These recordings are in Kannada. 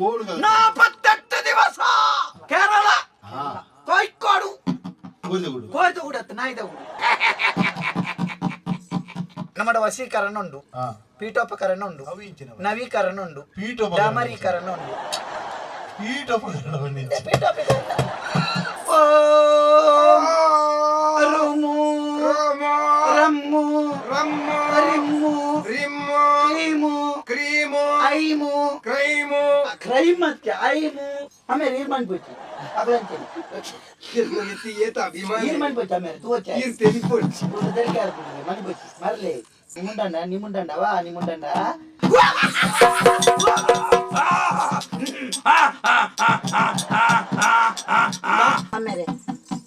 48 ದಿವಸ ಕೇರಳ കോഴിക്കോട് കോഴിക്കോട് നമ്മുടെ വശീകരണം ഉണ്ട്, പീഠോപകരണം ഉണ്ട്, നവീകരണം ഉണ്ട്, ഡാമരീകരണം ഉണ്ട്.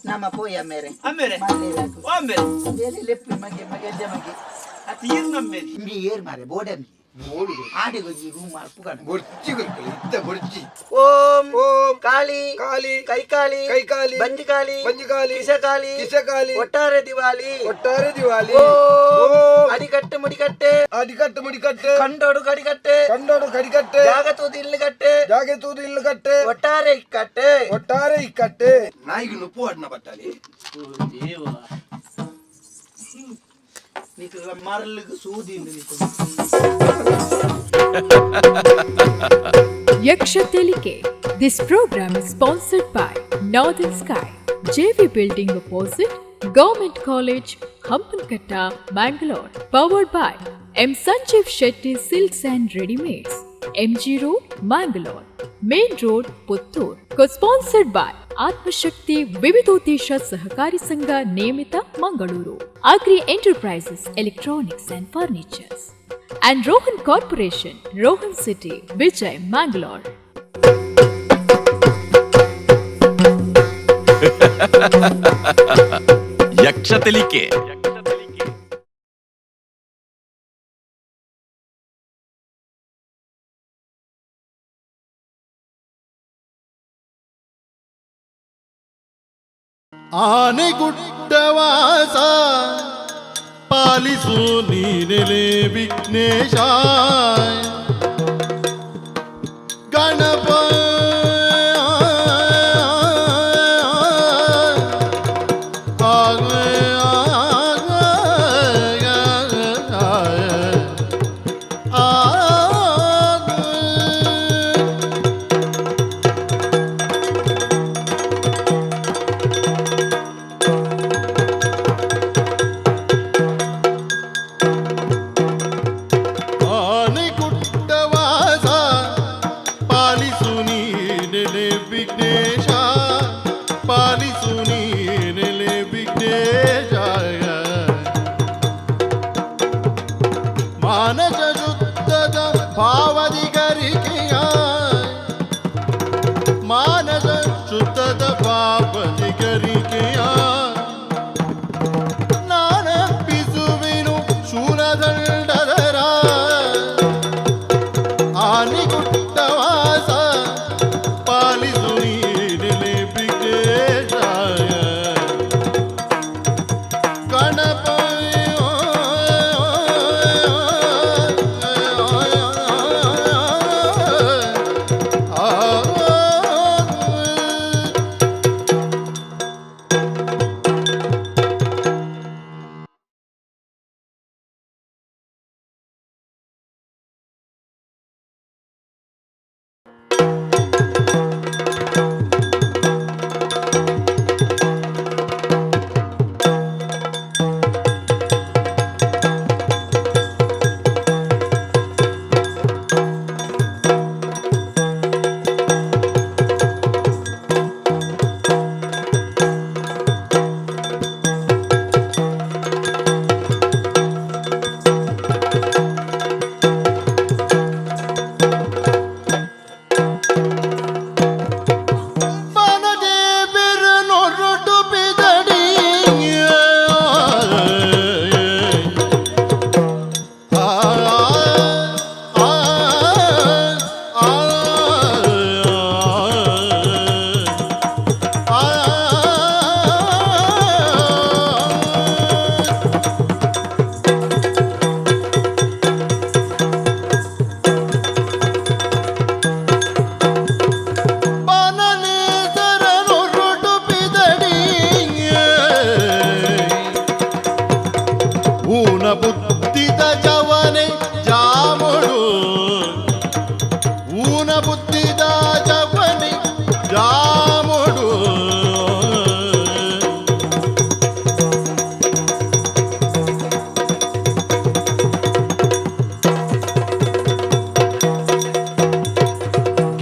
Nama poi amere. Amere. O amere. Dele leppi mage jamage. Atir nammere. Imbi yer mare bodam. Bodu. Aade goji room mar pukan. Borchi gurkali. Itta borchi. Om Kali. Kali. Kai Kali. Kai Kali. Banji Kali. Banji Kali. Kisa Kali. Kisa Kali. Ottare Diwali. Ottare Diwali. Om Adikatte Mudikatte. Adikatte Mudikatte. Kandodu Kadikatte. Kandodu Kadikatte. Jagatu Dillikatte. Jagatu Dillikatte. Ottare Ikkatte. Ottare Ikkatte. Naigu nuppu adna battali. Deva. Niku marlugu soodi niku. Yakshatilike. This program is sponsored by Northern Sky, JV Building opposite Government College, Hampankata, Bangalore. Powered by M. Sanjeev Shetty Silks and Readymades, MG Road, Bangalore. Main Road, Puttur. Co-sponsored by ಆತ್ಮಶಕ್ತಿ ವಿವಿಧೋದ್ದೇಶ ಸಹಕಾರಿ ಸಂಘ ನೇಮಿತ Mangaluru, agri enterprises electronics and furnitures and Rohan corporation, Rohan city, Vijay, Mangaluru. ಯಕ್ಷತೆಲಿಕೆ. ಆನೆಗುಡ್ಡವಾಸ ಪಾಲಿಸು ನೀನೆಲೆ ವಿಘ್ನೇಶ ಗಣಪ ಮಾನಸ ಶುದ್ಧದ ಭಾವದಿಗರಿಕೆಯ ಮಾನಸ ಶುದ್ಧದ ಭಾವದಿಗರಿಕೆಯ ನಾನಪ್ಪಿಸುವೆನು ಶೂಲದಂಡದರ ಆನೆಗುಡ್ಡವಾಸ ಪಾಲಿಸು ನೀನೆಲೆ ವಿಘ್ನೇಶಾಯ ಗಣಪ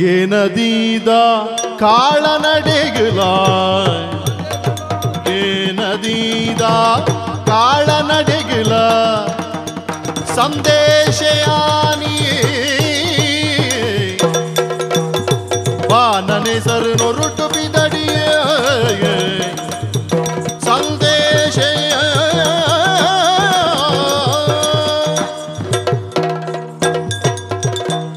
ಏನದೀದ ಕಾಳ ನಡೆಗಲಾಯ್ ಏನದೀದ ಕಾಳ ನಡೆಗಲ ಸಂದೇಶಯಾನಿಯೇ ವಾನನೆ ಸರ್ ನೊರುಟು ಬಿದಡಿಯೇ ಸಂದೇಶಯ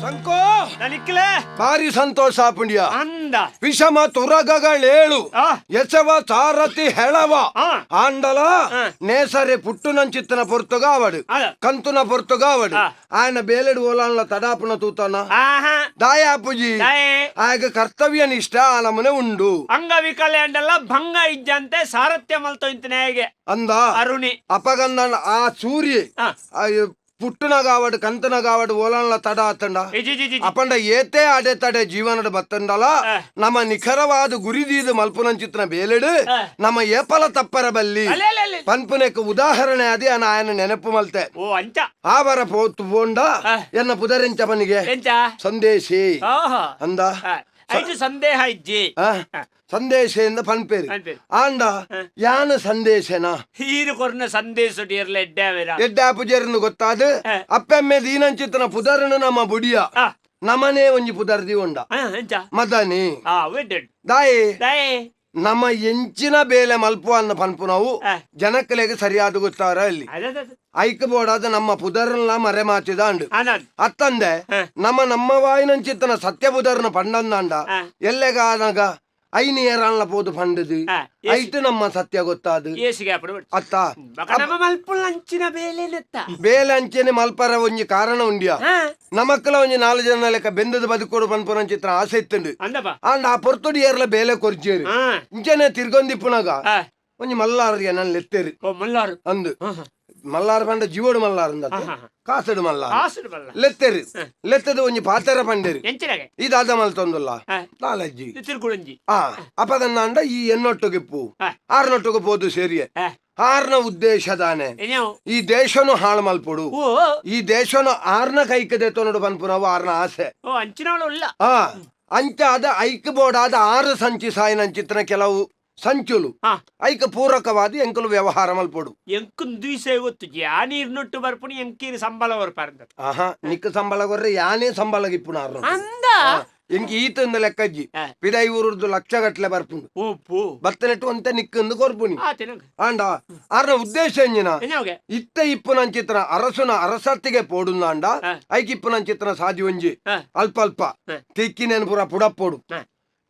ಸಂಕೋ ನಲಿಕ್ಲೆ ಭಾರಿ ಸಂತೋಷ ಪುಂಡ್ಯ ಅಂದ ವಿಷಮ ತುರಗಗಳೇಳು ಆ. ಎಸವ ಸಾರಥಿ ಹೆಳವ ಆ. ಆಂಡಲ ఆ. నేసరే పుట్టునంచిత్తన పొర్తుగావడు అద. కంతున పొర్తుగావడు ఆ. ఆయన బేలెడు ఓలాన్ల తడాపున తూతన ఆహా దాయాపుజీ దయే ఆయన కర్తవ్ಯ ನಿಷ್ಠ ಆಲಮನೆ ಉಂಡು ಅಂಗವಿಕಲೆಂಡಲ್ಲ ಭಂಗ ಇಜ್ಜಂತೆ ಸಾರಥ್ಯ ಮಲ್ತೋ ಇಂತನೇಗೆ ಅಂದ ಅರುಣಿ అపగన్న ఆ సూర్య ఆ. పుట్టున కావడు కంతున కావడు ఓలాన్ల తడ అత్తండ ಇಜಿ ಜಿ ಜಿ ಅಪಂಡ ಏತೆ ಅಡೆ ತಡೆ ಜೀವನದ ಬತ್ತಂಡಲ ಆ. ನಮ್ಮ ನಿಖರವಾದ ಗುರಿದೀದು ಮಲ್ಪುನಂಚಿತ್ನ ಬೇಲೆಡು ಆ. ನಮ್ಮ ಏಪಲ ತಪ್ಪರ ಬಲ್ಲಿ ಅಲೆ ಪನ್ಪುನೆಕ್ ಉದಾಹರಣೆ ಅದಿ ఆయన ನೆನಪು ಮಲ್ತೆ ಓ ಅಂಚ ಆವರ ಪೋತು ಬೋಂಡ ಆ. ಎನ್ನ ಪುದರೆಂಚ ಬನಿಗೆ ಎಂಚ ಸಂದೇಶಿ ಓಹೋ ಅಂದ ಐದು ಸಂದೇಹ ಇಜ್ಜಿ ಆ, ಸಂದೇಶೆಯಿಂದ ಪನ್ಪೇರಿ ಪನ್ಪೇರಿ. ಆಂಡ ಯಾನ ಸಂದೇಶನ ಹೀರು ಕೊರ್ನ ಸಂದೇಶ ಇರ್ಲ ಎಡ್ಡಾವಿರ ಎಡ್ಡ ಪುಜರ್ನು ಗೊತ್ತಾದ ಆ. ಅಪ್ಪೆಮ್ಮೆ ದೀನಂಚಿತ್ತನ ಪುದರನು ನಮ್ಮ ಬುಡಿಯ ಆ ನಮನೇ ಒಂಜಿ ಪುದರ್ದಿ ಉಂಡ ಎಂಚ ಮದನಿ ಆ ವೆಡ್ಡೆಡ್ ದಾಯಿ ದಯೇ ನಮ್ಮ ಎಂಚಿನ ಬೇಲೆ ಮಲ್ಪು ಅನ್ನ ಪನ್ಪು ನಾವು ಆ. ಜನಕ್ಕಲೆಗೆ ಸರಿಯಾದ ಗೊತ್ತಾರ ಅಲ್ಲಿ ಅದ ಐಕ ಬೋಡಾದ ನಮ್ಮ ಪುದರ್ನ ಮರೆ ಮಾಚಿದ ಅಂಡು ಆನಂದ್ ಅತ್ತಂದೆ ಆ. ನಮ್ಮ ವಾಯಿನಂಚಿತ್ತನ ಸತ್ಯ ಪುದರ್ನ ಪಂಡಂದಾಂಡ ಆ. ಎಲ್ಲೆಗಾದಾಗ ಐನಿ ಏರಾನ್ಲ ಪೋದು ಪಂಡದು ಆ. ಐಟು ನಮ್ಮ ಸತ್ಯ ಗೊತ್ತಾದು ಏಸಿಗೆ ಅಪ್ಪಡು ಅತ್ತ ನಮ್ಮ ಮಲ್ಪುಳ ಅಂಚಿನ ಬೇಲೆನೆತ್ತ ಬೇಲೆ ಅಂಚೆನೆ ಮಲ್ಪರ ಒಂಜಿ ಕಾರಣ ಉಂಡ್ಯ ಹಾ ನಮಕ್ಕಲ ಒಂಜಿ 4 ಜನ ಲೆಕ್ಕ ಬೆಂದದ ಬದುಕೋಡು ಪನ್ಪುನ ಚಿತ್ರ ಆಸೆ ಇತ್ತುಂಡು ಅಂದಪ್ಪ ಅಂಡ ಆ ಪೊರ್ತುಡಿ ಏರ್ಲ ಬೇಲೆ ಕೊರ್ಚೇರು ಹಾ ಇಂಚನೆ ತಿರ್ಗೊಂದಿಪ್ಪುನಾಗ ಆ. ಒಂಜಿ ಮಲ್ಲಾರ್ಗೆ ನಾನು ಲೆತ್ತೇರು ಓ ಮಲ್ಲಾರು ಅಂದು ಮಲ್ಲಾರ ಪಂಡ ಜೀವೋಡು ಮಲ್ಲಾರ ಹಾ. ಕಾಸಡು ಮಲ್ಲಾರ ಆಸುಡು ಬಲ್ಲ ಲೆತ್ತೇರು ಲೆತ್ತದ ಒಂಜಿ ಪಾತೆರ ಪಂಡೇರು ಎಂಚಿನಾಗೆ ಇದಾದ ಮಲ್ತೊಂದುಲ್ಲ ಹಾ. ನಾಲಜ್ಜಿ ತಿರುಗುಳಂಜಿ ಆ ಅಪದನ್ನ ಅಂಡ ಈ ಎನ್ನೊಟ್ಟುಗಿಪ್ಪು ಹಾ. ಆರ್ನೊಟ್ಟುಗೆ ಪೋದು ಸೇರಿಯೆ ಆರ್ನ ಉದ್ದೇಶದಾನೆ ಏನೇವು ಈ ದೇಶನು ಹಾಳು ಮಲ್ಪುಡು ಓ ಈ ದೇಶನು ಆರ್ನ ಕೈಕದೆತ್ತೋ ನೋಡು ಪನ್ಪು ನಾವು ಆರ್ನ ಆಸೆ ಓ ಅಂಚಿನವಳು ಇಲ್ಲ ಆ ಅಂಚ ಆದ ಐಕ ಬೋರ್ಡಾದ 6 ಸಂಚಿ ಸಾಯಿನ ಚಿತ್ರ ಕೆಲವು ಸಂಚುಲು ಹಾ ಐಕ ಪೂರಕವಾದ ಎಂಕುಲು ವ್ಯವಹಾರ ಮಲ್ಪಡು ಎಂಕುನ್ ದ್ವಿಸ ಗೊತ್ತು ಯಾ ನೀರ್ನೊಟ್ಟು ಬರ್ಪುಣಿ ಎಂಕೀರಿ ಸಂಬಳ ಬರ್ಪಾರ್ದ ಆಹಾ ನಿಕ್ಕ ಸಂಬಳ ಕೊರ್ರೆ ಯಾನೇ ಸಂಬಳ ಗಿಪ್ಪುನಾರು ಅಂದ ಎಂಕಿ ಈತಂದ ಲೆಕ್ಕಜ್ಜಿ ಹಾ. ಪಿದೈ ಊರದ್ದು ಲಕ್ಷ ಗಟ್ಲೆ ಬರ್ಪುಂಡು ಓ ಪೋ ಬತ್ತನೆಟ್ಟು ಅಂತ ನಿಕ್ಕಂದು ಕೊರ್ಪುನಿ ಆ ತಿನಗ ಆಂಡ ಆರ್ನ ಉದ್ದೇಶ ಎಂಜಿನ ಏನೇವ್ಗೆ ಇತ್ತ ಇಪ್ಪುನ ಚಿತ್ರ ಅರಸುನ ಅರಸತ್ತಿಗೆ ಪೋಡುಂದಾಂಡ ಹಾ. ಐಕ ಇಪ್ಪುನ ಚಿತ್ರ ಸಾದಿ ಒಂಜಿ ಹಾ. ಅಲ್ಪ ಅಲ್ಪ ಹಾ. ತಿಕ್ಕಿನೇನು ಪುರ ಪುಡಪ್ಪೋಡು ಹಾ.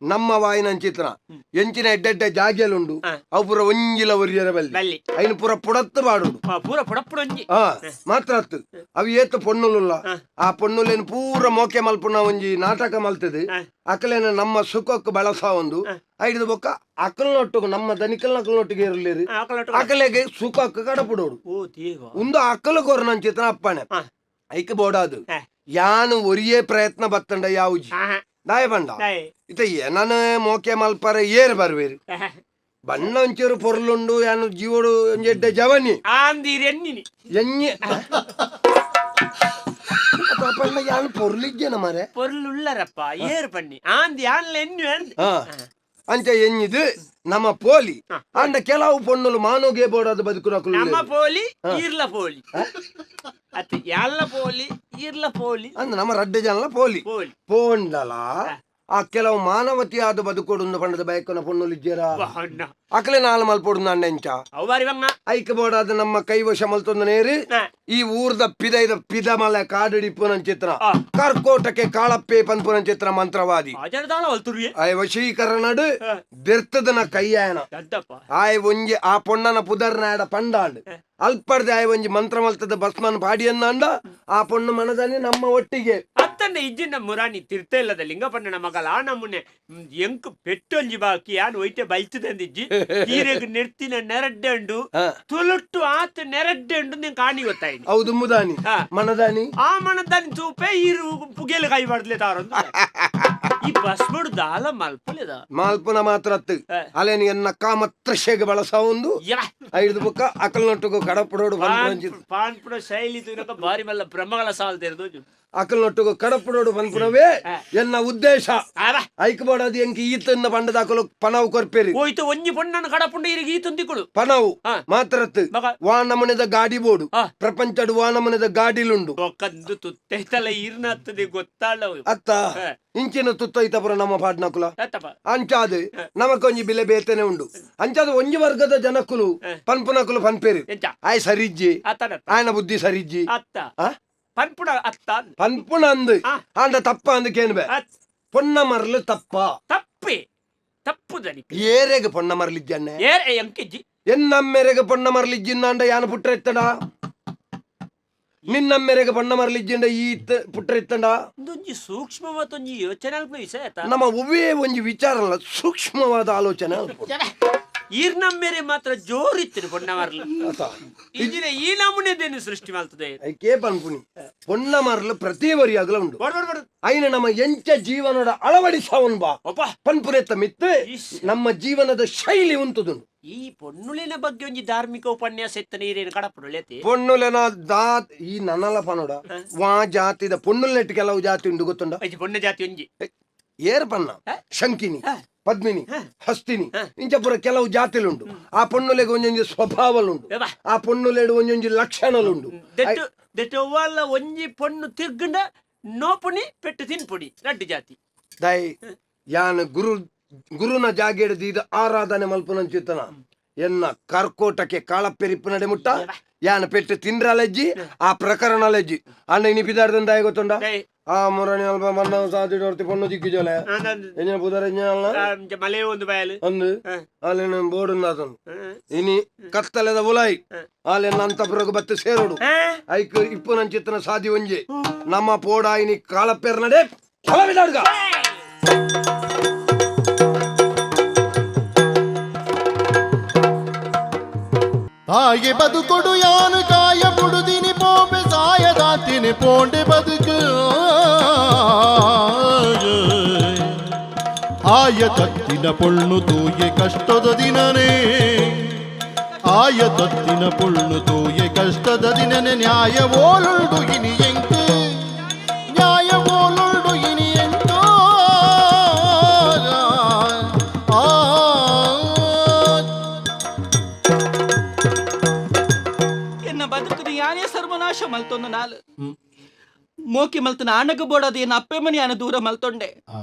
ನಮ್ಮ ವಾಯಿನ ಚಿತ್ರ ಎಂಚಿನ ಎಡ್ಡೆಡ್ಡೆ ಜಾಗೆಲುಂಡು ಹಾ. ಅವು ಪುರ ಒಂಜಿಲ ಒರಿಯರ ಬಲ್ಲಿ ಬಲ್ಲಿ ಐನು ಪುರ ಪುಡತ್ತು ಬಾಡುಡು ಆ, ಪೂರ ಪುಡಪ್ಪುಡು ಒಂಜಿ ಹಾ ಮಾತ್ರ ಅತ್ತು ಅವು ಏತು ಪೊಣ್ಣುಲುಲ್ಲ ಹಾ. ಆ ಪೊಣ್ಣುಲೇನು ಪೂರ ಮೋಕೆ ಮಲ್ಪುನ ಒಂಜಿ ನಾಟಕ ಮಲ್ತದೆ ಹಾ. ಅಕಲೇನ ನಮ್ಮ ಸುಖಕ್ಕೆ ಬಳಸ ಒಂದು ಐದು ಬೊಕ್ಕ ಅಕಲ್ನೊಟ್ಟಿಗೆ ನಮ್ಮ ದನಿಕಲ್ ನಕಲ್ನೊಟ್ಟಿಗೆ ಇರಲಿರಿ ಆಕಳೊಟ್ಟು ಅಕಲೆಗೆ ಸುಖಕ್ಕೆ ಕಡಪುಡೋಡು ಓ ದೇವ ಒಂದು ಅಕ್ಕಲು ಕೊರ ಚಿತ್ರ ಅಪ್ಪಣೆ ಹಾ. ಐಕ ಬೋಡಾದು ಹಾ. ಯಾನು ಒರಿಯೇ ಪ್ರಯತ್ನ ಬತ್ತಂಡ ಯಾವುಜಿ ಆಹಾ ದಾಯ ಬಂಡ ದಯೆ ಇತ ಏನನ ಮೋಕೆ ಮಲ್ಪರ ಏರ್ ಬರ್ವೇರಿ ಆಹಾ. ಬಣ್ಣ ಒಂಚೂರು ಪೊರ್ಲುಂಡು ಯಾನು ಜೀವಡು ಒಂಜೆಡ್ಡೆ ಜವನಿ ಆಂದಿರಿ ಎನ್ನಿನಿ ಎಣ್ಣೆ ಪಂಡ ಯಾನು ಪೊರ್ಲಿಜ್ಜೆನ ಮರೆ ಪೊರ್ಲುಳ್ಳರಪ್ಪ ಏರ್ ಪಣ್ಣಿ ಆಂದಿ ಆನ್ಲ ಎನ್ನು ಅಂದ್ ಹಾ ಅಂಚ ಎಣ್ಣಿದು ನಮ್ಮ ಪೋಲಿ ಅಂಡ ಕೆಲವು ಪೊಣ್ಣುಲು ಮಾನೋಗೆ ಬೋಡಾದ ಬದುಕು ನಮ್ಮ ಪೋಲಿ ಈರ್ಲ ಪೋಲಿ ಅತ್ತೆ ಎಲ್ಲ ಪೋಲಿ ಈರ್ಲ ಪೋಲಿ ಅಂದ ನಮ್ಮ ರಡ್ಡೆ ಜನಲ ಪೋಲಿ ಪೋಲಿ ಪೋಂಡಲ ಆ ಕೆಲವು ಮಾನವತಿಯಾದ ಬದುಕೋಡು ಪಂಡದ ಬಯಕನ ಪೊಣ್ಣುಲು ಇಜ್ಜರ ಅಣ್ಣ ಅಕಲೆ ನಾಲ್ ಮಲ್ಪೊಡು ನಂಡೆಂಚ ಅವು ಬಾರಿ ಬಂಗ ಐಕ ಬೋಡಾದ ನಮ್ಮ ಕೈವಶ ಮಲ್ತೊಂದು ನೇರಿ ಈ ಊರ್ದ ಪಿದ ಮಲೆ ಕಾಡಿಡಿಪ್ಪುನ ಚಿತ್ರ ಆ. ಕರ್ಕೋಟಕ್ಕೆ ಕಾಳಪ್ಪೆ ಪನ್ಪುನ ಚಿತ್ರ ಮಂತ್ರವಾದಿ ಆಚಾರದಾಳ ಹೊಲ್ತುರ್ರಿ ಆಯ್ ವಶೀಕರಣಡು ದಿರ್ತದನ ಕೈಯಾಯನ ದದ್ದಪ್ಪ ಆಯ್ ಒಂಜಿ ಆ ಪೊಣ್ಣನ ಪುದರ್ನಾಡ ಪಂಡಾಂಡ್ ಅಲ್ಪರ್ದೆ ಆಯ್ ಒಂಜಿ ಮಂತ್ರ ಮಲ್ತದ ಭಸ್ಮನ್ ಪಾಡಿಯನ್ನಂಡ ಆ ಪೊಣ್ಣು ಮನದಲ್ಲಿ ನಮ್ಮ ಒಟ್ಟಿಗೆ ಅತ್ತಂಡ ಇಜ್ಜಿನ ಮುರಾಣಿ ತಿರ್ತ ಇಲ್ಲದ ಲಿಂಗಪಣ್ಣನ ಮಗಲ ನಮ್ಮನೆ ಎಂಕ್ ಪೆಟ್ಟೊಂಜಿ ಬಾಕಿ ಯಾನ್ ಒಯ್ತೆ ಬೈತದಂದಿಜ್ಜಿ ತೀರೆಗ್ ನೆರ್ತಿನ ನೆರಡ್ಡೆಂಡು ತುಳುಟ್ಟು ಆತ ನೆರಡ್ಡೆಂಡು ನಿಂಗೆ ಕಾಣಿ ಗೊತ್ತಾಯ್ತು ಹೌದು ಮುದಾನಿ ಹಾ. ಮನದಾನಿ ಆ ಮಣದಾನಿ ತೂಪೆ ಈರು ಪುಗೇಲು ಕೈ ಮಾಡ್ಲೆ ತಾರಂದು ಈ ಬಸ್ ಬಿಡು ದಾಲ ಮಲ್ಪಲೆದ ಮಾಲ್ಪುನ ಮಾತ್ರ ಅತ್ತು ಅಲೇನಿ ಎನ್ನ ಕಾಮತ್ರಶೆಗೆ ಬಳಸ ಒಂದು ಐದು ಬುಕ್ಕ ಅಕಲ್ನೊಟ್ಟಿಗೂ ಕಡಪಡೋಡು ಪಾನ್ಪುರ ಶೈಲಿ ತುನಕ ಬಾರಿ ಮಲ್ಲ ಬ್ರಹ್ಮಗಳ ಸಾಲ್ತಿರೋದು ಅಕಲ್ನೊಟ್ಟಿಗೆ ಕಡಪುಡೋಡು ಪನ್ಪುನವೇ ಎನ್ನ ಉದ್ದೇಶ ಆವ ಐಕ್ಬೋಡದು ಎಂಕಿ ಈತನ್ನ ಪಂಡದ ಅಕಲು ಪನವು ಕೊರ್ಪೇರಿ ಹೋಯ್ತು ಒಂಜಿ ಪೊಣ್ಣನ ಕಡಪುಂಡು ಇರಿಗೆ ಈ ತಂದಿಕೊಳು ಪನವು ಹಾ. ಮಾತ್ರತ್ ಮಗ ವಾನಮನೆದ ಗಾಡಿ ಬೋಡು ಹಾ. ಪ್ರಪಂಚಡು ವಾನಮನೆದ ಗಾಡಿಲುಂಡು ಒಕ್ಕಂದು ತುತ್ತೈತಲ್ಲ ಇರ್ನತ್ತದೆ ಗೊತ್ತಾಳ ಅತ್ತ ಇಂಚಿನ ತುತ್ತೈತಪುರ ನಮ್ಮ ಪಾಡ್ನಕುಲ ಆತಪ್ಪ ಅಂಚಾದ್ ನಮಕೊಂಜಿ ಬಿಲೆ ಬೇತನೆ ಉಂಡು ಅಂಚಾದ ಒಂಜಿ ವರ್ಗದ ಜನಕ್ಕುಲು ಪನ್ಪುನಕುಲು ಪನ್ಪೇರಿ ಎಂಚ ಆಯ್ ಸರಿಜ್ಜಿ ಅತ್ತನತ್ತ ಆಯ್ನ ಬುದ್ಧಿ ಸರಿಜ್ಜಿ ಅತ್ತ ಆ? ಪನ್ಪುಡ ಅತ್ತ ಪನ್ಪುನ ಅಂದ್ ಆ. ಆಂಡ ತಪ್ಪ ಅಂದ್ ಕೇನ್ಬೆ ಪೊನ್ನ ಮರ್ಲು ತಪ್ಪ ತಪ್ಪೆ ತಪ್ಪುದನಿ ಏರೆಗೆ ಪೊನ್ನ ಮರ್ಲಿಜ್ಜನ್ನೆ ಏರೆ ಎಂಕಿಜ್ಜಿ ಎನ್ನಮ್ಮೆರೆಗೆ ಪೊನ್ನ ಮರ್ಲಿಜ್ಜಿಂದ ಯಾನ ಪುಟ್ರ ಎತ್ತಡ ನಿನ್ನಮ್ಮೆರೆಗೆ ಪೊನ್ನ ಮರ್ಲಿಜ್ಜಿಂದ ಈತ್ ಪುಟ್ರ ಎತ್ತಂಡ ಒಂದೊಂಜಿ ಸೂಕ್ಷ್ಮವಾದೊಂಜಿ ಯೋಚನೆ ಅಲ್ಪ ವಿಷಯ ಆಯ್ತಾ ನಮ್ಮ ಒವ್ವೇ ಒಂಜಿ ವಿಚಾರ ಅಲ್ಲ ಸೂಕ್ಷ್ಮವಾದ ಆಲೋಚನೆ ಈರ್ನಮ್ಮೆರೆ ಮಾತ್ರ ಜೋರಿತ್ತು ಪೊನ್ನಮರ್ಲು ಇಜಿನ ಈ ನಮೂನೆದೇನು ಸೃಷ್ಟಿ ಮಾಡ್ತದೆ ಐಕೆ ಪನ್ಪುನಿ ಪೊನ್ನ ಮರ್ಲು ಪ್ರತಿ ವರಿಯಾಗಲ ಉಂಡು ಬಡ ಐನ ನಮ್ಮ ಎಂಚ ಜೀವನದ ಅಳವಡಿಸವನ್ ಬಾ ಒಪ್ಪ ಪನ್ಪುನೆತ್ತ ಮಿತ್ತು ನಮ್ಮ ಜೀವನದ ಶೈಲಿ ಉಂಟುದುಂಡು ಈ ಪೊನ್ನುಳಿನ ಬಗ್ಗೆ ಒಂಜಿ ಧಾರ್ಮಿಕ ಉಪನ್ಯಾಸ ಎತ್ತ ನೀರೇನು ಕಡಪುಡುಳೆತಿ ಪೊನ್ನುಲೆನ ದಾತ್ ಈ ನನ್ನಲ ಪನೋಡ ವಾ ಜಾತಿದ ಪೊನ್ನುಲೆಟ್ಟು ಕೆಲವು ಜಾತಿ ಉಂಡು ಗೊತ್ತುಂಡ ಐತಿ ಪೊನ್ನ ಜಾತಿ ಒಂಜಿ ಏರ್ ಪನ್ನ ಶಂಕಿನಿ ಪದ್ಮಿನಿ ಹಸ್ತಿನಿ ಇಂಚಪುರ ಕೆಲವು ಜಾತಿಲುಂಡು ಆ ಪೊನ್ನುಲೆಗೆ ಒಂದೊಂದು ಸ್ವಭಾವಲುಂಡು ಆ ಪೊನ್ನುಲೆಡು ಒಂದೊಂದು ಲಕ್ಷಣಲುಂಡು ದೆಟ್ಟವ್ವಲ್ಲ ಒಂಜಿ ಪೊಣ್ಣು ತಿರ್ಗಂಡ ನೋಪುನಿ ಪೆಟ್ಟು ತಿನ್ಪುಡಿ ರಡ್ಡು ಜಾತಿ ದೈ ಯಾನ್ ಗುರುನ ಜಾಗೇಡದೀದ ಆರಾಧನೆ ಮಲ್ಪುನಂಚಿತ್ತನ ಎನ್ನ ಕರ್ಕೋಟಕ್ಕೆ ಕಾಳಪ್ಪೆರಿಪ್ಪು ನಡೆ ಮುಟ್ಟ ಯಾನ ಪೆಟ್ಟು ತಿಂದ್ರಲೆಜ್ಜಿ ಆ ಪ್ರಕರಣಲೆಜ್ಜಿ ಅಣ್ಣ ನಿಪಿದಾರ್ದಂದ ದಾಯ ಗೊತ್ತುಂಡ ಆ ಮುರಣಿ ಅಲ್ಪ ಮನ್ನ ಸಾಧಿಡೋರ್ತಿ ಪೊಣ್ಣು ದಿಕ್ಕಿಜೋಲೆ ಎಂಜಿನ ಪುದರ ಮಲೆ ಒಂದು ಬಯಲು ಅಂದು ಅಲ್ಲಿನ ಬೋಡುಂದಾತನು ಇನಿ ಕತ್ತಲೆದ ಉಲಾಯಿ ಅಲ್ಲಿನ ಅಂತಪುರಗ ಬತ್ತು ಸೇರೋಡು ಐಕ್ ಇಪ್ಪು ನಂಚಿತ್ತನ ಸಾದಿ ಒಂಜಿ ನಮ್ಮ ಪೋಡ ಇನಿ ಕಾಳಪ್ಪೆರ್ ನಡೆ ಹೊಲವಿದಾಡ್ಗ ತಾಯಿ ಬದುಕೊಡು ಯಾನು ಕಾಯ ಬುಡುದಿನಿ ಪೋಪೆ ಸಾಯದಾತಿನಿ ಪೋಂಡೆ ಬದುಕು ಆಯ ತತ್ತಿನ ಪೊಳ್ಳು ತೂಯೆ ಕಷ್ಟದ ದಿನನೇ ಆಯ ತತ್ತಿನ ಪೊಳ್ಳು ತೂಯೆ ಕಷ್ಟದ ದಿನನೇ ನ್ಯಾಯ ಓಲುಳ್ಡು ಇನಿ ಎಂಕು ನ್ಯಾಯ ಓಲುಳ್ಡು ಇನಿ ಎಂಕು ಎನ್ನ ಬದುಕುದು ಯಾನೇ ಸರ್ವನಾಶ ಮಲ್ತೊಂದು ನಾಲು ಮೋಕಿ ಮಲ್ತನ ಆನಗು ಬೋಡಾದು ಎನ್ನ ಅಪ್ಪೆ ಮನಿ ಆನ ದೂರ ಮಲ್ತೊಂಡೆ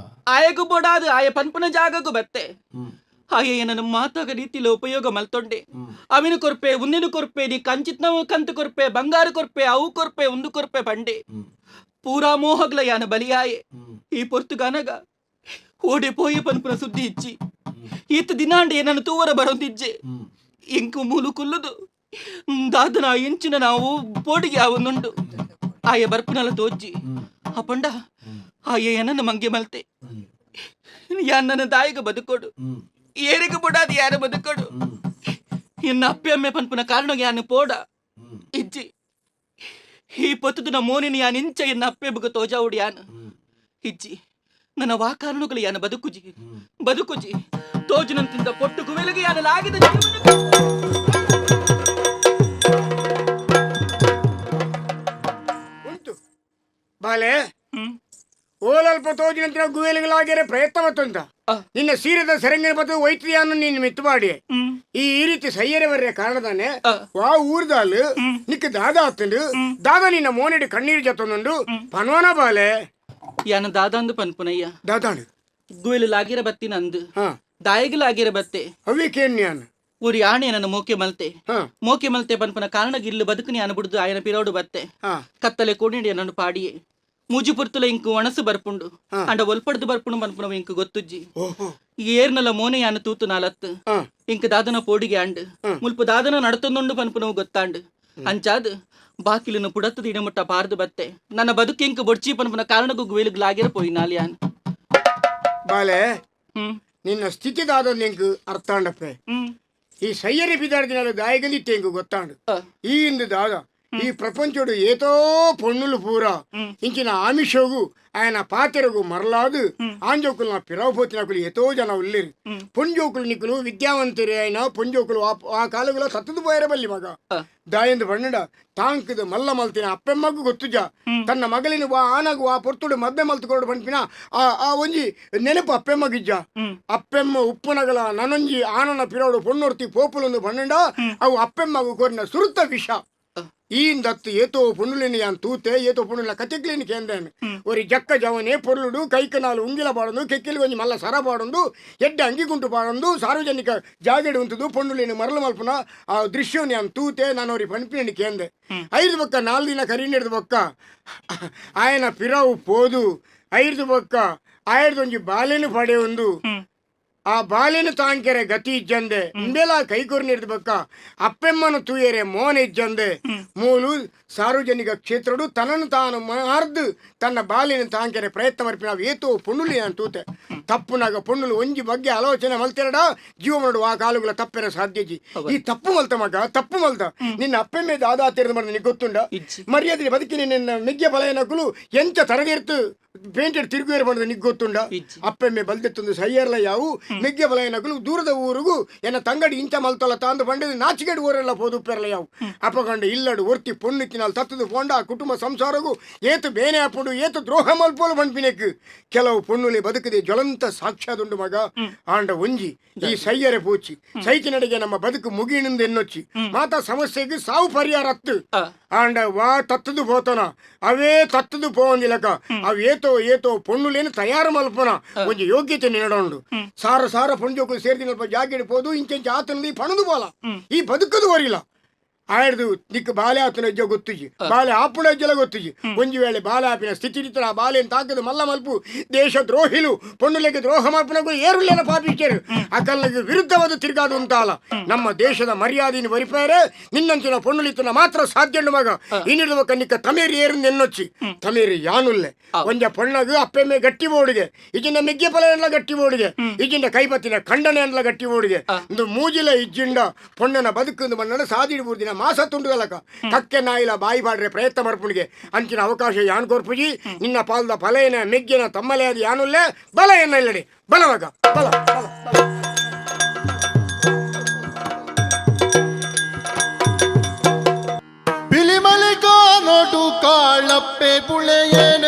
ಆಯಗು ಬೋಡಾದು ಆಯ ಪನ್ಪುನ ಜಾಗಗು ಬತ್ತೆ ಆಯ ಏನನ್ನು ಮಾತಾಗ ರೀತಿಲಿ ಉಪಯೋಗ ಮಲ್ತೊಂಡೆ ಅವಿನ ಕೊರ್ಪೆ ಉನ್ನಿನ ಕೊರ್ಪೆ ನೀ ಕಂಚಿತ್ನ ಕಂತು ಕೊರ್ಪೆ ಬಂಗಾರ ಕೊರ್ಪೆ ಅವು ಕೊರ್ಪೆ ಒಂದು ಕೊರ್ಪೆ ಬಂಡೆ ಪೂರಾ ಮೋಹಗ್ಲ ಯಾನ ಬಲಿಯಾಯೆ ಈ ಪೊರ್ತುಗಾನಗ ಓಡಿ ಪೋಯಿ ಪನ್ಪುನ ಸುದ್ದಿ ಇಚ್ಚಿ ಈತ ದಿನಾಂಡೆ ಏನನ್ನು ತೂವರ ಬರೋದಿಜ್ಜೆ ಇಂಕು ಮೂಲು ಕುಲ್ಲುದು ದಾದನ ಇಂಚಿನ ನಾವು ಪೋಡಿಗೆ ಅವನುಂಡು ಆಯ ಬರ್ಪುನಲ ತೋಜ್ಜಿ ಅಪ್ಪಂಡ ಆಯ ಏನನ್ನ ಮಂಗೆ ಮಲ್ತೆ ನನ್ನ ದಾಯಿಗ ಬದುಕೋಡು ಏರಿಗ ಬುಡಾದ ಯಾರ ಬದುಕೋಡು ಎನ್ನ ಅಪ್ಪೆ ಅಮ್ಮೆ ಪನ್ಪುನ ಕಾರಣ ಯಾನು ಪೋಡ ಇಜ್ಜಿ ಈ ಪೊತ್ತುನ ಮೋನಿನ ಯಾನ್ ಇಂಚ ಎನ್ನ ಅಪ್ಪೆ ಬುಗ ತೋಜಾವುಡಿ ಯಾನು ಇಜ್ಜಿ ನನ್ನ ವಾಕಾರಣಗಳು ಯಾನ ಬದುಕುಜಿ ತೋಜನಂತಿಂದ ಪೊಟ್ಟು ಗುವೆಲಿಗೆ ಯಾನಲಾಗಿದ ಬಾಲೆ ಓಲಲ್ಪ ತೋಜಿನಂತರ ಗುವೇಲಿಗಳಾಗಿರೋ ಪ್ರಯತ್ನ ಮತ್ತೊಂದ ನಿನ್ನ ಸೀರೆದ ಸೆರಂಗಿನ ಬದ್ದು ಒಯ್ತಿಯಾನು ನೀನು ಮಿತ್ತು ಮಾಡಿ ಈ ರೀತಿ ಸೈಯರೆ ಬರ್ರೆ ಕಾರಣದಾನೆ ವಾ ಊರ್ದಾಲು ನಿಕ್ಕ ದಾದ ಆತಂಡು ದಾದ ನಿನ್ನ ಮೋನೆಡಿ ಕಣ್ಣೀರು ಜತ್ತೊಂದು ಪನ್ವಾನ ಬಾಲೆ ಯಾನ ದಾದಂದು ಪನ್ಪುನಯ್ಯ ದಾದಾಡು ಗುವೆಲಿಲಾಗಿರ ಬತ್ತಿ ನಂದು ದಾಯಗಿಲಾಗಿರ ಬತ್ತೆ ಅವಿಕೇನ್ಯಾನ ಊರಿ ಆಣೆ ನನ್ನ ಮೋಕೆ ಮಲ್ತೆ ಪನ್ಪನ ಕಾರಣ ಗಿಲ್ಲು ಬದುಕನಿ ಅನ ಬಿಡುದು ಆಯನ ಪಿರೋಡು ಬತ್ತೆ ಕತ್ತಲೆ ಕೋಣಿಡಿ ನನ್ನ ಪಾಡಿಯೇ ಮೂಜಿ ಪುರ್ತುಲ ಇಂಕು ಒಣಸು ಬರ್ಪುಂಡು ಅಂಡ ಒಲ್ಪಡ್ದು ಬರ್ಪುಂಡು ಪನ್ಪುನವ ಇಂಕು ಗೊತ್ತುಜ್ಜಿ ಏರ್ನಲ ಮೋನೆ ಯಾನ ತೂತು ನಾಲತ್ತು ಇಂಕ ದಾದನ ಪೋಡಿಗೆ ಅಂಡ್ ಮುಲ್ಪ ದಾದನ ನಡತೊಂದುಂಡು ಪನ್ಪುನವು ಗೊತ್ತಾಂಡ್ ಅಂಚಾದ್ ಬಾಕಿಲಿನ ಪುಡತ್ತು ದಿನಮುಟ್ಟ ಪಾರ್ದು ಬತ್ತೆ ನನ್ನ ಬದುಕು ಇಂಕ ಬೊಡ್ಚಿ ಪನ್ಪುನ ಕಾರಣಗೂ ಗುವೇಲಿಗ್ಲಾಗಿರ ಪೋಯಿ ನಾಲ್ಯಾನ್ ಬಾಲೆ ನಿನ್ನ ಸ್ಥಿತಿದಾದ ನಿಂಕು ಅರ್ಥಾಂಡಪ್ಪೆ ಈ ಸೈಯರಿ ಬಿದ್ದಾಡ್ದಿನ ದಾಯಗಂದಿತ್ತೆ ಇಂಕು ಗೊತ್ತಾಂಡು ಈ ಇಂದು ದಾದ ఈ ప్రపంచుడు ఏతో పొన్నులు పూరా ఇంచిన ఆమిషోగు ఆయన పాತೆರಗು మరలాదు ఆంజోకులు నా పిరవపోతినకులు ఏతో జನ ఉల్లిరు పొంజోకులు నికులు విద్యాವಂತರೇ అయినా పొంజోకులు ಆ ಕಾಲಗುಲ ಸತ್ತದು పోయాರೆ ಬಲ್ಲಿ ಮಗ ದಾಯಂದು ಬಣ್ಣಡ ತಾಂಕದ ಮಲ್ಲ ಮಲ್ತಿನ ಅಪ್ಪೆಮ್ಮಗೂ ಗೊತ್ತುಜ ತನ್ನ ಮಗಳಿನ ವಾ ಆನಗು ಆ ಪೊರ್ತುಡು ಮಬ್ಬೆ ಮಲ್ತುಕೊಂಡು ಬಂಪಿನ ಆ ಒಂಜಿ ನೆನಪು ಅಪ್ಪೆಮ್ಮಗಿಜ್ಜ ಅಪ್ಪೆಮ್ಮ ಉಪ್ಪುನಗಲ ನನೊಂಜಿ ಆನನ ಪಿರೋಡು ಪೊಣ್ಣೊರ್ತಿ ಪೋಪುಲೊಂದು ಬಣ್ಣಂಡ ಅವು ಅಪ್ಪೆಮ್ಮಗೂ ಕೋರಿನ ಸುರುತ ವಿಷ ಈ ದತ್ತು ಏತೋ ಪುಣ್ಣುಲಿನಿ ಯಾನ್ ತೂತೆ ಏತೋ ಪುಣ್ಣುಲ ಕತೆಕ್ಲಿನಿ ಕೇಂದ್ರೇನು ಒರಿ ಜಕ್ಕ ಜವನೆ ಪೊರ್ಲುಡು ಕೈಕನಾಲು ಉಂಗಿಲ ಪಾಡೊಂದು ಕೆಕ್ಕಿಲಿ ಒಂಜಿ ಮಲ್ಲ ಸರ ಪಾಡೊಂದು ಎಡ್ಡೆ ಅಂಗಿಗುಂಟು ಪಾಡೊಂದು ಸಾರ್ವಜನಿಕ ಜಾಗೆಡು ಉಂಟುದು ಪೊಣ್ಣುಲಿನಿ ಮರಳು ಮಲ್ಪುನ ಆ ದೃಶ್ಯವನ್ನು ಯಾನ್ ತೂತೆ ನಾನು ಅವ್ರಿಗೆ ಪಂಪಿನಿ ಕೇಂದೆ 5 ಬೊಕ್ಕ 4 ದಿನ ಕರಿನೆಡ್ದು ಬೊಕ್ಕ ಆಯನ ಪಿರವು ಪೋದು 5 ಬೊಕ್ಕ ಆಯರ್ದೊಂಜಿ ಬಾಲೆನು ಪಡೆ ಒಂದು ಆ ಬಾಲಿನ ತಾಂಕೆರೆ ಗತಿ ಇಜ್ಜಂದೆ ಇಂದೆಲ್ಲ ಕೈಕೊರ್ನಿರ್ದ ಬಕ್ಕ ಅಪ್ಪೆಮ್ಮನ ತೂಯರೆ ಮೋನ ಇಜ್ಜಂದೆ ಮೂಲು ಸಾರ್ವಜನಿಕ ಕ್ಷೇತ್ರಡು ತನ್ನನ್ನು ತಾನು ಮಾರ್ದು ತನ್ನ ಬಾಲಿನ ತಾಂಕೆರೆ ಪ್ರಯತ್ನ ಮರ್ಪಿನ ಏತೋ ಪುಣ್ಣುಲಿ ನಾನು ತೂತೆ ತಪ್ಪುನಾಗ ಪುಣ್ಣುಲು ಒಂಜಿ ಬಗ್ಗೆ ಆಲೋಚನೆ ಮಲ್ತೆರಡ ಜೀವ ಮಾಡು ಆ ಕಾಲುಗಳ ತಪ್ಪೆರ ಸಾಧ್ಯಜಿ ಈ ತಪ್ಪು ಮಲ್ತ ಮಗ ತಪ್ಪು ಮಲ್ತ ನಿನ್ನ ಅಪ್ಪೆಮ್ಮೆ ದಾದಾ ತೆರೆದು ಮಾಡಿ ನಿನಗೆ ಗೊತ್ತುಂಡ ಮರ್ಯಾದೆ ಬದುಕಿ ನಿನ್ನ ಮೆಗ್ಗೆ ಬಲಯನಕುಲು ಎಂಚ ತರದಿರ್ತು ಪೇಂಟೆಡ್ ತಿರುಗುವೇರು ಮಾಡಿದ ನಿಗ್ ಗೊತ್ತುಂಡ ಅಪ್ಪೆಮ್ಮೆ ಬಲ್ದೆತ್ತೊಂದು ಸೈಯರ್ಲ ಯಾವು ಮೆಗ್ಗೆ ಬಲಯನಕುಲು ದೂರದ ಊರಿಗೂ ಎನ್ನ ತಂಗಡಿ ಇಂಚ ಮಲ್ತಲ್ಲ ತಾಂದು ಬಂಡದು ನಾಚಿಕೆಡು ಊರೆಲ್ಲ ಪೋದುಪ್ಪೆರಲ ಯಾವು ಅಪಗಂಡ ಇಲ್ಲಡು ಒರ್ತಿ ಪೊಣ್ಣಿಕ್ಕಿನಲ್ಲಿ ತತ್ತದು ಪೋಂಡ ಕುಟುಂಬ ಸಂಸಾರಗೂ ಏತು ಬೇನೆ ಹಾಪುಂಡು ಏತು ದ್ರೋಹ ಮಲ್ಪೋಲು ಬಂಡ್ಪಿನೆಕ್ ಕೆಲವು ಪೊಣ್ಣುಲಿ ಬದುಕದೆ ಜ್ವಲಂತ ಸಾಕ್ಷ್ಯದುಂಡು ಮಗ ಆಂಡ ಒಂಜಿ ಈ ಸೈಯರೆ ಪೂಚಿ ಸೈಕಿನಡೆಗೆ ನಮ್ಮ ಬದುಕು ಮುಗಿನಿಂದ ಎನ್ನೊಚ್ಚಿ ಮಾತಾ ಸಮಸ್ಯೆಗೆ ಸಾವು ಪರಿಹಾರ ಹತ್ತು ಆಂಡ ವಾ ತತ್ತದು ಪೋತನ ಅವೇ ತತ್ತದು ಪೋವಂದಿಲಕ ಅವು ಏತೋ ಪೊಣ್ಣುಲೇನು ತಯಾರು ಮಲ್ಪನ ಒಂಜಿ ಯೋಗ್ಯತೆ ನೀಡೋಂಡು ಸಾರ ಸಾರ ಪೊಂಜೋಕು ಸೇರ್ದಿನಲ್ಪ ಜಾಗಿಡ್ ಪೋದು ಇಂಚೆಂಚ ಆತನದಿ ಪಣದು ಬೋಲ ಈ ಬದುಕದು ವರಿಲ್ಲ ಆಯ್ದು ನಿಕ್ಕ ಬಾಲೆ ಆತನ ಹೆಜ್ಜೆ ಗೊತ್ತುಜಿ ಬಾಲೆ ಆಪುಣ ಹೆಜ್ಜೆಲ್ಲ ಗೊತ್ತುಜಿ ಒಂಜಿ ವೇಳೆ ಬಾಲೆ ಆಪಿನ ಸ್ಥಿತಿ ಆ ಬಾಲೆಯನ್ನು ತಾಕದು ಮಲ್ಲ ಮಲ್ಪು ದೇಶ ದ್ರೋಹಿಲು ಪೊಣ್ಣುಲೆಗೆ ದ್ರೋಹ ಮಲ್ಪನಗೂ ಏರುಲ್ಲೇನ ಪಾಪಿಸ್ಟರು ಅಕಲ್ನಿಗೆ ವಿರುದ್ಧವಾದ ತಿರುಗಾದು ಉಂಟಾಲ ನಮ್ಮ ದೇಶದ ಮರ್ಯಾದೆಯನ್ನು ವರಿಪೇರೆ ನಿನ್ನಂಚಿನ ಪೊಣ್ಣುಲಿತನ ಮಾತ್ರ ಸಾಧ್ಯ ಮಗ ಇನ್ನಿಡುವ ಕನ್ನಿಕ ತಮೇರಿ ಏರು ಎನ್ನೊಚ್ಚಿ ತಮೇರಿ ಯಾನುಲ್ಲೆ ಒಂಜ ಪೊಣ್ಣಗು ಅಪ್ಪೆಮ್ಮೆ ಗಟ್ಟಿ ಬೋಡಿಗೆ ಇಜಿಂದ ಮೆಗ್ಗೆ ಫಲ ಎಲ್ಲ ಗಟ್ಟಿ ಬೋಡಿಗೆ ಇಜಿಂದ ಕೈಪತ್ತಿನ ಖಂಡನೆ ಎಲ್ಲ ಗಟ್ಟಿ ಬೋಡಿಗೆ ಒಂದು ಮೂಜಿಲ ಇಜ್ಜಿಂಡ ಪೊಣ್ಣನ ಬದುಕುಂದು ಮಣ್ಣನ ಸಾದಿಡಿ ಬೂರ್ದಿನ ಮಾಸ ತುಂಡುಗಲಕ ಕಕ್ಕೆ ನಾಯಿಲ ಬಾಯಿ ಬಾಡ್ರೆ ಪ್ರಯತ್ನ ಮರ್ಪುಣಿಗೆ ಅಂಚಿನ ಅವಕಾಶ ಯಾನ್ ಕೋರ್ಪುಜಿ ನಿನ್ನ ಪಾಲ್ದ ಫಲೆಯನ ಮೆಗ್ಗಿನ ತಮ್ಮಲೆ ಅದು ಯಾನುಲ್ಲೆ ಬಲ ಎನ್ನ ಇಲ್ಲಡಿ ಬಲವಾಗ ಬಲ ಬಲ ಬಲ ಬಿಲಿಮಲಿಕ ನೋಟು ಕಾಳಪ್ಪೆ ಪುಳೆಯೇನ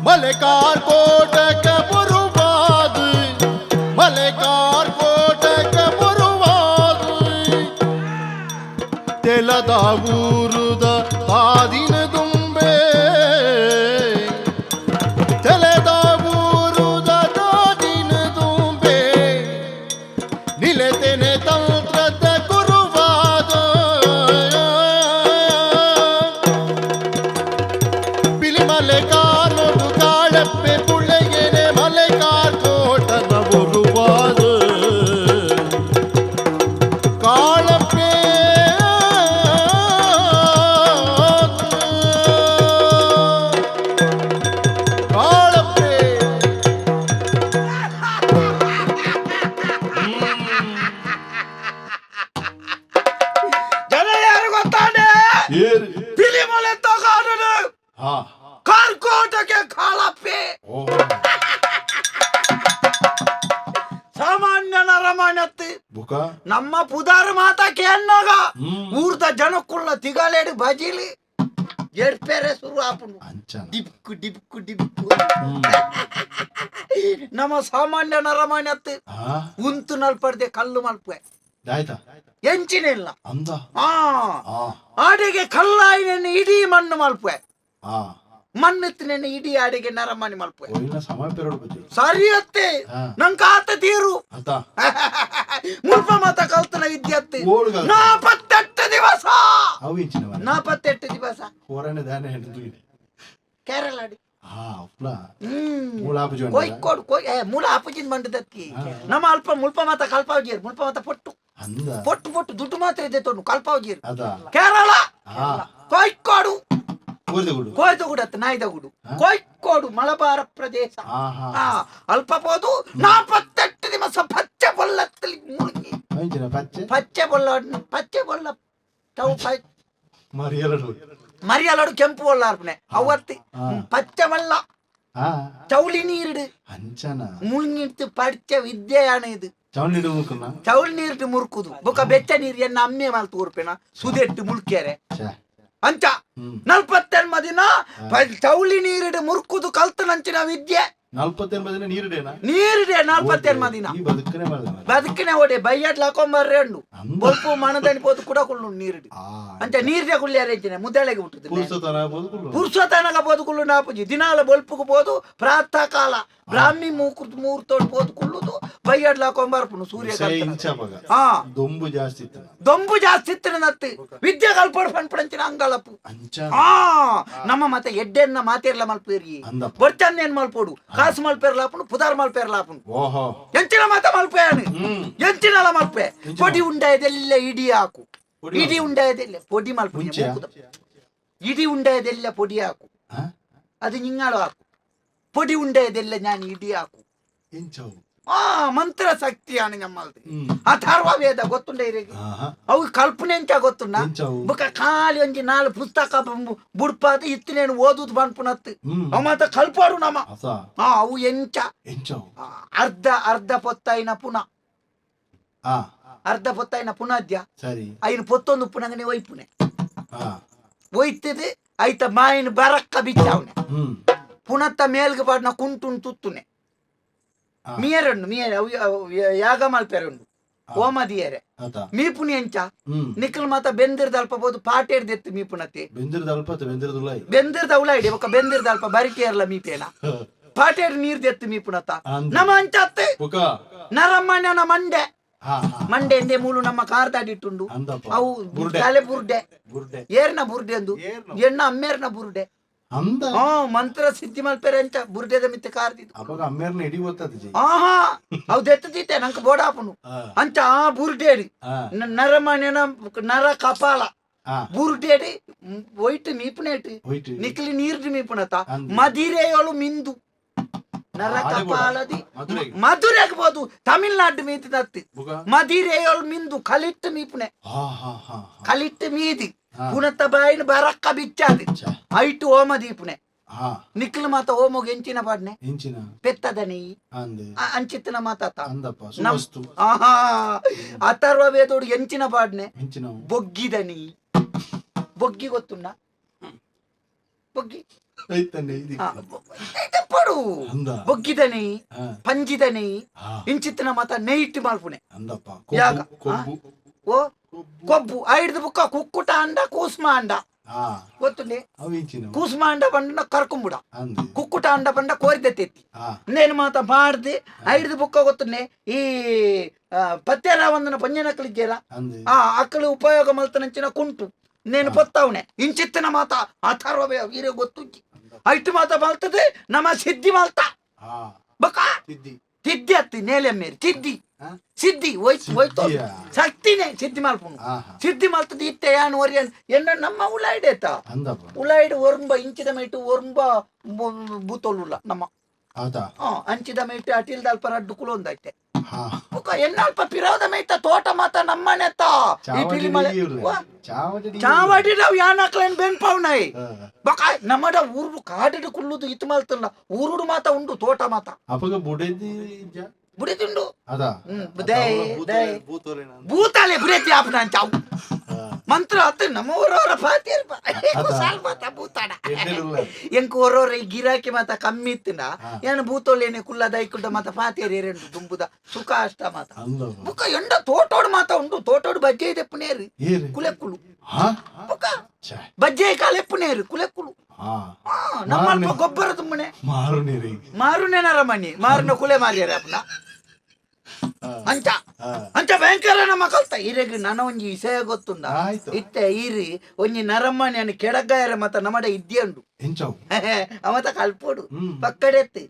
मलेकार कोटक बुरुवाद मलेकार कोटक बुरुवाद तेलद ऊरुद तादिन दुंबे तेलद ऊरुद तादिन दुंबे निलेतेने तंत्रद गुरुवाद बिली मलेकार ಕಾಳಪ್ಪೆ ಪುಳ್ಳೆಗೆನೆ ಮಲೆಕಾರ್ ಕೋಟನ ಬರುವಾದ ಕಾಳಪ್ಪೆ ಕಾಳಪ್ಪೆ ಜನ ಯಾರು ಗೊತ್ತಾನೆ ಪಿಲಿಮಲೆ ತಗಾಡನು ಕಾರ್ಕೋಟಕ್ಕೆ ಕಾಳಪ್ಪೆ ಸಾಮಾನ್ಯ ನರಮಾಣ್ಯತ್ತಿ ನಮ್ಮ ಪುದಾರ ಮಾತಾಕೆ ಅನ್ನೋಗ ಊರ್ದ ಜನಕ್ಕುಳ್ಳ ತಿಗಾಲೇಡಿ ಬಜಿಲಿ ಎಡ್ಪೇರೆ ಶುರು ಆಪುಂಡು ಡಿಬ್ಕು ಡಿಬ್ಕು ಡಿಬ್ಕು ನಮ್ಮ ಸಾಮಾನ್ಯ ನರಮಾಣ್ಯತ್ತಿ ಉಂತು ನಲ್ಪಡ್ದೆ ಕಲ್ಲು ಮಲ್ಪೆ ಎಂಚಿನಿಲ್ಲ ಆಡಿಗೆ ಕಲ್ಲಾಯಿನ ಇಡೀ ಮಣ್ಣು ಮಲ್ಪೆ ಮಣ್ಣೆತ್ತಿನ ಇಡೀ ಆಡಿಗೆ ನರಮಣಿ ಮಲ್ಪು ಒಯ್ನ ಸಮಯ ಪೆರಡು ಬಜೆ ಸರಿ ಅತ್ತೆ ಹಾ. ನಂಗೆ ಆತ ತೀರು ಅತ ಮುಲ್ಪ ಮಾತ ಕಲ್ತನ ವಿದ್ಯಾರ್ಥಿ ಓಡ್ ಕಲ್ತ. 48 ದಿವಸ ಅವು ಇಂಚಿನವ 48 ದಿವಸ ಹೊರನೆ ದಾನೆ ಹೆಂಡು ಕೇರಳಾಡಿ ಹಾ ಅಪ್ಲ ಮೂಲಾಪು ಜೋನ್ ಕೋಯ್ಕೋಡ್ ಮೂಲ ಆಪುಜಿನ್ ಮಂಡದತ್ತಿ ನಮ್ಮ ಅಲ್ಪ ಮುಲ್ಪ ಮಾತ ಕಲ್ಪಾವಜಿಯರ್ ಮುಲ್ಪ ಮಾತ ಪೊಟ್ಟು ಅಂದ ಪೊಟ್ಟು ದುಡ್ಡು ಮಾತ್ರ ಇದೆ ತೊಂಡು ಕಲ್ಪಾವಜಿಯರ್ ಅದ ಕೇರಳ ಹಾ ಕೋಯ್ಕೋಡು ಕೂರ್ದಗುಡು ಕೋಯ್ದಗುಡು ಅತ್ತ ನಾಯ್ದಗುಡು ಕೋಯ್ಕೋಡು ಮಲಬಾರ ಪ್ರದೇಶ ಹಾ ಹಾ ಆ, ಅಲ್ಪ ಪೋದು 48 ದಿವಸ ಪಚ್ಚೆ ಬೊಲ್ಲತ್ತಲಿ ಮುಳುಗಿ ಇಂಚಿನ ಪಚ್ಚೆ ಪಚ್ಚೆ ಬೊಲ್ಲ ಟೌ ಮರಿಯಲಡು ಮರಿಯಲಡು ಕೆಂಪು ಬೊಲ್ಲ ಅರ್ಪಣೆ ಅವತ್ತಿ ಪಚ್ಚೆ ಬೊಲ್ಲ ಹಾ ಚೌಳಿ ನೀರಿಡು ಅಂಚನ ಮುಳುಗಿಟ್ಟು ಪಚ್ಚೆ ವಿದ್ಯೆಯಾನ ಇದು ಚೌಂಡಿಡು ಮುಕ್ಕನ ಚೌಳಿ ನೀರಿಟ್ಟು ಮುರುಕುದು ಬೊಕ್ಕ ಬೆಚ್ಚ ನೀರು ಎನ್ನ ಅಮ್ಮೆ ಮಾಲ್ ತೋರ್ಪೆನ ಸುದೆಟ್ಟು ಮುಳ್ಕ್ಯಾರೆ ಛೆ ಅಂಚ 48 ದಿನ ಚೌಳಿ ನೀರಿಡು ಮುರುಕುದು ಕಲ್ತನಂಚಿನ ವಿದ್ಯೆ 48 ದಿನ ನೀರುಡೇನಾ ನೀರಿದೆ 48 ದಿನ ಈ ಬದುಕನೆ ಮಾಡಿದ ಬದುಕಿನ ಓಡೆ ಬೈಯಟ್ ಹಾಕೊಂಬರ್ರೆ ಉಂಡು ಬೊಲ್ಪು ಮಣದನಿ ಪೋದು ಕೂಡ ಕುಳ್ಳು ನೀರಿಡು ಅಂಚ ನೀರಿದೆ ಕುಳ್ಳಿ ಅರೇಂಚಿನ ಮುದ್ದಳೆಗೆ ಹುಟ್ಟುದು ಪುರುಷತನ ಬದುಕುಲು ಪುರುಷತನಗ ಬದುಕುಳ್ಳು ನಾಪುಜಿ ದಿನಾಲ ಬೊಲ್ಪುಗು ಬೋದು ಪ್ರಾತಃ ಕಾಲ ಬ್ರಾಹ್ಮಿ ಮೂರ್ತೋಡ್ ಪೋದು ಕುಳ್ಳುದು ಬೈಯಟ್ ಹಾಕೊಂಬರ್ಪುನು ಸೂರ್ಯ ಇಂಚ ಮಗ ಹಾ ದೊಂಬು ಜಾಸ್ತಿ ಇತ್ತು ದೊಂಬು ಜಾಸ್ತಿ ನತ್ತಿ ವಿದ್ಯೆ ಕಲ್ಪಡು ಪಂಪಂಚಿನ ಅಂಗಳಪ್ಪು ಅಂಚ ಆ ನಮ್ಮ ಮತ್ತೆ ಎಡ್ಡೆನ್ನ ಮಾತೇರ್ಲ ಮಲ್ಪೇರಿ ಅಂದಪ್ಪ ಬೊಡ್ಚನ್ನೇನ್ ಮಲ್ಪೋಡು ಕಾಸು ಮಲ್ಪೇರ್ಲಾಪುನು ಪುದಾರ್ ಮಲ್ಪೇರ್ಲಾಪುನು ಓಹೋ ಎಂಚಿನ ಮಾತ ಮಲ್ಪೇನು ಎಂಚಿನಲ ಮಲ್ಪೆ ಪೊಡಿ ಉಂಡಾಯದೆಲ್ಲ ಇಡಿ ಹಾಕು ಇಡಿ ಉಂಡಾಯದೆಲ್ಲ ಪೊಡಿ ಮಲ್ಪು ಮುಂಚೆ ಇಡಿ ಉಂಡಾಯದೆಲ್ಲ ಪೊಡಿ ಹಾಕು ಹಾ ಅದು ನಿಂಗಾಳು ಹಾಕು ಪೊಡಿ ಉಂಡಾಯದೆಲ್ಲ ನಾನು ಇಡಿ ಹಾಕು ಇಂಚವು ಆ ಮಂತ್ರ ಶಕ್ತಿಯಾನ ನಮ್ಮಲ್ದು ಅಥರ್ವ ವೇದ ಗೊತ್ತುಂಡ ಇರಿಗೆ ಆಹಾ ಅವು ಕಲ್ಪನೆ ಎಂಚ ಗೊತ್ತುಂಡ ಎಂಚವು ಬೊಕ ಖಾಲಿ ಒಂಜಿ 4 ಪುಸ್ತಕ ಬುಡ್ಪಾದ ಇತ್ತಿನೇನು ಓದುದು ಬನ್ಪುನತ್ತು ಅವ ಮಾತ ಕಲ್ಪಾರು ನಮ್ಮ ಅಸ ಅವು ಎಂಚ ಎಂಚವು ಅರ್ಧ ಪೊತ್ತಾಯಿನ ಪುನಃ ಆ ಅರ್ಧ ಪೊತ್ತಾಯಿನ ಪುನದ್ಯ ಸರಿ ಐನು ಪೊತ್ತೊಂದು ಪುನಗನೆ ಒಯ್ಪುನೆ ಆ ಒಯ್ತದೆ ಐತ ಮಾಯಿನ ಬರಕ್ಕ ಬಿಚ್ಚಾವನೆ ಹ್ಮ್ ಪುನತ್ತ ಮೇಲ್ಗೆ ಪಾಡ್ನ ಕುಂಟುನ್ ತುತ್ತುನೆ ಮಿಯರಣ್ಣು ಮಿಯರ್ ಯಾಗ ಮಲ್ಪೆರಣ್ಣು ಓಮದಿಯರೆ ಆತ ಮೀಪುನಿ ಎಂಚ ಹ್ಮ್ ನಿಖಲ್ ಮಾತ ಬೆಂದಿರ್ದಲ್ಪ ಬೋದು ಪಾಟೇರ್ದೆತ್ತು ಮೀಪುನತೆ ಬೆಂದಿರದ ಅಲ್ಪ ಬೆಂದಿರದುಲೈ ಬೆಂದಿರ್ದ ಉಲಾಯ್ಡಿ ಒಕ್ಕ ಬೆಂದಿರ್ದಲ್ಪ ಬರಿಕೆಯರ್ಲ ಮೀಪೇನ ಪಾಟೇರ್ ನೀರ್ದೆತ್ತು ಮೀಪುನತ ನಮ್ಮ ಅಂಚತ್ತೆ ಬುಕ ನರಮ್ಮಣ್ಣನ ಮಂಡೆ ಹಾ ಮಂಡೆ ಎಂದೇ ಮೂಲು ನಮ್ಮ ಕಾರ್ದಾಡಿಟ್ಟುಂಡು ಅಂದಪ್ಪ ಅವು ಬುರ್ಡೆ ತಲೆ ಬುರ್ಡೆ ಬುರ್ಡೆ ಏರ್ನ ಬುರ್ಡೆ ಅಂದು ಎಣ್ಣ ಅಮ್ಮೇರ್ನ ಬುರ್ಡೆ ಅಂದ ಮಂತ್ರ ಸಿದ್ಧಿ ಮಲ್ಪೆರೆ ಎಂಚ ಬುರ್ಡೆದ ಮಿತ್ತೆ ಕಾರ್ದಿದ್ದು ಅವಾಗ ಅಮ್ಮೇರ್ನ ಹಿಡಿ ಗೊತ್ತದ ಜಿ ಆಹಾ ಅವು ದೆತ್ತದೀತೆ ನಂಗೆ ಬೋಡಾಪುನು ಅಂಚ ಆ ಬುರ್ಡೇಡಿ ನರಮಣ್ಯನ ನರ ಕಪಾಲ ಬುರ್ಡೇಡಿ ಒಯ್ಟ್ ಮೀಪುನೇಟ್ ಹೋಯ್ತು ನಿಕ್ಲಿ ನೀರ್ದು ಮೀಪುನತ ಮದಿರೆಯೊಳು ಮಿಂದು ನರ ಕಪಾಲದಿ ಮಧುರೆಗೆ ಬೋದು ತಮಿಳ್ನಾಡು ಮೀತಿ ತತ್ತಿ ಬುಕ ಮದಿರೆಯೊಳು ಮಿಂದು ಕಲಿಟ್ಟು ಮೀಪುನೆ ಹಾ ಹಾ ಹಾ ಕಲಿಟ್ಟು ಮೀದಿ ಪುನತ್ತ ಬಾಯಿನ ಬರಕ್ಕ ಬಿಚ್ಚಾದಿ ಐಟು ಓಮ ದೀಪುನೆ ಹಾ ನಿಕ್ಲು ಮಾತ ಓಮೋಗ ಎಂಚಿನ ಪಾಡ್ನೆ ಇಂಚಿನ ಪೆತ್ತದನಿ ಅಂದೆ ಅಂಚಿತ್ತಿನ ಮಾತಾತ ಅಂದಪ್ಪ ಸುವಸ್ತು ಆಹಾ ಅಥರ್ವ ವೇದೋಡು ಎಂಚಿನ ಪಾಡ್ನೆ ಇಂಚಿನ ಬೊಗ್ಗಿದನಿ ಬೊಗ್ಗಿ ಗೊತ್ತುಂಡ ಬೊಗ್ಗಿ ಐತನೆ ಇದು ಪಡು ಅಂದ ಬೊಗ್ಗಿದನಿ ಹಾ ಪಂಜಿದನಿ ಹಾ ಇಂಚಿತ್ತಿನ ಮಾತ ನೈಟ್ ಮಾಲ್ಪುನೆ ಅಂದಪ್ಪ ಯಾಗ ಕೊಬ್ಬು ಓ ಕೊಬ್ಬು ಐಡ್ದು ಬುಕ್ಕ ಕುಕ್ಕುಟ ಅಂಡ ಕೂಸ್ಮ ಅಂಡ ಹಾ ಗೊತ್ತುಂಡೆ ಅವು ಇಂಚಿನ ಕೂಸ್ಮ ಅಂಡ ಬಂಡ ಕರ್ಕೊಂಬುಡ ಅಂದೆ ಕುಕ್ಕುಟ ಅಂಡ ಬಂಡ ಕೋರಿದೆತ್ತಿ ಹಾ నేను మాత బాడిది ఐదు బుక్క కొత్తున్నాయి ఈ పత్తేరా వందన పంజనక్కలిచ్చారా ಅಂದೆ అక్కలు ఉపయోగం మల్తనంచిన కుంటు నేను పొత్తావునే ఇంచెత్తిన మాత ಅಥರ್ವ వీరే ಗೊತ್ತುಂಚಿ ಐಟು ಮಾತ ಮಲ್ತದೆ ನಮ್ಮ ಸಿದ್ಧಿ ಮಲ್ತ ಹಾ ಬಕ ಸಿದ್ಧಿ ತಿದ್ದಿ ಅತ್ತಿ ನೇಲೆ ಮೇರಿ ಸಿದ್ಧಿ ಹಾ ಸಿದ್ಧಿ ಹೋಯ್ತು ಸಿದ್ಧಿಯಾ? ಶಕ್ತಿನೇ ಸಿದ್ಧಿ ಮಲ್ಪುನು ಆಹಾ ಸಿದ್ಧಿ ಮಲ್ತದ ಇತ್ತೆ ಯಾನ್ ಒರಿಯನ್ ಎನ್ನ ನಮ್ಮ ಉಲಾಯ್ಡೇತ ಅಂದಪ್ಪ ಉಲಾಯ್ಡ್ ಒರ್ಂಬ ಇಂಚಿದ ಮೇಟು ಒರ್ಂಬ ಬೂತೋಲುಲ್ಲ ನಮ್ಮ ಆತ ಅಂಚಿದ ಮೇಟು ಅಟಿಲ್ ದಲ್ಪ ರಡ್ಡು ಕುಲೊಂದೈತೆ ಹಾ ಬುಕ್ಕ ಎನ್ನಲ್ಪ ಪಿರೋದ ಮೇಟ ತೋಟ ಮಾತ ನಮ್ಮನೆತ್ತ ಈ ಪಿಲಿಮಲೆ ಚಾವಡಿ ನಾವು ಯಾನಕ್ಲೇನ್ ಬೆನ್ಪವ್ನೈ ಬಕ ನಮ್ಮಡ ಊರು ಕಾಡಿಡು ಕುಲ್ಲುದು ಇತ್ತು ಮಲ್ತಲ್ಲ ಊರುಡು ಮಾತ ಉಂಡು ತೋಟ ಮಾತ ಅಪಗ ಬುಡೆದಿ ಬುಡಿದುಂಡು ಅದ ಭೂತಾಲೆ ಬುಡೆತಿ ಆಪನ ಚಾವು ಮಂತ್ರ ಅತ್ತ ನಮ್ಮವರವರ ಪಾತಿಯರ್ ಸಾಲ್ ಮಾತ ಭೂತಾಡ ಎಂಕ್ ಒರವರ ಈ ಗಿರಾಕಿ ಮಾತ ಕಮ್ಮಿ ಇತ್ತಿನ ಏನ ಭೂತೋಲೇನೆ ಕುಲ್ಲ ದೈಕುಂಡ ಮಾತ ಪಾತಿಯರ್ ಏರೆಂಡು ದುಂಬುದ ಸುಖ ಅಷ್ಟ ಮಾತ ಬುಕ್ಕ ಎಂಡ ತೋಟೋಡು ಮಾತ ಉಂಡು ತೋಟೋಡು ಬಜ್ಜೆ ಇದೆ ಪುನೇರು ಕುಲೆಕ್ಕುಳು ಬುಕ್ಕ ಬಜ್ಜೆ ಕಾಲೆ ಪುನೇರು ಕುಲೆಕ್ಕುಳು ನಮ್ಮ ಗೊಬ್ಬರ ತುಂಬನೆ ಮಾರು ನೀರಿ ಮಾರುನೆ ನರಮಣಿ ಮಾರುನ ಕುಲೆ ಮಾರ್ಯಾರ ಅಪ್ಪನ ಅಂಚ ಅಂಚ ಭಯಂಕರ ನಮ್ಮ ಕಲ್ತ ಈರೆಗ್ ನನ್ನ ಒಂಜಿ ವಿಷಯ ಗೊತ್ತುಂಡ ಆಯ್ತು. ಇತ್ತೆ ಈರಿ ಒಂಜಿ ನರಮಣಿ ಅನ್ನು ಕೆಡಗಾಯರ ಮತ್ತ ನಮ್ಮಡ ಇದ್ಯಂಡು ಎಂಚವು ಅವತ ಕಲ್ಪೋಡು ಪಕ್ಕಡೆತ್ತಿ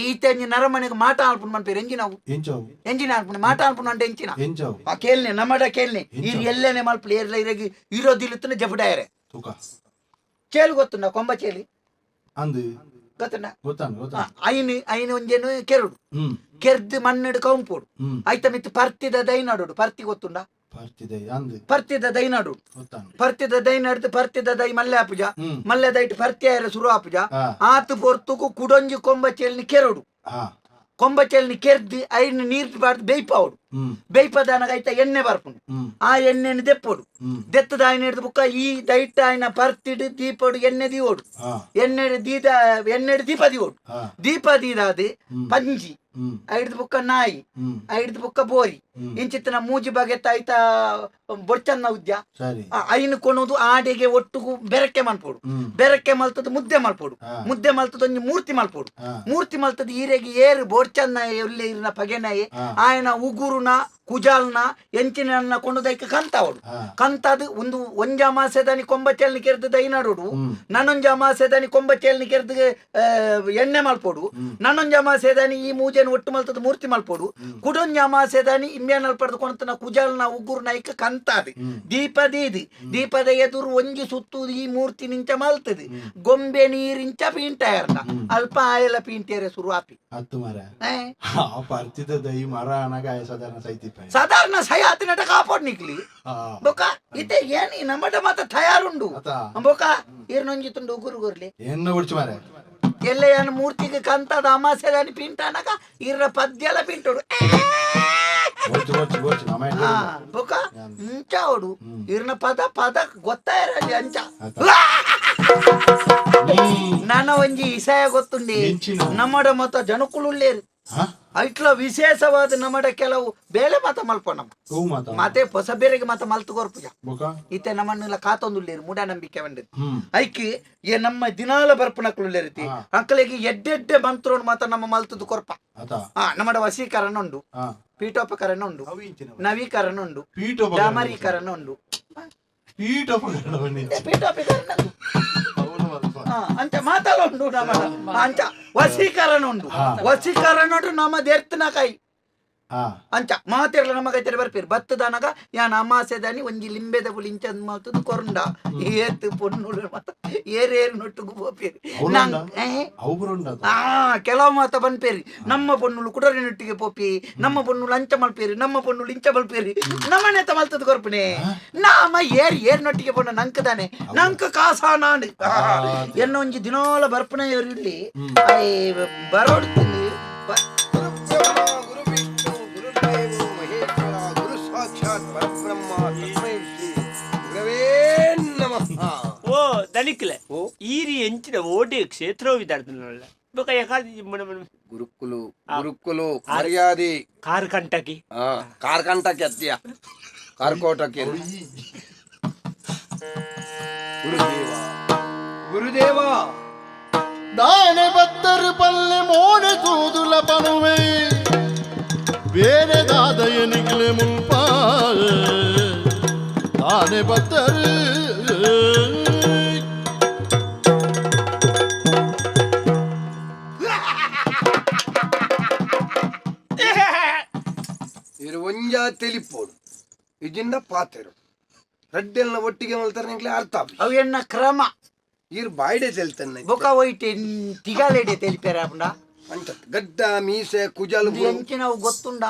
ಈತೆ ಒಂಜಿ ನರಮಣಿಗೆ ಮಾಟ ಆಲ್ಪುನ್ ಮನ್ಪೇರು ಎಂಜಿ ನಾವು ಎಂಚವು ಎಂಜಿನ ಆಲ್ಪುನ್ ಮಾಟ ಆಲ್ಪುನ್ అంటే ಎಂಚಿನ ಎಂಚವು ಆ ಕೇಳ್ನೆ ನಮ್ಮಡ ಕೇಳ್ನೆ ಈರಿ ಎಲ್ಲೇನೆ ಮಲ್ಪಲಿ ಏರ್ಲ ಇರಗಿ ಇರೋದಿಲ್ಲುತ್ತನೆ ಜಪಡಾಯರೆ ತೂಕ ಚೇಲು ಗೊತ್ತುಂಡ ಕೊಂಬ ಚೇಲಿ ಅಂದು ಗೊತ್ತುಂಡ ಗೊತ್ತಾನು ಐನು ಒಂಜೇನು ಕೆರಡು ಕೆರ್ದು ಮಣ್ಣಿಡು ಕಂಪೋಡು ಆಯ್ತ ಮಿತ್ತು ಪರ್ತಿದ ದೈನಾಡು ಪರ್ತಿ ಗೊತ್ತುಂಡ ಬರ್ತಿದೆ ಅಂದು ಪರ್ತಿದ ದೈನಾಡು ಗೊತ್ತಾನು ಪರ್ತಿದ ದೈನಾಡ್ದು ಪರ್ತಿದ ದೈ ಮಲ್ಲೆ ಆಪುಜ ಮಲ್ಲೆ ದೈಟ್ ಪರ್ತಿಯಾರ ಶುರು ಆಪುಜ ಆತು ಪೊರ್ತುಕು ಕುಡೊಂಜಿ ಕೊಂಬ ಚೇಲ್ನಿ ಕೆರಡು ಕೊಂಬ ಚೇಲ್ನಿ ಕೆರ್ದು ಐನು ನೀರು ಬಾರ್ದು ಬೇಯ್ಪಾವಡು ಬೇಯ್ಪದಾನಾಗ ಆಯ್ತ ಎಣ್ಣೆ ಬರ್ಪುಂಡು ಆ ಎಣ್ಣೆನ ದೆಪ್ಪೋಡು ದೆತ್ತದ ಆಯ್ನ ಹಿಡ್ದು ಬುಕ್ಕ ಈ ದೈಟ್ ಆಯ್ನ ಪರ್ತಿಡು ದೀಪಡು ಎಣ್ಣೆ ದೀವೋಡು ಎಣ್ಣೆ ದೀಪ ದೀವೋಡು ದೀಪ ದೀದಾದು ಪಂಜಿ ಐಡ್ದು ಬುಕ್ಕ ನಾಯಿ ಐಡ್ದು ಬುಕ್ಕ ಬೋರಿ ಇಂಚಿತ್ತನ ಮೂಜಿ ಬಗೆತ್ತ ಆಯ್ತ ಬೊಚ್ಚನ್ನ ಉದ್ಯ ಐನು ಕೊಣುದು ಆಡೆಗೆ ಒಟ್ಟುಗು ಬೆರಕೆ ಮಲ್ಪೋಡು ಬೆರಕೆ ಮಲ್ತದ ಮುದ್ದೆ ಮಲ್ಪೋಡು ಮುದ್ದೆ ಮಲ್ತದ ಒಂಜಿ ಮೂರ್ತಿ ಮಲ್ಪೋಡು ಮೂರ್ತಿ ಮಲ್ತದ ಈರೆಗೆ ಏರು ಬೋರ್ಚನ್ನ ಒಳ್ಳೆ ಇರಿನ ಪಗೆನಾಯಿ ಆಯನ ಉಗುರುನ ಕುಜಾಲ್ನ ಎಂಚಿನ ಕೊಂಡುದೈಕ ಕಂತಾವಡು ಕಂತಾದು ಒಂದು ಒಂಜಾಮಾಸೆದಾನಿ ಕೊಂಬ ಚೇಲ್ನಿ ಕೆರ್ದು ದೈನಾಡೋಡು ನನ್ನೊಂಜಾಮಾಸೆದಾನಿ ಕೊಂಬ ಚೇಲ್ನಿ ಕೆರ್ದು ಎಣ್ಣೆ ಮಲ್ಪೋಡು ನನ್ನೊಂಜಾಮಾಸೆದಾನಿ ಈ ಮೂಜೆನ ಒಟ್ಟು ಮಲ್ತದ ಮೂರ್ತಿ ಮಲ್ಪೋಡು ಕುಡೊಂಜಾಮಾಸೆದಾನಿ ಇಂಬ್ಯಾನಲ್ ಪಡೆದು ಕೊಂತನ ಕುಜಾಲ್ನ ಉಗುರುನ ಐಕ ಕಂತಾದು ದೀಪ ದೀದಿ ದೀಪದ ಎದುರು ಒಂಜಿ ಸುತ್ತು ಈ ಮೂರ್ತಿ ನಿಂಚ ಮಲ್ತದೆ ಗೊಂಬೆ ನೀರಿಂಚ ಪೀಂಟಾಯರ್ನ ಅಲ್ಪ ಆಯಲ ಪೀಂಟೇರೆ ಶುರು ಆಪಿ ಹತ್ತು ಮರ ಬರ್ತಿದ ದೈ ಮರ ಅನಗಾಯ ಸಾಧಾರಣ ಸೈತಿ ಸಾಧಾರಣ ಸಯಾತಿನಟ ಕಾಪಾಡ್ ನಿಕ್ಲಿ ಬೊಕ ಇತ್ತೆ ಏನಿ ನಮ್ಮಟ ಮಾತ ತಯಾರುಂಡು ಬೊಕ ಇರ್ನೊಂಜಿತುಂಡು ಉಗುರು ಗುರ್ಲಿ ಎನ್ನ ಉಡ್ಚು ಮರ ಎಲ್ಲ ಏನು ಮೂರ್ತಿಗೆ ಕಂತದ ಅಮಾಸೆದಾನಿ ಪಿಂಟಾನಗ ಇರ್ರ ಪದ್ಯಲ ಪಿಂಟೋಡು ಬೊಕ ಮುಂಚಾವಡು ಇರ್ನ ಪದ ಗೊತ್ತಾಯಿರಲಿ ಅಂಚ ನನ್ನ ಒಂಜಿ ವಿಷಯ ಗೊತ್ತುಂಡಿ ನಮ್ಮಡ ಮತ ಜನಕುಳುಳ್ಳೇರು ಐಟ್ಲ ವಿಶೇಷವಾದ ನಮ್ಮಡ ಕೆಲವು ಬೇಳೆ ಮಾತ ಮಲ್ಪೋಣ ಮತ್ತೆ ಹೊಸ ಬೇರೆಗೆ ಮಾತ ಮಲ್ತು ಗೊರ್ಪುಜ ಇತ್ತೆ ನಮ್ಮನ್ನೆಲ್ಲ ಕಾತೊಂದುಳ್ಳೇರು ಮೂಢನಂಬಿಕೆ ಬಂದಿದ್ದು ಐಕಿ ಏ ನಮ್ಮ ದಿನಾಲ ಬರ್ಪಣಕ್ಳುಳ್ಳೇರಿತಿ ಅಂಕಲಿಗೆ ಎಡ್ಡೆಡ್ಡೆ ಮಂತ್ರೋಡು ಮಾತ ನಮ್ಮ ಮಲ್ತದ್ದು ಕೊರ್ಪ ನಮ್ಮಡ ವಶೀಕರಣ ಉಂಡು ಪೀಠೋಪಕರಣ ಉಂಡು ನವೀಕರಣ ಉಂಡು ಡಾಮರೀಕರಣ ಉಂಡು ಪೀಠೋಪಕರಣ ಅಂಚ ಮಾತಾಡೋಂಡು ನಮ್ಮ ಅಂಚ ವಶೀಕರಣ ಉಂಡು ವಶೀಕರಣ ಉಂಡು ನಮ್ಮ ದೇರ್ತನ ಕೈ ಅಂಚ ಮಾತಿರ್ಲ ನಮಗೈತೆ ಬರ್ಪೇರು ಬತ್ತದನಗ ಯಾನ್ ಅಮಾಸೆದಾನಿ ಒಂಜಿ ಲಿಂಬೆದ ಬುಲಿ ಇಂಚ ಮಾತದು ಕೊರಂಡ ಏತ್ ಪೊನ್ನುಳು ಮತ ಏರೇರು ನೊಟ್ಟುಗು ಹೋಪೇರಿ ಕೆಲವು ಮಾತ ಬನ್ಪೇರಿ ನಮ್ಮ ಪೊನ್ನುಳು ಕುಡರಿ ನೊಟ್ಟಿಗೆ ಪೋಪಿ ನಮ್ಮ ಪೊನ್ನುಳು ಅಂಚ ಮಲ್ಪೇರಿ ನಮ್ಮ ಪೊನ್ನುಳು ಇಂಚ ಮಲ್ಪೇರಿ ನಮ್ಮನೆತ ಮಲ್ತದ ಕೊರ್ಪನೆ ನಾಮ ಏರ್ ನೊಟ್ಟಿಗೆ ಪೊನ್ನ ನಂಕದಾನೆ ನಂಕ ಕಾಸ ನಾಡು ಎನ್ನ ಒಂಜಿ ದಿನಾಲ ಬರ್ಪನೆ ಇಲ್ಲಿ ಬರೋಡ್ತೀನಿ ಓ ದಲಿಕ್ಲೆ ಈರಿ ಎಂಚಿನ ಓಡಿ ಕ್ಷೇತ್ರ ವಿಧಾರ್ಥ ಗುರುಕುಲು ಗುರುಕುಲು ಮರ್ಯಾದೆ ಕಾರ್ಕಂಟಕಿ ಕಾರ್ಕಂಟಕಿ ಅತ್ಯ ಕಾರ್ಕೋಟಕಿ ಗುರುದೇವ ಗುರುದೇವ ದಾನೆ ಬತ್ತರು ಪಲ್ಲೆ ಮೋನೆ ತೂದುಲ ಪನುವೆ ಬೇರೆ ದಾದಯ ನಿಗ್ಲೆ ಮುಲ್ಪ ದಾನೆ ಬತ್ತರು ಇರು ಒಂಜಾ ತೆಲಿಪೋಡು ಇಜಿಂದ ಪಾತೆರು ರಡ್ಡೆಲ್ನ ಒಟ್ಟಿಗೆ ಮಲ್ತಾರೆ ನಿಂಗ್ಲೆ ಅರ್ಥ ಅವು ಎನ್ನ ಕ್ರಮ ಇರ್ ಬಾಯ್ಡೆ ತೆಲ್ತನ್ನ ಬೊಕ ಒಯ್ಟೆ ತಿಗಾಲೆಡೆ ತೆಲಿಪೇರ ಅಪ್ಪಂಡ ಅಂತ ಗಡ್ಡ ಮೀಸೆ ಕುಜಲ್ ಎಂಚಿನವು ಗೊತ್ತುಂಡ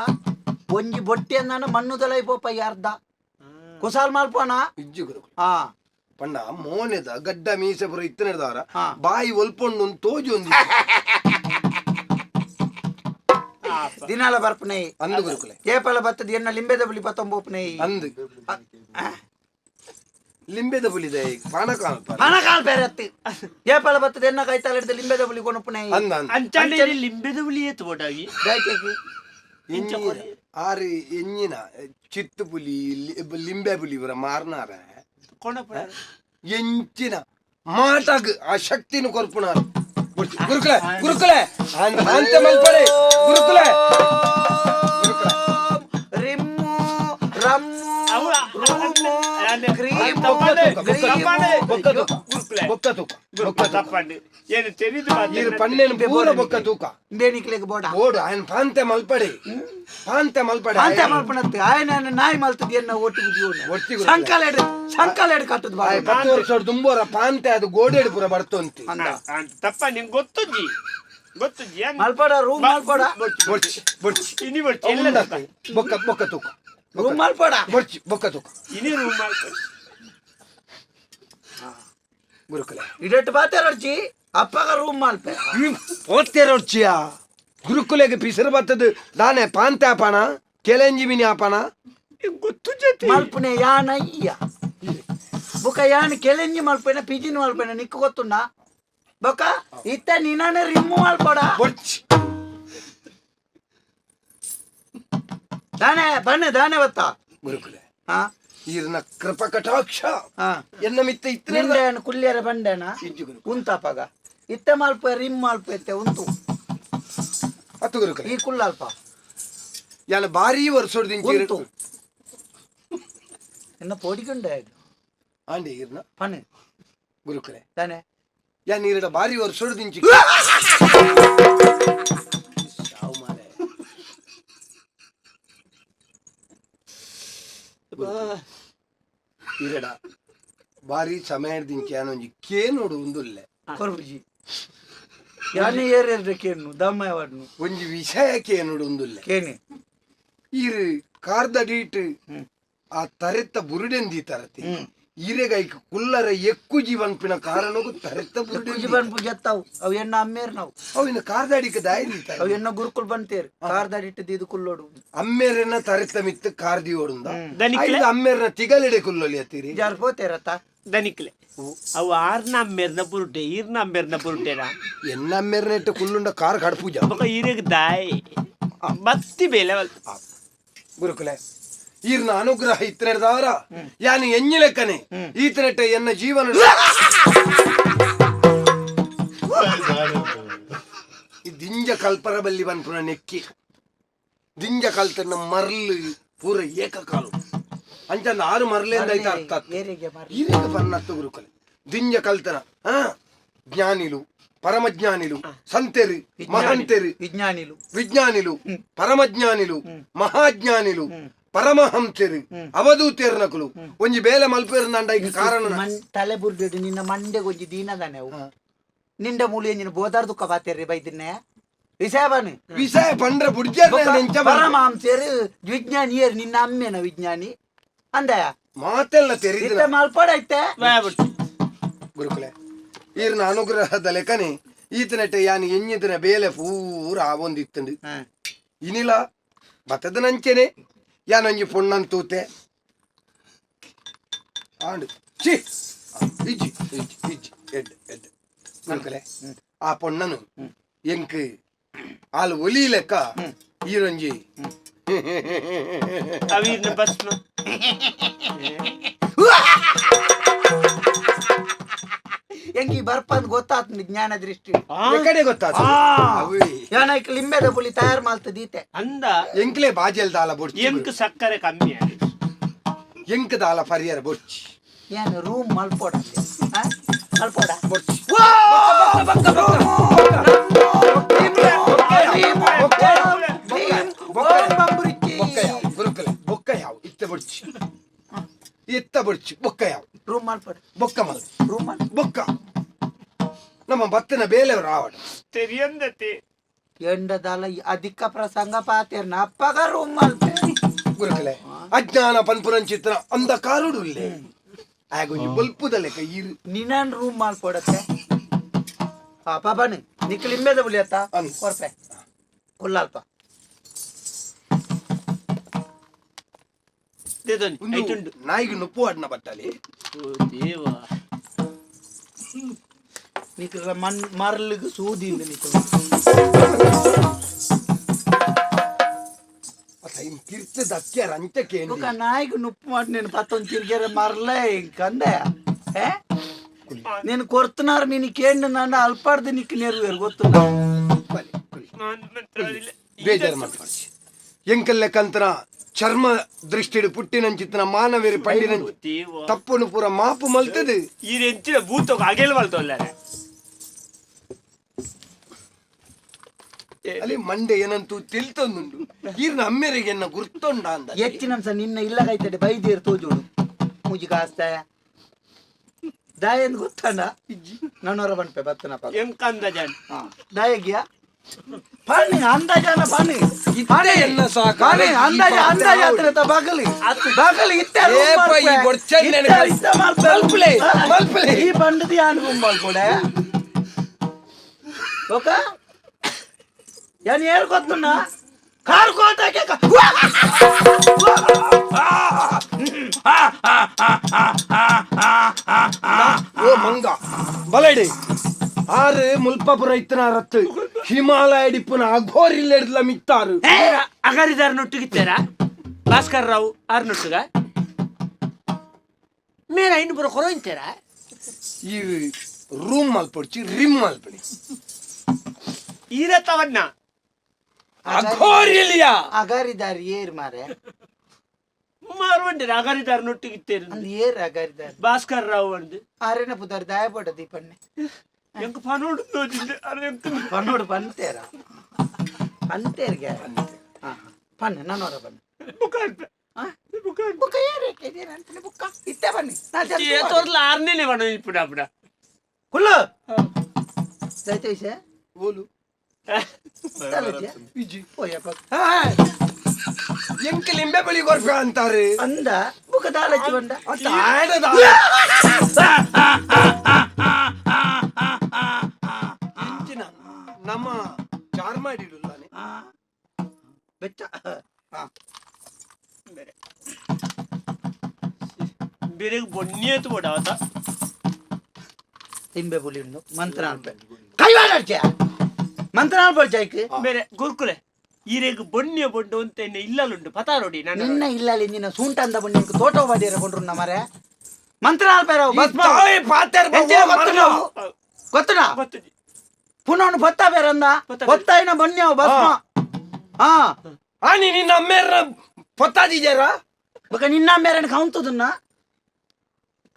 ಒಂಜಿ ಬೊಟ್ಟೆ ಅಂದಾನ ಮಣ್ಣುದಲೈ ಪೋಪ ಅರ್ಧ ಕುಸಾಲ್ ಮಾಲ್ಪೋಣ ಇಜ್ಜು ಗುರು ಪಂಡ ಮೋನೆದ ಗಡ್ಡ ಮೀಸೆ ಪುರ ಇತ್ತ ನಡೆದವರ ಬಾಯಿ ಒಲ್ಪೊಂಡು ಒಂದು ತೋಜು ಒಂದು ದಿನಾಲ ಬರ್ಪನೆ ಅಂದು ಗುರುಕುಲೆ ಏಪಲ ಬತ್ತದ ಎನ್ನ ಲಿಂಬೆದ ಬುಲಿ ಪತ್ತೊಂಬೋಪನೆ ಅಂದು ಲಿಂಬೆದ ಬುಲಿದೆ ಪಣಕಾಲ್ ಬೇರೆ ಅತ್ತಿ ಏಪಲ ಬತ್ತದ ಎನ್ನ ಕೈತಾಲ ಹಿಡಿದ ಲಿಂಬೆದ ಬುಲಿ ಕೊನಪನೆ ಅಂಚಾಂಡೆ ಲಿಂಬೆದ ಬುಲಿ ಏತು ಬೋಟಾಗಿ ಆರು ಎಂಜಿನ ಚಿತ್ತು ಪುಲಿ ಲಿಂಬೆ ಪುಲಿ ಇವರ ಮಾರ್ನಾರ ಎಂಚಿನ ಮಾಟಾಗ್ ಆ ಶಕ್ತಿನ ಕೊರ್ಪುನಾರು ಗುರುಕುಲೆ ಗುರುಕುಲೆ ಅಂತ ಮಲ್ಪಡೆ ಗುರುಕುಲೆ ರಿಮ್ಮು ರಮ್ಮು ಅವು ರೂಮು ಕ್ರೀಮ್ ಬೊಕ್ಕ ತೂಕ ತಪ್ಪಂడి ಏನು ತೆರಿದು ಇರು ಪನ್ನೆನು ಪೂರ ಬೊಕ್ಕ ತೂಕ ಬೇನಿಕ್ಲೆಗ್ ಬೋಡ ಓಡು ఆయన ಪಾಂತೆ ಮಲ್ಪಡೆ ಅಂತ ಮಲ್ಪನತ್ತೆ ಆಯನ ನಾಯಿ ಮಲ್ತದ ಎನ್ನ ಒಟ್ಟಿಗೆ ಒಟ್ಟಿಗೆ ಸಂಕಲೇಡ್ ಕಟ್ಟದ ಬಾಳ 10 ವರ್ಷ ದುಂಬೋರ ಪಾಂತೆ ಅದು ಗೋಡೆಡ್ ಪೂರ ಬರ್ತಂತಿ ತಪ್ಪ ನಿಂಗೆ ಗೊತ್ತುಜ್ಜಿ ಏನು ಮಲ್ಪಡ ರೂಮ್ ಮಲ್ಪಡ ಇನಿ ಬರ್ತಿ ಎಲ್ಲ ಬೊಕ್ಕ ತೂಕ ರೂಮ್ ಮಲ್ಪಡ ಬೊಕ್ಕ ತೂಕ ಇನಿ ರೂಮ್ ಮಾಡ್ಕೊಳ್ಳಿ ಗುರುಕುಲೆ ಇಡಟ್ ಬಾತೇರಡ್ಚಿ ಅಪ್ಪಗ ರೂಮ್ ಮಲ್ಪೆ ಓದ್ತೇರೊಚ್ಚಿಯ ಗುರುಕುಲೆಗೆ ಪಿಸರು ಬರ್ತದ ದಾನೆ ಪಾಂತೆ ಆಪಣ ಕೆಲೆಂಜಿ ಮಿನಿ ಆಪಣ ಗೊತ್ತು ಜೊತೆ ಮಲ್ಪನೆ ಯಾನಯ್ಯ ಬೊಕ ಯಾನ್ ಕೆಲೆಂಜಿ ಮಲ್ಪೆನ ಪಿಜಿನ್ ಮಲ್ಪೆನ ನಿಕ್ಕು ಗೊತ್ತುಂಡ ಬೊಕ ಇತ್ತ ನಿನಾನೆ ರಿಮ್ಮು ಮಲ್ಪಡ ದಾನೆ ಬತ್ತ ಗುರುಕುಲೆ ಹಾ ಈರ್ನ ಕೃಪ ಕಟಾಕ್ಷ ಹಾ ಎನ್ನ ಮಿತ್ತ ಇತ್ರ ನಿಂಡೆನ ಕುಲ್ಯರ ಬಂಡೆನ ಉಂತಪಗ ಇತ್ತ ಮಲ್ಪ ರಿಮ್ ಮಲ್ಪ ಎತ್ತೆ ಉಂತು ಹತ್ತು ಗುರುಕುಲೆ ಈ ಕುಲ್ಲಲ್ಪ ಯಾನ ಭಾರಿ ವರ್ಷೋಡ್ದಿಂಚಿ ಉಂತು ಎನ್ನ ಪೋಡಿಕೊಂಡೆ ಆಂಡೆ ಈರ್ನ ಪನೆ ಗುರುಕುಲೆ ತಾನೆ ಯಾ ನೀರಿಡ ಭಾರಿ ವರ್ಷೋಡ್ದಿಂಚಿ ಈರಡ ಭಾರಿ ಸಮಯದಿಂಚಿ ಯಾನೊಂಜಿ ಕೇನೋಡು ಉಂದುಲ್ಲೆ ಕೊರ್ಬುಜಿ ಯಾನೆ ಏರ್ರೆ ಕೇನು ದಮ್ಮ ಯಾವಡ್ನು ಒಂಜಿ ವಿಷಯ ಕೇನೋಡು ಉಂದುಲ್ಲೆ ಕೇನೆ ಈರು ಕಾರ್ದ ಡೀಟ್ ಆ ತರೆತ್ತ ಬುರುಡೆಂದಿ ತರತಿ ಈರೆಗೈಕ್ ಕುಲ್ಲರ ಎಕ್ಕು ಜೀವನ್ಪಿನ ಕಾರಣಗೂ ತರೆತ್ತ ಬುರುಡೆಂದಿ ಜೀವನ್ ಪೂಜತ್ತಾವು ಅವು ಎನ್ನ ಅಮ್ಮೇರ್ ನಾವು ಅವಿನ ಕಾರ್ದಾಡಿಕ ದಾಯಿ ಅವು ಎನ್ನ ಗುರುಕುಲ್ ಬಂತೇರು ಕಾರ್ದಾಡಿಟ್ಟು ದೀದು ಕುಲ್ಲೋಡು ಅಮ್ಮೇರನ್ನ ತರೆತ್ತ ಮಿತ್ತ ಕಾರ್ದಿ ಓಡುಂದ ದನಿಕ್ಲೆ ಅಮ್ಮೇರನ್ನ ತಿಗಲೆಡೆ ಕುಲ್ಲೊಲಿ ಹತ್ತೀರಿ ಜಾರ್ ಪೋತೇರತ್ತ ದನಿಕ್ಲೆ ಅವು ಆರ್ನ ಅಮ್ಮೇರ್ನ ಪುರುಟೆ ಈರ್ನ ಅಮ್ಮೇರ್ನ ಪುರುಟೆನಾ ಎನ್ನ ಅಮ್ಮೇರನ್ನ ಇಟ್ಟು ಕುಲ್ಲುಂಡ ಕಾರ್ ಕಡ್ಪೂಜ ಬೊಕ ಈರೆಗ್ ದಾಯ್ ಬತ್ತಿ ಬೇಲೆ ಗುರುಕುಲೆ ಈರ್ನ ಅನುಗ್ರಹ ಇತ್ತನೆಡ್ದವರ ಯಾನು ಎಂಜಿಲೆಕ್ಕನೆ ಈತನೆಟ್ಟ ಎನ್ನ ಜೀವನ ಈ ದಿಂಜ ಕಲ್ಪರ ಬಲ್ಲಿ ಬನ್ಪುನ ನೆಕ್ಕಿ ದಿಂಜ ಕಲ್ತನ ಮರ್ಲು ಪೂರ ಏಕಕಾಲು ಅಂಚಂದ ಆರು ಮರ್ಲೆಂದ ಐತ ಅರ್ಥ ಏರಿಗೆ ಮಾರಿ ಈರೆಗ ಬನ್ನತ್ತು ಗುರುಕುಲೆ ದಿಂಜ ಕಲ್ತನ ಜ್ಞಾನಿಲು ಪರಮಜ್ಞಾನಿಲು ಸಂತೆರು ಮಹಂತೆರು ವಿಜ್ಞಾನಿಲು ವಿಜ್ಞಾನಿಲು ಪರಮಜ್ಞಾನಿಲು ಮಹಾಜ್ಞಾನಿಲು ಪರಮಹಂಸರು ಅವಧೂತೇರ್ನಕುಲು ಒಂಜಿ ಬೇಲೆ ಮಲ್ಪೇರ್ನಂಡ ಈಗ ಕಾರಣ ತಲೆ ಬುರ್ಡಿಡು ನಿನ್ನ ಮಂಡೆ ಗೊಂಜಿ ದೀನದಾನೆ ಅವು ನಿಂಡ ಮೂಲಿ ಎಂಜಿನ ಬೋದಾರ್ ದುಃಖ ಬಾತೇರ್ರಿ ಬೈದಿನ್ನೆ ವಿಷಯಬಾನು ವಿಷಯ ಪಂಡ್ರ ಬುಡ್ಜ ಪರಮಹಂಸರು ವಿಜ್ಞಾನಿಯರು ನಿನ್ನ ಅಮ್ಮೇನ ವಿಜ್ಞಾನಿ ಅಂದಯ ಮಾತೆಲ್ಲ ತೆರೀತ ಮಲ್ಪಡೈತೆ ಗುರುಕುಲೆ ಈರ್ನ ಅನುಗ್ರಹದ ಲೆಕ್ಕನೆ ಈತನೆಟ್ಟ ಯಾನು ಎಂಜಿತನ ಬೇಲೆ ಪೂರ ಆವೊಂದಿತ್ತಂಡು ಇನಿಲ ಬತ್ತದ ನಂಚೆನೆ ಯಾನೊಂಜಿ ಪೊಣ್ಣಂತೂತೆ ಆಂಡು ಛೀ ಇಜ್ಜಿ ಇಜ್ಜಿ ಇಜ್ಜಿ ಎಡ್ ಎಡ್ ಗುರುಕುಲೆ ಆ ಪೊಣ್ಣನು ಎಂಕ್ ಆಲು ಒಲಿ ಲೆಕ್ಕ ಈರೊಂಜಿ ಅವೀರ್ನ ಭಸ್ಮ ಎಂಕಿ ಬರ್ಪಂದ್ ಗೊತ್ತಾತ್ ಜ್ಞಾನ ದೃಷ್ಟಿ ಕಡೆ ಗೊತ್ತಾದ ಯಾನೈಕ್ ಲಿಂಬೆದ ಪುಳಿ ತಯಾರು ಮಾಡ್ತದೀತೆ ಅಂದ ಎಂಕ್ಲೆ ಬಾಜೆಲ್ ದಾಲ ಬೊಡ್ಚಿ ಎಂಕ್ ಸಕ್ಕರೆ ಕಮ್ಮಿ ಎಂಕ್ ದಾಲ ಪರಿಯರ ಬೊಡ್ಚಿ ಏನು ರೂಮ್ ಮಲ್ಪೋಡ ಮಲ್ಪೋಡ ಬೊಡ್ಚಿ ಗುರುಕುಲೆ ಬೊಕ್ಕ ಯಾವ ಇತ್ತ ಬೊಡ್ಚಿ ಎತ್ತ ಬೊಡ್ಚಿ ಬೊಕ್ಕ ಯಾವ ರೂಮ್ ಮಲ್ಪೋಡ ಬೊಕ್ಕ ಮಲ್ ರೂಮ್ ಬೊಕ್ಕ ನಮ್ಮ ಭತ್ತನ ಬೇಲೆಯವರು ಆವಡ ತೆರಿಯಂದತೆ ಎಂಡದಾಲ ಅಧಿಕ ಪ್ರಸಂಗ ಪಾತೇರ್ನ ಅಪ್ಪಗ ರೂಮ್ ಮಲ್ಪೆ ಗುರುಕುಲೆ ಅಜ್ಞಾನ ಪನ್ಪುರನ್ ಚಿತ್ರ ಅಂಧಕಾರುಡು ಇಲ್ಲೇ ಆಗೊಂಜಿ ಬಲ್ಪುದ ಲೆಕ್ಕ ಈರು ನಿನ್ನನ್ ರೂಮ್ ಮಲ್ಪೋಡತ್ತೆ ಪಾಪನಿ ನಿಕ್ ಲಿಂಬೆದ ಪುಳಿ ಅತ್ತ ಕೊರ್ಪೆ ಕುಲ್ಲಲ್ಪ ಐಟುಂಡು ನಾಯಿಗೆ ನುಪ್ಪು ಅಡ್ನ ಬಟ್ಟಲಿ ದೇವಾ ನಿಕ್ ಮರ್ಲಿಗೆ ಸೂದಿಂದ ನಿಕ್ ತೀರ್ಥ ದಕ್ಕೆ ರಂಚಕ್ಕೆ ನಾಯಿಗೆ ನುಪ್ಪು ಮಾಡಿ ನೀನು ಪತ್ತೊಂದು ತಿರ್ಗ್ಯಾರ ಮರ್ಲೆ ಕಂದೆ నేను కొడుతున్నారు మీ నీకేంటి నన్ను అల్పాడితే నీకు నెరవేరు ಗೊತ್ತುಂಟಾ ಬೇಜಾರು ಮಾಡ್ಪಾಡ್ಸಿ ಎಂಕಲ್ಲೆಕ್ಕಂತರ ಚರ್ಮ ದೃಷ್ಟಿಡು ಪುಟ್ಟಿನಂಚಿತ್ತಿನ ಮಾನವೇರಿ ಪಂಡಿನಂಚಿ ತಪ್ಪುನು ಪೂರ ಮಾಪು ಮಲ್ತದು ಈ ಎಂಚಿನ ಭೂತ ಅಗೆಲ್ ಮಲ್ತೊಲ್ಲಾರೆ ಅಲ್ಲಿ ಮಂಡೆ ಏನಂತೂ ತಿಳ್ತೊಂದುಂಡು ಈರ್ನ ಅಮ್ಮೆರಿಗೆ ಎನ್ನ ಗುರ್ತೊಂಡ ಅಂದ ಹೆಚ್ಚಿನಂಶ ನಿನ್ನ ಇಲ್ಲಗೈತಡೆ ಬೈದೇರು ತೋಜೋಡು ಮುಜಿ ಕಾಸ್ತ ದಾಯಂದು ಗೊತ್ತಂಡ ನನ್ನವರ ಬಣ್ಪೆ ಬತ್ತನಪ್ಪ ಎಂಕಂದ ಜನ ದಾಯಗಿಯ ಪಾನಿ ಅಂದಾಜನ ಪಾನಿ ಇತ್ತೆ ಎನ್ನ ಸಾಕಾನೆ ಅಂದಾಜ ಅಂದಾಜ ಹತ್ರ ಬಗಲಿ ಬಗಲಿ ಇತ್ತೆ ಈ ಬೊಡ್ಚೆನ್ ಮಲ್ಪಲೆ ಮಲ್ಪಲೆ ಈ ಬಂಡದಿ ಅನ್ಕೊಂಬಲ್ ಕೂಡ ಓಕ ಏನ್ ಹೇಳ್ಕೊತುನ್ನ ಕಾರ್ ಕೋತಾಕೆ ಓ ಮಂಗ ಬಲಡಿ ಆರು ಮುಲ್ಪಪುರ ಇತ್ತನ ರತ್ತು ಹಿಮಾಲಯ ಡಿಪ್ಪುನ ಅಘೋರಿಲ್ಲೆಡ್ಲ ಮಿತ್ತಾರು ಅಗಾರಿದಾರ್ ನೊಟ್ಟಿಗಿತ್ತಾರ ಭಾಸ್ಕರ್ ರಾವ್ ಆರ್ ನೊಟ್ಟುಗ ಮೇರ ಇನ್ನು ಬರೋ ಕೊರೋ ಇಂತಾರ ಈ ರೂಮ್ ಮಲ್ಪೊಡ್ಚಿ ರಿಮ್ ಮಲ್ಪಡಿ ಈರತ್ತವನ್ನ ಅಘೋರಿಲಿಯಾ ಅಗಾರಿದಾರ್ ಏರ್ ಮಾರೆ ಮಾರುವಂಡಿರ ಅಗಾರಿದಾರ್ ನೊಟ್ಟಿಗಿತ್ತೇರು ಅಂದ್ ಏರ್ ಅಗಾರಿದಾರ್ ಭಾಸ್ಕರ್ ರಾವ್ ಅಂದು ಆರೇನ ಪುದಾರ್ ದಾಯಪಡ ದೀಪಣ್ಣೆ ಎಂಕ ಪನೋಡು ನೋಡಿದ್ದೆ ಅರೆ ಎಂಕ ಪನ್ನೋಡು ಪಂತೇರ ಪಂತೇರ್ಗೆ ಪನ್ನೆ ನನ್ನವರ ಬನ್ನಿ ಬುಕ್ಕ ಏರಕ್ಕೆ ಅಂತಾನೆ ಬುಕ್ಕ ಇತ್ತೆ ಬನ್ನಿ ತೋರ್ಲ ಆರ್ನೇನೆ ಬಣ್ಣ ಇಪ್ಪುಡ ಅಪ್ಪಡ ಕುಲ್ಲು ದಯತೆ ವಿಷಯ ಓಲು ತಲಜೆ ವಿಜಿ ಓಯಪ್ಪ ಎಂಕ ಲಿಂಬೆ ಬಳಿ ಗೊರ್ಫೆ ಅಂತಾರೆ ಅಂದ ಬುಕ್ಕ ದಾಲಚ್ಚಿ ಬಂದ ಅಂತ ಆಡದ ಇಂಚಿನ ನಮ್ಮ ಚಾರ್ ಮಾಡಿಡುಲ್ಲಾನೆ ಬೆಚ್ಚ ಬೇರೆಗೆ ಬೊನ್ನಿಯತ್ತು ಬೋಡ ಆತ ತಿಂಬೆ ಬುಲಿ ಉಂಡು ಮಂತ್ರನಾಲ್ ಕೈವಾಡರ್ಚೆ ಮಂತ್ರನಾಲ್ ಬರ್ಚಾಯ್ಕೆ ಬೇರೆ ಗುರುಕುಲೆ ಈರೆಗ್ ಬೊನ್ನಿಯ ಬೊಂಡು ಅಂತ ಇಲ್ಲಲುಂಡು ಪತಾರೋಡಿ ನಾನು ನಿನ್ನ ಇಲ್ಲಲ್ಲಿ ನಿನ್ನ ಸೂಂಟ ಅಂದ ಬನ್ನಿ ತೋಟ ಬಾಡಿಯರ ಕೊಂಡ್ರು ಮರೆ ಮಂತ್ರನಾಲ್ ಬೇರೆ ಗೊತ್ತುನಾ ಗೊತ್ತಿದೆ ಪುನಃ ಭತ್ತ ಬೇರಂದ ಭತ್ತಾಯಿನ ಬನ್ನಿ ಭಸ್ಮ ಹಾ ಆನಿ ನಿನ್ನ ಅಮ್ಮೇರ ಪೊತ್ತಾದಿಜಾರ ಬಕ ನಿನ್ನ ಮೇರನ್ ಕೌಂತದನ್ನ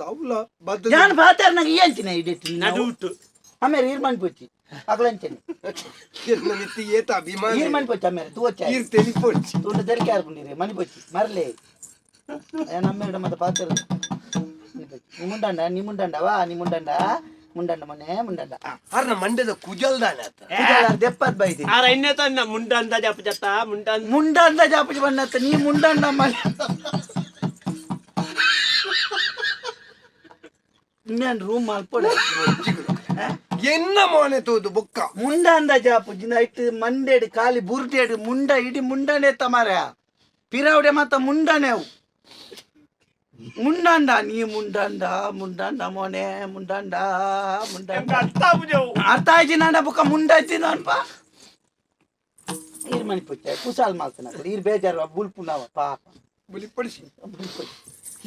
ತೌಲ ಬದ್ದ ಯಾನ್ ಪಾತಾರ ನಂಗೆ ಏಂಚಿನ ಇಡೆಟ್ಟಿ ನಡುಟು ಆಮೇಲೆ ಈರ್ಮನ್ ಪೊಚ್ಚಿ ಅಗಲಂಚನೆ ಕಿರ್ನ ಮಿತ್ತಿ ಏತ ಅಭಿಮಾನ ಈರ್ಮನ್ ಪೊಚ್ಚಿ ಆಮೇಲೆ ತೂವಚ್ಚ ಈರ್ ತೆಲಿಪೊಡ್ಚಿ ತುಂಡ ತೆರಿಕೆ ಹಾಕೊಂಡಿರಿ ಮನಿ ಪೊಚ್ಚಿ ಮರಲೆ ನಮ್ಮ ಮತ್ತೆ ಪಾತ್ರ ನಿಮ್ಮುಂಡಂಡವಾ ನಿಮ್ಮುಂಡಂಡ ಮುಂಡಂಡ ಮೊನ್ನೆ ಮುಂಡಂಡ ಅರ್ನ ಮಂಡ್ಯದ ಕುಜಲ್ದಾನೆ ಆತ ದೆಪ್ಪತ್ ಬೈದಿ ಆರ ಇನ್ನೇ ತನ್ನ ಮುಂಡ ಅಂದ ಜಾಪ ಜತ್ತ ಮುಂಡ ಮುಂಡಂದ ಜಾಪಜಿ ಬಣ್ಣತ್ತ ನೀ ಮುಂಡಂಡ ಮನೆ ಇನ್ನೇನು ರೂಮ್ ಮಲ್ಪೊಡ ಎನ್ನ ಮೋನೆ ತೋದು ಬೊಕ್ಕ ಮುಂಡಂದ ಜಾಪುಜಿ ನೈಟ್ ಮಂಡೇಡ್ ಖಾಲಿ ಬುರ್ಡೇಡ್ ಮುಂಡ ಇಡೀ ಮುಂಡನೆ ತಮಾರ ಪಿರಾವಡೆ ಮಾತ ಮುಂಡನೆವು ಮುಂಡಂಡ ನೀ ಮುಂಡಂಡ ಮುಂಡಂಡ ಮೋನೆ ಮುಂಡಂಡ ಮುಂಡಂಡ ಅರ್ಥ ಆಯ್ತು ನಾಡ ಬುಕ್ಕ ಮುಂಡ ಇದ್ದೀನಿ ಅನ್ಪ ಈರ್ ಮನಿ ಪುಚ್ಚ ಕುಸಾಲ್ ಮಾಲ್ತನ ಈರ್ ಬೇಜಾರು ಬುಲ್ಪು ನಾವ ಪಾಪ ಬುಲಿಪಡಿಸಿ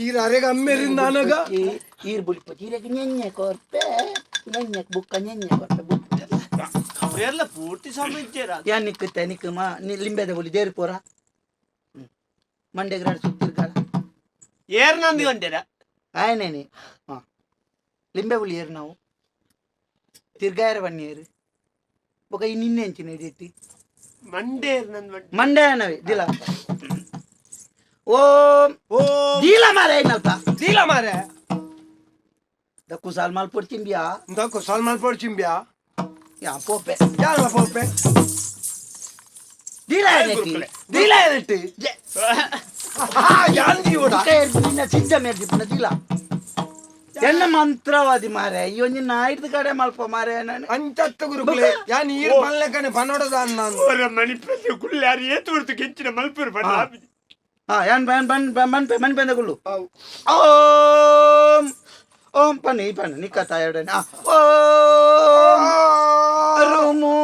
ಈರ ಅರೆಗ ಅಮ್ಮೇರಿಂದ ನಾನಗ ಈರ್ ಬುಲ್ಪು ಈರೆಗೆ ನೆನ್ನೆ ಕೊರ್ಪೆ ನೆನ್ನೆ ಬುಕ್ಕ ನೆನ್ನೆ ಕೊರ್ಪೆ ಬುಕ್ಕ ಎಲ್ಲ ಪೂರ್ತಿ ಸಂಬಂಧಿಸಿರ ಯಾನ್ ನಿಕ್ಕತ್ತೆ ನಿಕ್ಕಮ್ಮ ನೀ ಲಿಂಬೆದ ಬುಲಿ ದೇರಿ ಪೋರ ಮಂಡೆ ಗ್ರಾಡ್ ಸುತ್ತಿರ್ಗಾಳ ಏರ್ ನಂದಿ ಗಂಟೆರ ಆಯ್ನೇನಿ ಹಾ ಲಿಂಬೆ ಬುಲಿ ಏರು ನಾವು ತಿರ್ಗಾಯರ ಬನ್ನಿ ಏರು ಬೊಕ ಈ ನಿನ್ನೆ ಹೆಂಚಿನ ಹಿಡಿಯಟ್ಟಿ ಮಂಡೇ ಮಂಡೆ ನವಿ ದಿಲ ಓಂ ಓ ದಿಲ ಮಾರೆ ಏನಲ್ಪ ದೀಲ ಮಾರೆ ದಕ್ಕು ಸಾಲ್ ಮಾಲ್ ಪೊಡ್ಚಿಂಬಿಯಾ ಇಂದಕ್ಕೂ ಸಲ್ಮಾನ್ ಪೊಡ್ಚಿಂಬ್ಯಾ ಯಾ ಪೋಪೆ ಯಾರ ಪೋಪೆ ದಿಲ ಏನೈತಿ ದೀಲ ಏನಟ್ಟಿ ಯಾನ್ ಜೀವಡ ನಿನ್ನ ಸಿದ್ಧ ಮೇರ್ಜಿಪ್ಪನ ದಿಲ ಎನ್ನ ಮಂತ್ರವಾದಿ ಮಾರೆ ಈ ಒಂದು ನಾಯ್ದು ಕಡೆ ಮಲ್ಪ ಮಾರೆ ನಾನು ಅಂಚತ್ತ ಗುರುಕುಲೆ ಯಾನ್ ಈರ್ ಬಲ್ಲೆ ಕಣೆ ಪನೋಡದ ಅನ್ನ ಮಣಿಪಲ್ಲಿ ಗುಳ್ಳ್ಯಾರು ಏತು ಹೊರತು ಕೆಂಚಿನ ಮಲ್ಪೂರು ಬಣ್ಣ ಹಾ ಯಾನ್ ಮನ್ ಪೆಂದ ಗುಳ್ಳು ಓಂ ಓಂ ಪನ್ನಿ ಪನ್ನಿ ನಿಕ್ಕತ್ತ ಎರಡನೇ ಓಂ ರಮ್ಮು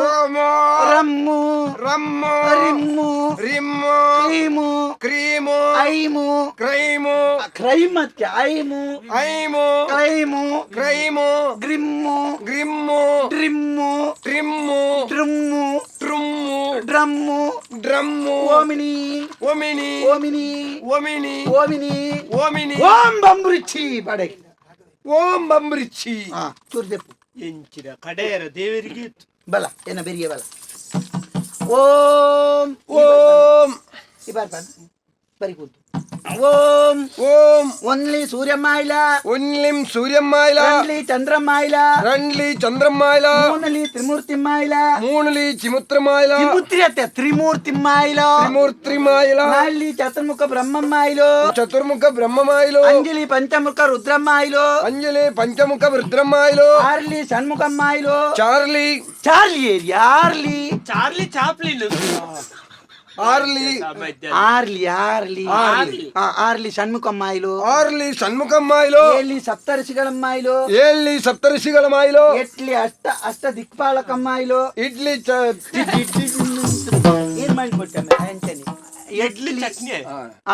ರೋಮೋ ರಮ್ಮು ರಮ್ಮೋ ರಿಮ್ಮು ರಿಮ್ಮೋ ಕ್ರೀಮು ಕ್ರೀಮು ಕ್ರೀಮು ಐಮು ಕ್ರೈಮು ಕ್ರೈಮ್ ಅದಕ್ಕೆ ಐಮು ಐಮು ಕ್ರೈಮು ಕ್ರೈಮು ಗ್ರಿಮ್ಮು ಗ್ರಿಮ್ಮು ಡ್ರಿಮ್ಮು ಟ್ರಿಮ್ಮು ಡ್ರಮ್ಮು ಟ್ರುಮ್ಮು ಡ್ರಮ್ಮು ಡ್ರಮ್ಮು ಓಮಿನಿ ಒಮಿನಿ ಓಮಿನಿ ಒಮಿನಿ ಓಮಿನಿ ಓಮಿನಿ ಓಂ ಬಂಬ್ರಿಚಿ ಬಡೆ ಓಂ ಬಂಬ್ರಿಚ್ಚಿ ಚೂರ್ದೆಪ್ಪು ಎಂಚಿನ ಕಡೆಯರ ದೇವರಿಗೆ ಇತ್ತು. ಬಲ ಏನ ಬೆರಿಯ ಬಲ ಓಂ ಓಂ ಇಬಾರ್ ಬರಿ ಕೂತು ಓಂ ಓಂ ಒನ್ಲಿ ಸೂರ್ಯಮ್ಮಾಯಿಲ ಒನ್ಲಿಂ ಸೂರ್ಯಮ್ಮಾಯಿಲ ರಂಡ್ಲಿ ಚಂದ್ರಮ್ಮಾಯಿಲ ರಂಡ್ಲಿ ಚಂದ್ರಮ್ಮಾಯಿಲ ಮೂನಲಿ ತ್ರಿಮೂರ್ತಿಮ್ಮಾಯಿಲ ಮೂಣಲಿ ಚಿಮುತ್ರಮಾಯಿಲ ತ್ರಿಮೂರ್ತಿ ಅತ್ತೆ ತ್ರಿಮೂರ್ತಿಮ್ಮಾಯಿಲ ತ್ರಿಮೂರ್ತಿಮಾಯಿಲ ನಾಲ್ಲಿ ಚತುರ್ಮುಖ ಬ್ರಹ್ಮಮ್ಮಾಯಿಲು ಚತುರ್ಮುಖ ಬ್ರಹ್ಮಮಾಯಿಲು ಅಂಜಲಿ ಪಂಚಮುಖ ರುದ್ರಮ್ಮಾಯಿಲು ಅಂಜಲಿ ಪಂಚಮುಖ ರುದ್ರಮಾಯಿಲು ಆರ್ಲಿ ಷಣ್ಮುಖಮ್ಮಾಯಿಲು ಚಾರ್ಲಿ ಚಾರ್ಲಿ ಏರಿ ಆರ್ಲಿ ಚಾರ್ಲಿ ಚಾಪ್ಲಿನ್ ಆರ್ಲಿ ಆರ್ಲಿ ಆರ್ಲಿ ಆರ್ಲಿ. ಆರ್ಲಿ ಷಣ್ಮುಖಮ್ಮಾಯಿಲು ಆರ್ಲಿ ಷಣ್ಮುಖಮ್ಮಾಯಿಲು ಏಳ್ಲಿ ಸಪ್ತರ್ಷಿಗಳಮ್ಮಾಯಿಲು ಏಳ್ಲಿ ಸಪ್ತಋಷಿಗಳ ಮಾಯಿಲು ಎಟ್ಲಿ ಅಷ್ಟ ದಿಕ್ಪಾಲಕಮ್ಮಾಯಿಲು ಇಡ್ಲಿ ಏನ್ ಮಾಡಿಕೊಟ್ಟೆ ಅಂಚನಿ ಇಡ್ಲಿ ಚಟ್ನಿ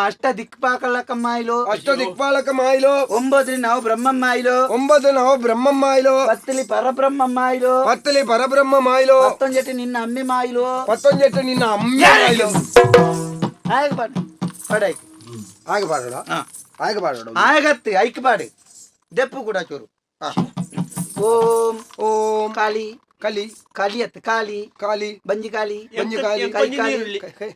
ಅಷ್ಟ ದಿಕ್ಪಾಲಕಮ್ಮಾಯಿಲು ಅಷ್ಟ ದಿಕ್ಪಾಲಕ ಮಾಯಿಲು ಒಂಬತ್ತು ನಾವು ಬ್ರಹ್ಮಮ್ಮಾಯಿಲು 9 ನಾವು ಬ್ರಹ್ಮಮ್ಮಾಯಿಲು ಪತ್ತಲಿ ಪರಬ್ರಹ್ಮಮ್ಮಾಯಿಲು ಪತ್ತಲಿ ಪರಬ್ರಹ್ಮ ಮಾಯಿಲು ಪತ್ತೊಂಜೆಟ್ಟು ನಿನ್ನ ಅಮ್ಮೆ ಮಾಯಿಲು 19 ನಿನ್ನ ಅಮ್ಮ ಮಾಯಿಲು ಹಾಗೆ ಪಾಡು ಪಡಾಯ್ತು ಹಾಗೆ ಪಾಡೋಣ ಹಾಗೆ ಪಾಡೋಣ ಆಗತ್ತೆ ಐಕ್ ಪಾಡಿ ದೆಪ್ಪು ಕೂಡ ಚೂರು ಓಂ ಓಂ ಕಾಳಿ ಕಲಿ ಕಾಳಿ ಅತ್ತೆ ಕಾಳಿ ಕಾಲಿ ಬಂಜಿ ಕಾಳಿ ಬಂಜಿ ಕಾಲಿ ಕೈ ಕಾಳಿ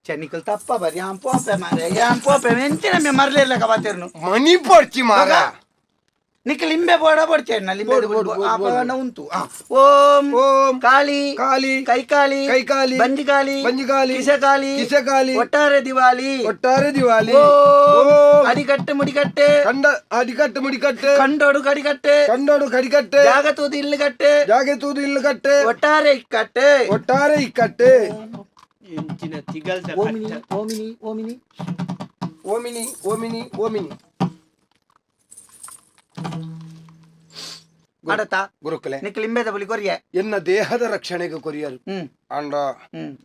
చెనికలు తప్ప మరి యాం పోపే మారే యాం పోపే మెంచిన మే మరలేలక బాతేర్ను ಮನಿ ಪಡ್ಚಿ ಮಾರ ನಿಕ ಲಿಂಬೆ ಬೋಡ ಬಡ್ಚೇನ ಲಿಂಬೆ ಬೋಡು. ಆಪವನ ಉಂಟು ಓಂ ಓಂ ಕಾಳಿ ಕಾಲಿ ಕೈಕಾಲಿ ಕೈಕಾಲಿ ಬಂಜಿಕಾಲಿ ಬಂಜಿಕಾಲಿ ಕಿಸಕಾಲಿ ಕಿಸಕಾಲಿ ಒಟ್ಟಾರೆ ದಿವಾಲಿ ಒಟ್ಟಾರೆ ದಿವಾಲಿ ಓಂ ಓಂ ಅಡಿಗಟ್ಟೆ ಮುಡಿಗಟ್ಟೆ ಕಂಡ ಅಡಿಕಟ್ಟು ಮುಡಿಕಟ್ಟೆ ಕಂಡೋಡು ಕಡಿಗಟ್ಟೆ ಕಂಡೋಡು ಕಡಿಕಟ್ಟೆ ಜಾಗತೂದು ಇಲ್ಲುಗಟ್ಟೆ ಜಾಗೆ ತೂದು ಇಲ್ಲ ಕಟ್ಟೆ ಒಟ್ಟಾರೆ ಇಕ್ಕಟ್ಟೆ ಒಟ್ಟಾರೆ ಇಕ್ಕಟ್ಟೆ ಎಂಚಿನ ತಿಗಲ್ದ ಓಮಿನಿ ಕಟ್ಟ. ಓಮಿನಿ ಓಮಿನಿ ಓಮಿನಿ ಓಮಿನಿ ಓಮಿನಿ ಮಾಡತಾ ಗುರುಕುಲೆ ನಿಕ್ ಲಿಂಬೆದ ಬುಲಿ ಕೊರಿಯೆ ಎನ್ನ ದೇಹದ ರಕ್ಷಣೆಗೆ ಕೊರಿಯರು ಅಂಡ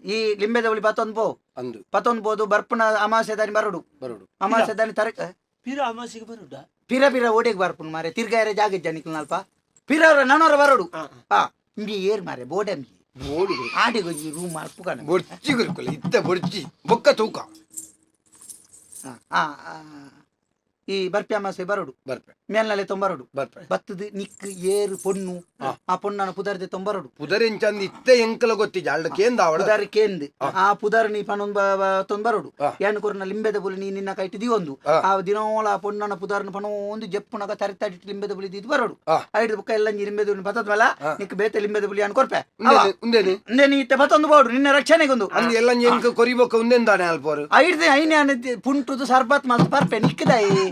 ಈ ಲಿಂಬೆದ ಬುಲಿ ಪತ್ತೊಂದು ಪೋ ಅಂದು ಪತ್ತೊಂದು ಪೋದು ಬರ್ಪುನ ಅಮಾಸೆ ದಾನಿ ಬರಡು ಬರೋಡು ಅಮಾಸೆ ದಾನಿ ತರಕ ಪಿರ ಅಮಾಸಿಗೆ ಬರುದ ಪಿರ ಪಿರ ಓಡಿಗೆ ಬರ್ಪುನ್ ಮಾರೆ ತಿರ್ಗಾಯರೆ ಜಾಗ ಜನಿಕಲ್ ನಲ್ಪ ಪಿರ ಅವ್ರ ನಾನವ್ರ ಬರಡು ಇಂಬಿ ಏರ್ ಮಾರೆ ಬೋಡಂಬಿ ಬೋಡು ಆಡಿಗೊಂಜಿ ರೂಮ್ ಅಪ್ಪುಕಣ ಬೊಡ್ಚಿ ಗುರುಕುಲೆ ಇತ್ತ ಬೊಡ್ಚಿ ಬೊಕ್ಕ ತೂಕ ಈ ಬರ್ಪಿ ಅಮಾಸೆ ಬರಡು ಬರ್ಪೆ ಮೇಲ್ನಲೆ ತೊಂಬರಡು ಬರ್ಪೆ ಬತ್ತದು ನಿಕ್ ಏರು ಪೊಣ್ಣು ಆ ಪೊಣ್ಣನ ಪುದರ್ದೆ ತೊಂಬರಡು ಪುದರಿಂಚಂದ್ ಇತ್ತೆ ಎಂಕಲ ಗೊತ್ತಿ ಜಾಲ್ಡ ಕೇಂದ ಅವಳ ಪುದರ್ ಕೇಂದ್ ಆ ಪುದರ್ ನೀ ಪನೊಂದು ತೊಂಬರಡು ಆ. ಏನು ಕೊರ್ನ ಲಿಂಬೆದ ಬುಲಿ ನೀ ನಿನ್ನ ಕೈಟ್ ದಿವೊಂದು ಆ. ಆ ದಿನೋಳ ಆ ಪೊಣ್ಣನ ಪುದರ್ನ ಪನೋ ಒಂದು ಜಪ್ಪುನಗ ತರಿತಾಡಿ ಲಿಂಬೆದ ಬುಲಿ ಇದು ಬರಡು ಆ. ಐದು ಬುಕ್ಕ ಎಲ್ಲ ಲಿಂಬೆದ ಬುಲಿ ಪತ್ತದ್ವಲ್ಲ ಆ. ನಿಕ್ ಬೇತೆ ಲಿಂಬೆದ ಬುಲಿ ಅನ್ಕೊರ್ಪೆ ಉಂದೇನಿ ಅಂದೆ ನೀ ಇತ್ತೆ ಪತ್ತೊಂದು ಬೋಡು ನಿನ್ನ ರಕ್ಷಣೆಗೊಂದು ಅಂದ್ ಎಲ್ಲ ಎಂಕ ಕೊರಿಬೋಕ ಉಂದೆಂದಾನೆ ಅಲ್ಪೋರು ಐದು ಐನೆ ಪುಂಟುದು ಸರ್ಬತ್ ಮಲ್ತು ಪರ್ಪೆ ನಿಕ್ಕದಾಯಿ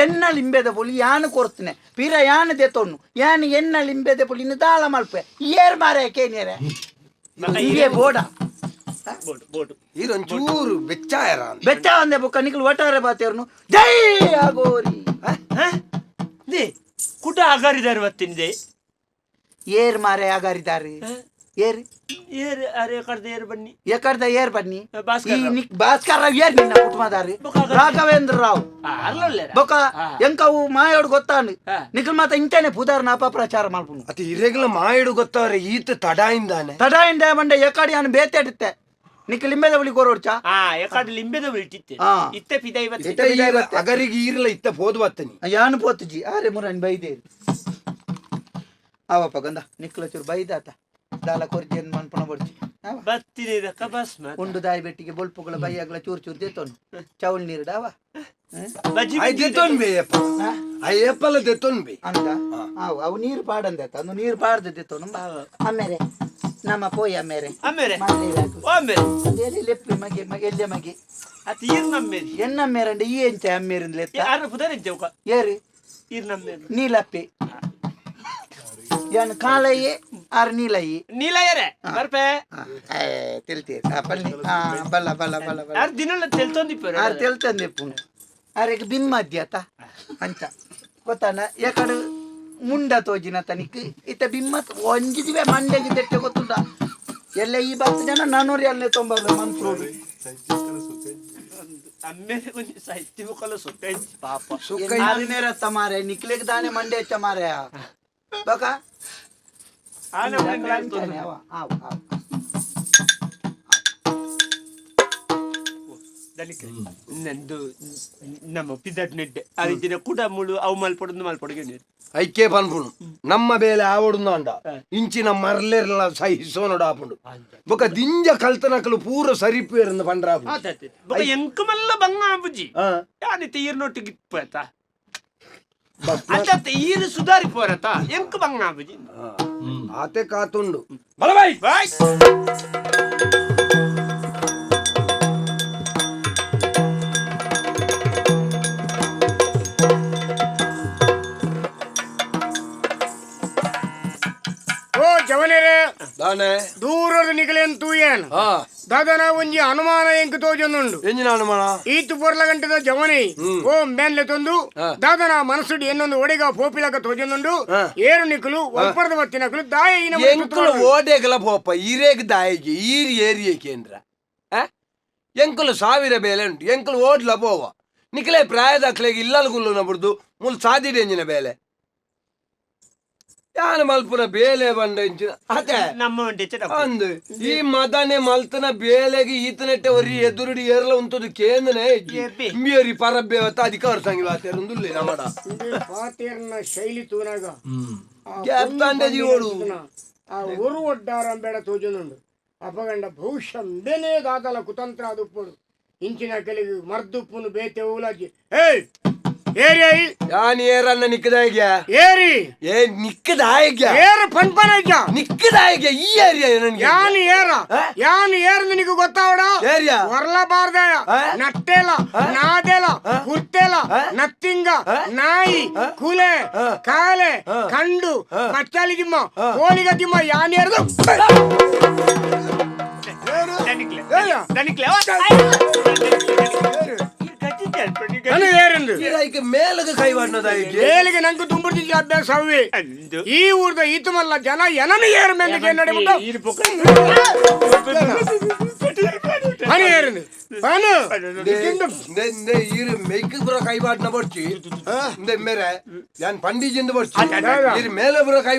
ಎನ್ನ ಲಿಂಬೆದ ಪುಲಿ ಯಾನು ಕೊರ್ತನೆ ಪಿರ ಯಾನು ದೆತ್ತೊಣ್ಣು ಯಾನು ಎನ್ನ ಲಿಂಬೆದ ಪುಲಿ ದಾಳ ಮಲ್ಪೆ ಏರ್ ಮಾರೆ ಕೇನಿಯರೆ ಹೀಗೆ ಬೋಡ ಬೋಡು ಬೋಡು ಈರೊಂಚೂರು ಬೆಚ್ಚಾಯರ ಅಂತ ಬೆಚ್ಚ ಅಂದೆ ಬುಕ್ಕ ನಿಖಲ್ ಒಟ್ಟಾರೆ ಬಾತೇರ್ನು ಜೈ ಆಗೋರಿ ದೇ ಕುಟ ಆಗಾರಿದಾರೆ ಇವತ್ತಿಂದೆ ಏರ್ ಮಾರೆ ಆಗಾರಿದಾರೆ ಏರ್ ಏರ್ ಅರೆ ಕಡ್ದ ಏರ್ ಬನ್ನಿ ಎಕಡ್ದ ಏರ್ ಬನ್ನಿ ಭಾಸ್ಕರ್ ಈ ರಾವ್. ನಿಕ್ ಭಾಸ್ಕರ್ ರಾವ್ ಏರ್ ನಿನ್ನ ಕುಟುಂಬದಾರಿ ಬೊಕ್ಕ ರಾಘವೇಂದ್ರ ರಾವ್ ಅರ್ಲೊಲ್ಲೆ ಬೊಕ್ಕ ಎಂಕವು ಮಾಯೋಡ್ ಗೊತ್ತಾನು ಹಾ. ನಿಖಲ್ ಮಾತ ಇಂಟನೆ ಪುದಾರ್ನ ಅಪಪ್ರಚಾರ ಮಾಡ್ಪುನು ಅತಿ ಇರೆಗ್ಲ ಮಾಯಿಡು ಗೊತ್ತವ್ರೆ ಈತ ತಡಾಯಿಂದಾನೆ ತಡ ಇಂಡೆ ಬಂಡೆ ಎಕಡಿ ಅನ್ ಬೇತೆಡಿತ್ತೆ ನಿಕ್ ಲಿಂಬೆದ ಬಳಿ ಕೋರೋಡ್ಚಾ ಎಕಡೆ ಲಿಂಬೆದ ಬಿಟ್ಟಿತ್ತೆ ಆ. ಇತ್ತೆ ಪಿದ ಇವತ್ತು ಇತ್ತ ಈರ ಅಗರಿಗೆ ಈರ್ಲ ಇತ್ತ ಹೋದ್ವತ್ತನಿ ಯಾನು ಪೋತುಜಿ ಆರೆ ಮುರನ್ ಬೈದೇರಿ ಅವಪ್ಪ ಗಂಧ ನಿಕ್ಲ ಚೂರು ಬೈದಾತ ದಾಲ ಕೊರ್ಜಿ ಅಂತ ಮನ್ಪಣ ಬಡ್ಚಿ ಬತ್ತಿದೆ ಇದಕ್ಕ ಬಸ್ ಉಂಡು ದಾಯಿ ಬೆಟ್ಟಿಗೆ ಬೊಲ್ಪುಗಳ ಬೈಯಾಗ್ಲ ಚೂರು ಚೂರು ದೇತೋನು ಚೌಲ್ ನೀರು ಡಾವ ಬಜ್ಜಿ ಐ ದೆತ್ತೋನ್ ಬೇ ಯಪ್ಪ ಐ ಏಪಲ ದೆತ್ತೋನ್ ಬೇ ಅಂತ ಅವು ನೀರು ಪಾಡಂದೇತ ಅದು ನೀರು ಪಾಡ್ದೆ ದೇತೋನು ಅಮ್ಮೇರೆ ನಮ್ಮ ಪೋಯ್ ಅಮ್ಮೇರೆ ಅಮ್ಮೇರೆ ಮಾಡ್ಲೇಬೇಕು ಓ ಅಮ್ಮೇರೆ ಎಲ್ಲಿ ಲೆಪ್ಪಿ ಮಗೆ ಎಲ್ಲೆ ಮಗೆ ಅತಿ ಈರ್ ನಮ್ಮೇರಿ ಎನ್ನಮ್ಮೇರಂಡೆ ಈ ಎಂಚ ಅಮ್ಮೇರಿಂದ ಲೆತ್ತ ಯಾರು ಪುದರ್ ಎಂಚೌಕ ಏರಿ ಈರ್ ನಮ್ಮೇರು ನೀಲಪ್ಪಿ ಯಾನ್ ಕಾಲಯ್ಯೆ ಆರ್ ನೀಲಯ್ಯಿ ನೀಲಯ್ಯರೆ ಬರ್ಪೆ ತಿಳ್ತೀರಿ ಪಲ್ಲಿ ಬಲ್ಲ ಬಲ್ಲ ಬಲ್ಲ ಬಲ್ಲ ಯಾರು ದಿನ ತೆಲ್ತೊಂದಿಪ್ಪರು ಆರು ತೆಲ್ತಂದೆ ಪುಣ್ ಆರೆಗೆ ಬಿಮ್ಮದ್ಯತ ಅಂಚ ಗೊತ್ತಾನ ಯಾಕಡೆ ಮುಂಡ ತೋಜಿನ ತನಿಕ್ ಇತ್ತ ಬಿಮ್ಮ ಒಂಜಿದಿವೆ ಮಂಡೆಗೆ ತೆಟ್ಟೆ ಗೊತ್ತುಂಟ ಎಲ್ಲ ಈ 10 ಜನ 490 ಮಂತ್ರೂರು ಅಮ್ಮೇಲೆ ಕೊಂಚ ಸಾಹಿತ್ಯ ಮುಖಲ ಸುತ್ತ ಪಾಪ ರತ್ತ ಮಾರೆ ನಿಕ್ಲಿಕ್ ದಾನೆ ಮಂಡೆ ಹೆಚ್ಚ ಮಾರೆ ಬಕ ಆ ನಮ್ಗೆ ನಂದು ನಮ್ಮ ಪಿದಟ್ ನೆಡ್ಡೆ ಅದಿನ ಕೂಡ ಮುಳು ಅವು ಮಲ್ಪೊಡು ಮಲ್ಪೊಡುಗೆ ಐಕ್ಯ ಪನ್ಪುಣು ನಮ್ಮ ಬೇಲೆ ಆವಡುಂದ ಅಂಡ ಇಂಚಿನ ಮರ್ಲೆರ್ಲ ಸಹಿಸೋನಡು ಆಪುಂಡು ಬೊಕ ದಿಂಜ ಕಲ್ತನಕಲು ಪೂರ ಸರಿಪೇರನ್ನ ಪಂಡ್ರಾಪು ಎಂಕ ಮಲ್ಲ ಬಂಗ ಬುಜ್ಜಿ ಯಾನಿ ತೀರ್ನೊಟ್ಟಿಗೆ ಇಪ್ಪತ್ತ ಅತ್ತ ಈರು ಸುಧಾರಿ ಪೋರತ ಎಂಕ ಬಂಗ ಬುಜ್ಜಿ ಆತೆ ಕಾತುಂಡು ಬಲಬೈ ಬಾಯ್ ಓ ಜವನೇರೆ ದಾನೆ ದೂರದ ನಿಕಲೇನ್ ತೂಯೇನ್ ದಾದನ ಒಂಜಿ ಅನುಮಾನ ಎಂಕ್ ತೋಜೊಂದುಂಡು ಎಂಜಿನ ಅನುಮಾನ ಈತು ಪೊರ್ಲ ಗಂಟದ ಜವನಿ ಓ ಮೇನ್ಲೆ ತೊಂದು ದಾದನ ಮನಸ್ಸುಡಿ ಎನ್ನೊಂದು ಒಡೆಗ ಪೋಪಿಲಕ ತೋಜೊಂದುಂಡು ಏರು ನಿಕಲು ಒಲ್ಪರದ ಬತ್ತಿನಕಲು ದಾಯ ಎಂಕುಲು ಓಡೆಗಲ ಪೋಪ ಈರೇಗ ದಾಯಿಗೆ ಈರಿ ಏರಿಯೆ ಕೇಂದ್ರ ಎಂಕುಲು ಸಾವಿರ ಬೇಲೆ ಉಂಟು ಎಂಕುಲು ಓಡ್ಲ ಪೋವ ನಿಕಲೆ ಪ್ರಾಯದಾಕ್ಲೆಗೆ ಇಲ್ಲಲ್ಗುಲ್ಲು ನಬುಡ್ದು ಮುಲ್ ಸಾದಿಡೆ ಎಂಜಿನ ಬೇಲೆ ಯಾನ ಮಲ್ಪುನ ಬೇಲೆ ಬಂಡ ಇಂಚಿನ ಅದೇ ನಮ್ಮ ಅಂದು ಈ ಮದನೆ ಮಲ್ತನ ಬೇಲೆಗೆ ಈತನೆಟ್ಟೆ ಒರಿ ಎದುರುಡಿ ಏರ್ಲ ಉಂಟದು ಕೇಂದನೆ ಮೇರಿ ಪರಬ್ಬೇವತ್ತ ಅಧಿಕಾರ ಸಂಗಿ ವಾತೇರುಂದುಲ್ಲೆ ನಮ್ಮಡ ಪಾತೇರ್ನ ಶೈಲಿ ತೂನಾಗ ಗ್ಯಾಪ್ತಾಂಡೇಜಿ ಓಡು ಆ ಒರು ಒಡ್ಡಾರ ಬೇಡ ತೋಜೊಂದುಂಡು ಅಪಗಂಡ ಬಹುಶಃ ಬೇನೆ ದಾದಲ ಕುತಂತ್ರ ಅದುಪ್ಪುಡು ಇಂಚಿನ ಕೆಲಿಗೆ ಮರ್ದುಪ್ಪುನು ಬೇತೆ ಊಲಾಜಿ ಏಯ್ ಏರಿ ಯಾನ್ ಏರನ್ನ ನಿಕ್ಕದಾಯ್ಗ ಏರಿ ಏ ನಿಕ್ಕದಾಯ್ಗ ಏರು ಪನ್ಪನಜ್ಜ ನಿಕ್ಕದಾಯ್ಗ ಈ ಏರಿಯಾ ನನ್ಗೆ ಯಾನ್ ಏರ ಯಾನ್ ಏರ್ ನಿನಗೆ ಗೊತ್ತಾವಡ ಏರಿಯಾ ಹೊರ್ಲಬಾರ್ದಯ ನಟ್ಟೆಲ ನಾದೆಲ ಕುರ್ತೆಲ ನತ್ತಿಂಗ ನಾಯಿ ಕುಲೆ ಕಾಲೆ ಕಂಡು ಮಚ್ಚಾಲಿ ದಿಮ್ಮ ಕೋಳಿಗ ದಿಮ್ಮ ಯಾನ್ ಏರ್ದು ಮೇಲಗ ಕೈ ಮಾಡ್ನದಾಯ್ಗೆ ಮೇಲಿಗೆ ನಂಗೆ ತುಂಬಿಡ್ತಿದ್ದ ಅಭ್ಯಾಸ ಅವಿ ಈ ಊರ್ದ ಈತಮಲ್ಲ ಜನ ಎನನು ಏರು ಮೇಲೆ ನಡಿಬಿಟ್ಟು ಹನಿ ಏರಿಂದು ಹನು ಇರು ಮೇಯ್ಕ ಬುರ ಕೈ ಮಾಡ್ನ ಬರ್ಚಿ ಮೇರೆ ಯಾನ್ ಪಂಡಿಜಿಂದ ಬರ್ಚಿ ಇರು ಮೇಲೆ ಬುರ ಕೈ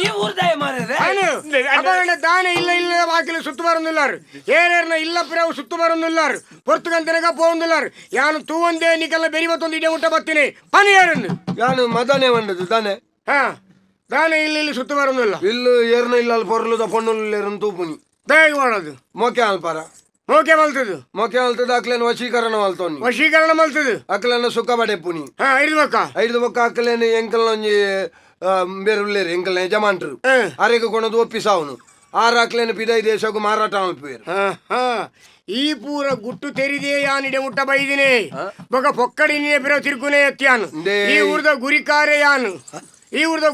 ಈ ಊರ್ದಾಯ ಮಾರೇ ಅಪಗಂಡ ದಾನೆ ಇಲ್ಲ ಇಲ್ಲ ವಾಕಿಲು ಸುತ್ತು ಬರುന്നിಲ್ಲಾರು ಏನೇರ್ನ ಇಲ್ಲ ಪಿರಾವು ಸುತ್ತು ಬರುന്നിಲ್ಲಾರು ಪೊರ್ತುಗಂತನಗ ಪೋಂದಿಲ್ಲಾರು ಯಾನು ತೂವಂದೇ ನಿಕಲ್ಲ ಬೆರಿವತ್ತೊಂದು ಇಡೆ ಊಟ ಬತ್ತೀನಿ ಪನಿ ಏರನ್ನು ಯಾನು ಮದನೆ ಬಂದದ್ದು ತಾನೆ ಹಾ ದಾನೆ ಇಲ್ಲ ಇಲ್ಲಿ ಸುತ್ತು ಬರುന്നിಲ್ಲ ಇಲ್ಲು ಏರ್ನ ಇಲ್ಲ ಅಲ್ಲಿ ಪೊರ್ಲುದ ಪೊಣ್ಣು ತೂಪುನಿ ದಯಗೆ ಮಾಡೋದು ಮೋಕೆ ಅಲ್ಪಾರ ಮೋಕೆ ಮಲ್ತದು ಮೋಕೆ ಮಲ್ತದ ಅಕ್ಲೇನು ವಶೀಕರಣ ಮಲ್ತೋನಿ ವಶೀಕರಣ ಮಲ್ತದು ಅಕ್ಲೇನ ಸುಖ ಬಡೆ ಪುನಿ ಹಾ ಐದು ಬೊಕ್ಕ ಅಕ್ಲೇನು ಎಂಕಲ್ ಒಂಜಿ ಬೇರೆ ಉಳ್ಳೇರು ಎಂಕಲ್ ಯಜಮಾನ್ರು ಅರೆಗೆ ಕೊಣದು ಒಪ್ಪಿಸಾವನು ಆರಾಕ್ಲೇನು ಪಿದೈ ದೇಶಕ್ಕೂ ಮಾರಾಟ ಮಲ್ಪೇರು ಈ ಪೂರ ಗುಟ್ಟು ತೆರಿದೇ ಯಾನಿಡೆ ಮುಟ್ಟ ಬೈದಿನಿ ಬೊಕ ಪೊಕ್ಕಡಿನೇ ಪಿರ ತಿರ್ಗುನೆ ಎತ್ಯಾನು ಈ ಊರ್ದ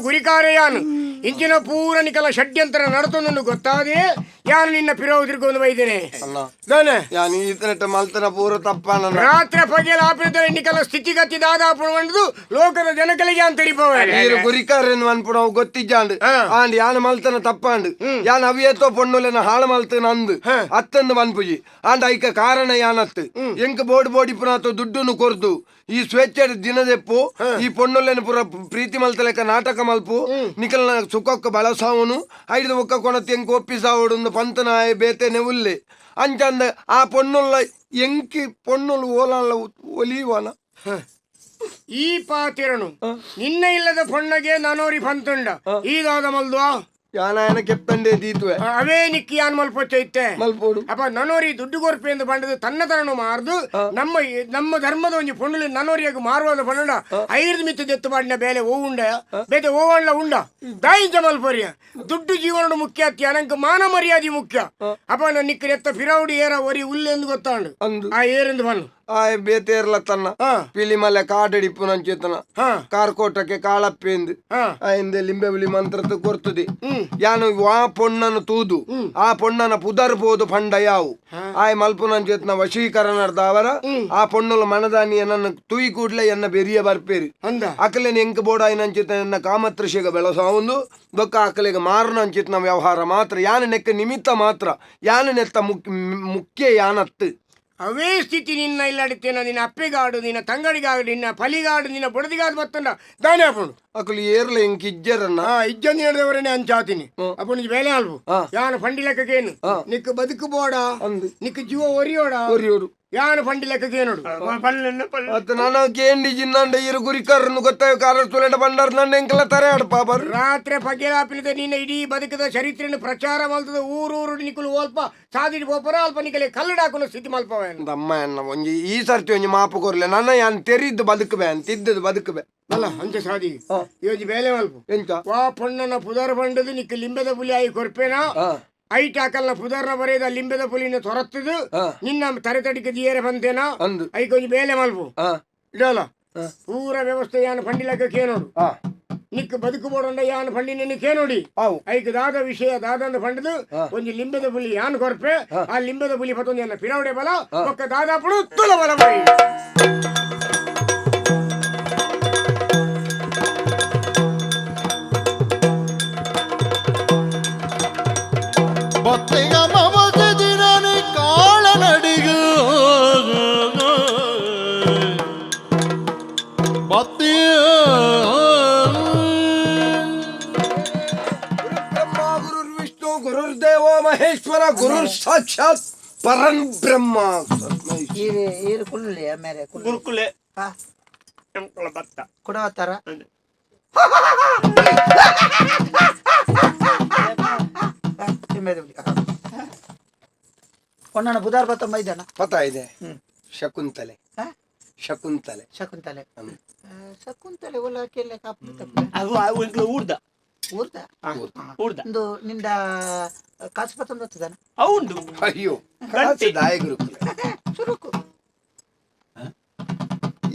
ಗುರಿಕಾರೆ ಯಾನು ಇಂಚಿನ ಪೂರ ನಿಕಲ ಷಡ್ಯಂತರ ನಡತೊಂದು ಗೊತ್ತಾದೆ ಯಾನು ನಿನ್ನ ಪಿರೋವು ತಿರ್ಕೊಂಡು ಬೈದೇನೆ ಮಲ್ತನ ಪೂರ ತಪ್ಪ ರಾತ್ರಿ ಪಗೆಲ ಆಪಿನ ನಿಕಲ ಸ್ಥಿತಿಗತಿ ದಾದಾಪುರ ಬಂದು ಲೋಕದ ಜನಗಳಿಗೆ ಅಂತ ಗುರಿಕಾರನ್ನು ಅನ್ಪುಣ ಗೊತ್ತಿಜ್ಜಾಂಡು ಆಂಡ್ ಯಾನ ಮಲ್ತನ ತಪ್ಪಾಂಡು ಯಾನ್ ಅವಿಯತ್ತೋ ಪೊಣ್ಣುಲೆನ ಹಾಳ ಮಲ್ತನ ಅಂದು ಅತ್ತಂದು ಬನ್ಪುಜಿ ಆಂಡ್ ಐಕ ಕಾರಣ ಯಾನತ್ತು ಎಂಕ ಬೋಡಿ ಪುನಾತು ದುಡ್ಡುನು ಕೊರ್ದು ಈ ಸ್ವೇಚ್ಛ ದಿನದೆಪ್ಪು ಈ ಪೊಣ್ಣುಲೆನ ಪುರ ಪ್ರೀತಿ ಮಲ್ತಲೆಕ್ಕ ನಾಟಕ ಮಲ್ಪು ನಿಕಲ್ನ ಸುಖಕ್ಕ ಬಳಸಾವನು ಐದು ಒಕ್ಕ ಕೊಣತಿ ಎಂಕ ಒಪ್ಪಿಸಾವಡು ಪಂತನಾಯ ಬೇತೆನೆ ಉಲ್ಲೆ ಅಂಚಂದ ಆ ಪೊಣ್ಣುಲ್ಲ ಎಂಕಿ ಪೊಣ್ಣುಲು ಓಲಲ್ಲ ಒಲಿಯುವನ ಈ ಪಾತಿರನು ನಿನ್ನ ಇಲ್ಲದ ಪೊಣ್ಣಗೆ ನಾನೋರಿ ಪಂತುಂಡ ಈಗಾದ ಮಲ್ದುವಾ ಯಾನ ಕೆತ್ತಂಡೆ ದೀತುವೆ ಅವೇ ನಿಕ್ಕಿ ಯಾನ್ ಮಲ್ಪೊಚ್ಚೈತೆ ಮಲ್ಪೋಡು ಅಪ್ಪ ನನೋರಿ ದುಡ್ಡು ಕೊರ್ಪೆ ಎಂದು ಬಂಡದು ತನ್ನ ತರನು ಮಾರ್ದು ನಮ್ಮ ಧರ್ಮದ ಒಂಜಿ ಪೊಂಡಲಿ ನನೋರಿಯಾಗ ಮಾರುವಾದ ಪಂಡ 5 ಮಿತ್ತು ಎತ್ತು ಮಾಡಿನ ಬೇಲೆ ಓವುಂಡ ಬೇತೆ ಓವಣ್ಣ ಉಂಡ ದಾಯಿಂಚ ಮಲ್ಪೊರಿಯ ದುಡ್ಡು ಜೀವನ ಮುಖ್ಯ ಅತ್ಯ ನಂಗೆ ಮಾನ ಮರ್ಯಾದೆ ಮುಖ್ಯ ಅಪ್ಪ ನನ್ನ ನಿಕ್ಕ ಎತ್ತ ಫಿರೌಡಿ ಏರ ಒರಿ ಉಲ್ಲೆಂದು ಗೊತ್ತಾಂಡು ಆ ಏರೆಂದು ಬನ್ನು ಆಯ್ ಬೇತೇರ್ಲ ತನ್ನ ಹಾ ಪಿಲಿಮಲೆ ಕಾಡಡಿಪ್ಪು ನಂಚೇತನ ಹಾ ಕಾರ್ಕೋಟಕ್ಕೆ ಕಾಳಪ್ಪೆಂದು ಹಾ ಆಯಿಂದೆ ಲಿಂಬೆ ಬಿಳಿ ಮಂತ್ರದ್ದು ಕೊರ್ತದೆ ಯಾನು ಆ ಪೊಣ್ಣನ ತೂದು ಆ ಪೊಣ್ಣನ ಪುದರ್ಬೋದು ಪಂಡ ಯಾವು ಆಯ್ ಮಲ್ಪುನಂಚೇತನ ವಶೀಕರಣದ ಅವರ ಆ ಪೊಣ್ಣುಲ ಮನದಾನಿಯ ನನ್ನ ತುಯಿ ಕೂಡ್ಲೆ ಎನ್ನ ಬೆರಿಯ ಬರ್ಪೇರಿ ಅಂದ ಅಕಲೆನ ಎಂಕ ಬೋಡಾಯಿನ ಅಂಚಿತ ಎನ್ನ ಕಾಮತ್ರಶಿಗ ಬೆಳಸಾವುಂದು ಬೊಕ್ಕ ಅಕಲೆಗೆ ಮಾರನ ಅಂಚಿತನ ವ್ಯವಹಾರ ಮಾತ್ರ ಯಾನ ನೆಕ್ಕ ನಿಮಿತ್ತ ಮಾತ್ರ ಯಾನ ನೆತ್ತ ಮುಖ್ಯ ಯಾನತ್ತು ಅವೇ ಸ್ಥಿತಿ ನಿನ್ನ ಇಲ್ಲಡಿತೇನ ನಿನ್ನ ಅಪ್ಪೆಗಾಡು ನಿನ್ನ ತಂಗಡಿಗಾಡು ನಿನ್ನ ಪಲಿಗಾಡು ನಿನ್ನ ಬುಡದಿಗಾಡು ಬತ್ತಂಡ ದಾನಿ ಹಾಪುಂಡು ಅಕಲು ಏರ್ಲ ಎಂಕ ಇಜ್ಜರನ್ನ ಇಜ್ಜಂದು ಹೇಳಿದವರೇ ಅಂಚಾತೀನಿ ಅಪ್ಪು ಬೇಲೆ ಅಲ್ವು ಯಾನ ಫಂಡಿ ಲೆಕ್ಕೇನು ನಿಕ್ಕು ಬದುಕು ಬೋಡ ನಿಕ್ಕು ಜೀವ ಒರಿಯೋಡ ಒರಿಯೋಡು ಯಾನ ಫಂಡಿ ಲೆಕ್ಕೇನೋಡು ಅತ್ತ ನಾನು ಕೇಂಡಿ ಜಿನ್ನಂಡ ಇರು ಗುರಿಕರನ್ನು ಗೊತ್ತಾಯ ಕಾರ ತುಲೆಡ ಬಂಡಾರ ನನ್ನ ಎಂಕಲ ತಾರೆ ಆಡ ಪಾಪರ್ ರಾತ್ರಿ ಪಗೆಲಾಪಿಲಿದ ನಿನ್ನ ಇಡೀ ಬದುಕದ ಚರಿತ್ರೆಯನ್ನು ಪ್ರಚಾರ ಮಲ್ತದ ಊರೂರು ನಿಕ್ಕಲು ಓಲ್ಪ ಸಾದಿಡಿ ಪೋಪರ ಅಲ್ಪ ನಿಕ್ಕಲೆ ಕಲ್ಲಡಾಕುನ ಸ್ಥಿತಿ ಮಲ್ಪವ ದಮ್ಮ ಎನ್ನ ಒಂಜಿ ಈ ಸರ್ತಿ ಒಂಜಿ ಮಾಪು ಕೊರ್ಲೆ ನನ್ನ ಯಾನ್ ತೆರಿದ್ದು ಬದುಕಬೆ ಅಂತ ಇದ್ದದ್ದು ಬದುಕಬೆ ಅಲ್ಲ ಅಂತೆ ಸಾದಿ ಯೋಜಿ ಬೇಲೆ ಮಲ್ಪು ಎಂತ ವಾ ಪೊಣ್ಣನ ಪುದರ್ ಬಂಡದು ನಿಕ್ಕ ಲಿಂಬೆದ ಪುಲಿ ಆಯಿ ಕೊರ್ಪೇನಾ ಐಟ್ ಹಾಕಲ್ನ ಪುದರ್ನ ಬರೆದ ಲಿಂಬೆದ ಪುಲಿನ ತೊರತ್ತದು ನಿನ್ನ ತಡೆತಡಿಕೆ ದಿಯರೆ ಬಂತೇನಾ ಐಕೊಂಜಿ ಬೇಲೆ ಮಲ್ಪು ಇಡಲ್ಲ ಪೂರ ವ್ಯವಸ್ಥೆ ಯಾನ ಫಂಡಿಲಕ್ಕ ಕೇನೋಡು ನಿಕ್ಕ ಬದುಕು ಬೋಡಂಡ ಯಾನ ಫಂಡಿನ ಕೇನೋಡಿ ಐಕ್ ದಾದ ವಿಷಯ ದಾದಂದ ಫಂಡದು ಒಂಜಿ ಲಿಂಬೆದ ಪುಲಿ ಯಾನ್ ಕೊರ್ಪೆ ಆ ಲಿಂಬೆದ ಪುಲಿ ಪತ್ತೊಂದು ಎನ್ನ ಪಿರವಡೆ ಬಲ ಒಕ್ಕ ದಾದಾಪುಡು ತುಲ ಬಲ ಬೈ ಬತ್ತಿಗ ಮಮತೆ ದಿನನಿ ಕಾಳ ನಡಿಗ ಬತ್ತಿಯ ಬ್ರಹ್ಮ ಗುರುರ್ ವಿಷ್ಣು ಗುರುರ್ದೇವೋ ಮಹೇಶ್ವರ ಗುರುರ್ ಸಾಕ್ಷಾತ್ ಪರಂ ಬ್ರಹ್ಮ ಗುರುಕುಲೆ ಎಂಕುಲ ಭತ್ತ ಕೊಡವತ್ತಾರ ಪೊಣ್ಣನ ಬುಧಾರ್ ಬತ್ತ ಮೈದಾನ ಪತ ಇದೆ ಶಕುಂತಲೆ ಶಕುಂತಲೆ ಶಕುಂತಲೆ ಶಕುಂತಲೆ ಒಲ ಕೆಲ್ಲ ಕಾಪು ಅವು ಎಂಕುಲ ಊರ್ದ ಊರ್ದ ಊರ್ದ ಒಂದು ನಿಂದ ಕಾಸು ಪತ್ತೊಂದು ಹೊತ್ತದಾನ ಅವುಂಡು ಅಯ್ಯೋ ಕಾಸು ದಾಯ ಗುರುಕುಲ ಸುರುಕು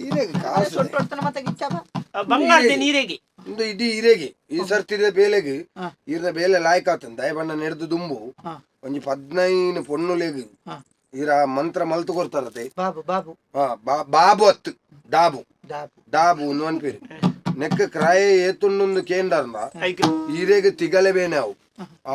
ಈರೆಗೆ ಕಾಸು ಸೊಂಟು ಹೊಡ್ತಾನ ಮತ್ತೆ ಗಿಚ್ಚಬ ಬಂಗಾರದ ನೀರಿಗೆ ಒಂದು ಇಡೀ ಈರೆಗೆ ಈ ಸರ್ತಿದ ಬೇಲೆಗೆ ಇರದ ಬೇಲೆ ಲಾಯ್ಕಾತನ್ ದಯ ಬಣ್ಣ ನೆಡ್ದು ದುಂಬು ಒಂಜಿ 15 ಪೊಣ್ಣುಲೆಗ್ ಇರ ಮಂತ್ರ ಮಲ್ತು ಕೊಡ್ತಾರತೆ ಬಾಬು ಬಾಬು ಬಾಬು ಅತ್ತು ಡಾಬು ದಾಬು ಡಾಬು ಒಂದು ಪೇರು ನೆಕ್ಕ ಕ್ರಾಯ ಏತುಂಡು ಕೇಂಡರ್ನ ಈರೆಗೆ ತಿಗಲೆ ಬೇನೆ ಅವು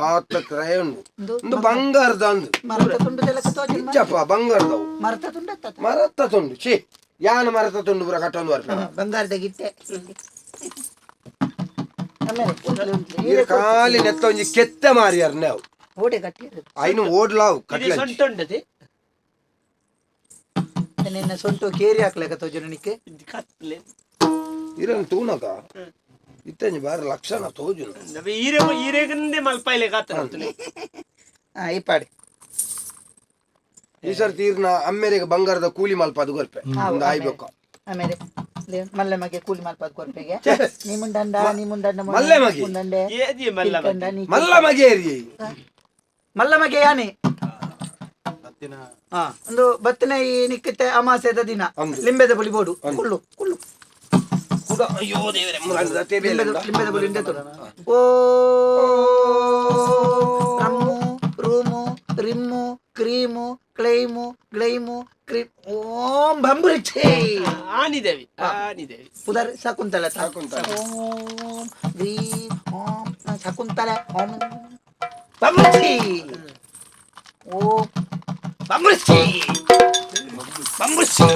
ಆತ ಕ್ರಾಯ ಉಂಡು ಒಂದು ಬಂಗಾರದ ಅಂದು ಮರತ ತುಂಡು ತೆಲಕ ತೋಜಿ ಇಚ್ಚಪ್ಪ ಬಂಗಾರದವು ಮರತ ತುಂಡು ಮರತ್ತ ತುಂಡು ಛೇ ಯಾನ ಮರತ ತುಂಡು ಪುರ ಕಟ್ಟೊಂದು ಬರ್ಪ ಬಂಗಾರದ ಗಿಟ್ಟೆ ಈರ ಕಾಲಿ ನೆತ್ತ ಒಂಜಿ ಕೆತ್ತೆ ಮಾರಿಯಾರ ನಾವು ಓಡೆ ಕಟ್ಟಿರೋದು ಐನು ಓಡ್ಲಾವು ಕಟ್ಲೆ ಸೊಂಟ ಉಂಡದೆ ನಿನ್ನ ಸೊಂಟು ಕೇರಿ ಹಾಕ್ಲೆಕ ತೋಜು ನಿಕ್ಕೆ ಕತ್ಲೆ ಇರನ್ ತೂನಕ ಇತ್ತಂಜಿ ಬಾರಿ ಲಕ್ಷಣ ತೋಜು ಈರೆಗಂದೆ ಮಲ್ಪೈಲೆ ಕಾತಲೆ ಈ ಪಾಡಿ ಈ ಸರ್ತಿ ಇರ್ನ ಅಮ್ಮೆರೆಗೆ ಬಂಗಾರದ ಕೂಲಿ ಮಲ್ಪ ಅದು ಗೊರ್ಪೆ ಒಂದು ಆಯ್ಬೇಕು ಆಮೇಲೆ ಮಲ್ಲೆ ಮಗೆ ಕೂಲಿ ಮಲ್ಪದ ಕೊರ್ಪೆಗೆ ನೀ ಮುಂಡಂಡ ಮಲ್ಲೆ ಮಗೆ ಮುಂಡಂಡೆ ಏದಿ ಮಲ್ಲ ಮಲ್ಲ ಮಗೇರಿ ಮಲ್ಲ ಮಗೆ ಯಾನೆ ಒಂದು ಬತ್ತಿನ ಈ ನಿಕ್ಕತ್ತೆ ಅಮಾಸೆದ ದಿನ ಲಿಂಬೆದ ಬುಲಿ ಬೋಡು ಕುಳ್ಳು ಕುಳ್ಳು ಕೂಡ ಅಯ್ಯೋ ದೇವರೇ ಲಿಂಬೆದ ಬುಲಿ ಇಂದೆ ಓ ರಮ್ಮು ರೂಮು ರಿಮ್ಮು ಕ್ರೀಮು ಕ್ಲೈಮು ಗ್ಲೈಮು ಕ್ರೀಮ್ ಓಂ ಬಂಬುರಿಚೆ ಆನಿದೇವಿ ಉದರ್ ಶಕುಂತಲೆ ಶಕುಂತಲೆ. ಓಂ ವಿ ಓಂ ಶಕುಂತಲೆ ಓಂ ಬಂಬುರಿಚಿ ಓಂ ಬಂಬುರಿಚಿ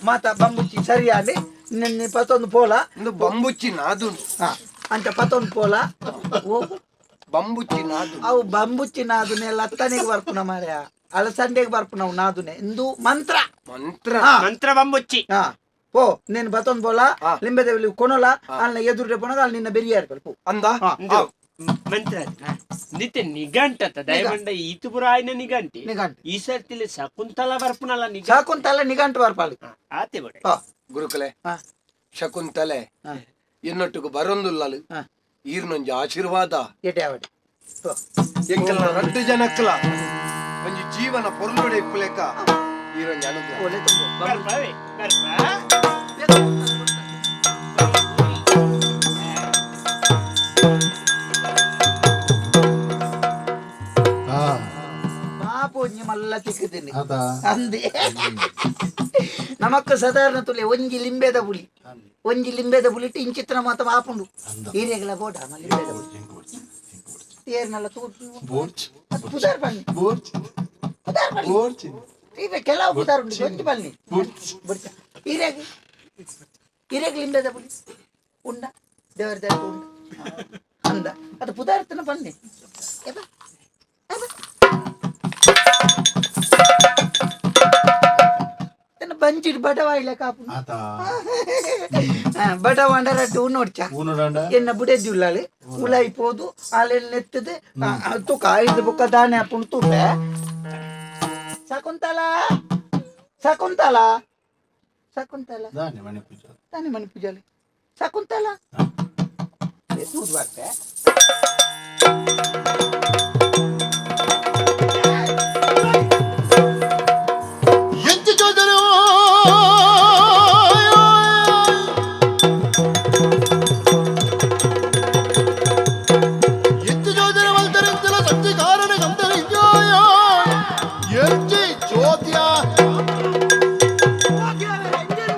ಮಾತ ಬಂಬುಚ್ಚಿ ಸರಿಯಾಗಿ ನಿನ್ನೆ ಪತ್ತೊಂದು ಪೋಲ ಒಂದು ಬಂಬುಚ್ಚಿ ನಾದು ಅಂತ ಪತ್ತೊಂದು ಪೋಲ ಓ ಬಂಬುಚ್ಚಿ ನಾದು ಅವು ಬಂಬುಚ್ಚಿ ನಾದುನೆ ಲತ್ತನಿಗೆ ಬರ್ಪುನ ಮಾರ್ಯ ಅಲಸಂಡೆಗೆ ಬರ್ಪುನ ಅವು ನಾದುನೆ ಇಂದು ಮಂತ್ರ ಮಂತ್ರ ಮಂತ್ರ ಬಂಬುಚ್ಚಿ ಪೋ ನೀನು ಪತ್ತೊಂದು ಪೋಲ ಲಿಂಬೆ ದೇವಲಿ ಕೊನೋಲ ಅಲ್ಲಿ ಎದುರು ಪೋನಾಗ ಅಲ್ಲಿ ನಿನ್ನ ಬೆರಿಯಾರ ಬರ್ಪು ಅಂದ ಮಂತ್ರ ನಿತ್ಯ ನಿಘಂಟತ ದಯಮಂಡ ಈತುಪುರ ಆಯ್ನ ನಿಘಂಟಿ ನಿಘಂಟು ಈ ಸರ್ತಿಲಿ ಶಕುಂತಲ ಬರ್ಪುನಲ್ಲ ಶಕುಂತಲೆ ನಿಘಂಟು ಬರ್ಪಾಳಿ ಆತೆ ಬಡ ಗುರುಕಲೆ ಶಕುಂತಲೆ ಎನ್ನೊಟ್ಟಿಗೆ ಬರೊಂದುಲ್ಲಲು ಈರ್ನೊಂಜಿ ಆಶೀರ್ವಾದ ಎಟೆ ಅವಡೆ ಎಂಕಲ್ನ 2 ಜನಕ್ಕಲ ಒಂಜಿ ಜೀವನ ಪೊರ್ಲುಡೆ ಇಪ್ಪಲೆಕ ಈರೊಂದು ಅನುಗ್ರಹ. ಒಳ್ಳೆ ತುಂಬ ಗರ್ಭವೇ ಗರ್ಭ ಹಾ ಪಾಪ ಒಂಜಿ ಮಲ್ಲ ತಿಕ್ಕುತ್ತೇನೆ ಆತ ಅಂದೆ ನಮಕ್ಕ ಸಾಧಾರಣ ತುಲೆ ಒಂಜಿ ಲಿಂಬೆದ ಬುಲಿ ಇಂಚಿತ್ರ ಮಾತ ಮಾಪುಂಡು ಹೀರೆಗಳ ಗೋಡ ಲಿಂಬೆದ ಬುಲಿ ತೇರ್ನೆಲ್ಲ ತೂತು ಬೋರ್ಚ್ ಪುದಾರ್ ಬನ್ನಿ ಬೋರ್ಚ್ ಪುದಾರ್ ಬನ್ನಿ ಬೋರ್ಚ್ ಈಗ ಕೆಲವು ಪುದಾರ್ ಉಂಟು ಒಂಜಿ ಬನ್ನಿ ಬೋರ್ಚ್ ಹಿರೇಗ ಲಿಂಬೆದ ಬುಲಿ ಉಂಡ ದೇವರ ದೇವ ಉಂಡ ಅಂದ ಅದು ಪುದಾರ್ತನ ಬನ್ನಿ ಬಂಚಿಡ್ ಬಡವಾಯಿಲ್ಲ ಕಾಪು ಆತ ಬಡವಂಡರಟ್ಟು ನೋಡ್ಚಾ ಊನಡಂಡ ಎನ್ನ ಬುಡೆದ್ದು ಉಳ್ಳಾలి ಉಲಾಯಿ పోదు ಆಲೆಲ್ ನೆತ್ತದೆ ತುಕ ಐದು ಬುಕ್ಕ ದಾನೆ ಅಪ್ಪುನ್ ತುಪೆ ಶಕುಂತಲಾ ಶಕುಂತಲಾ ಶಕುಂತಲಾ ದಾನೆ ಮನೆ ಪೂಜಾ ತಾನೆ ಮನೆ ಪೂಜಾಲಿ ಶಕುಂತಲಾ ದೂರ ಬರ್ತೆ ಎಂತಿ ಜೋದರು ಎಂತಿ ಜೋದರ ಮಲ್ತರಿಂತಲ ಸಂತಿ ಕಾರಣ ಗಂತರಿಂಜಾಯ ಎಂತಿ ಜ್ಯೋತಿಯ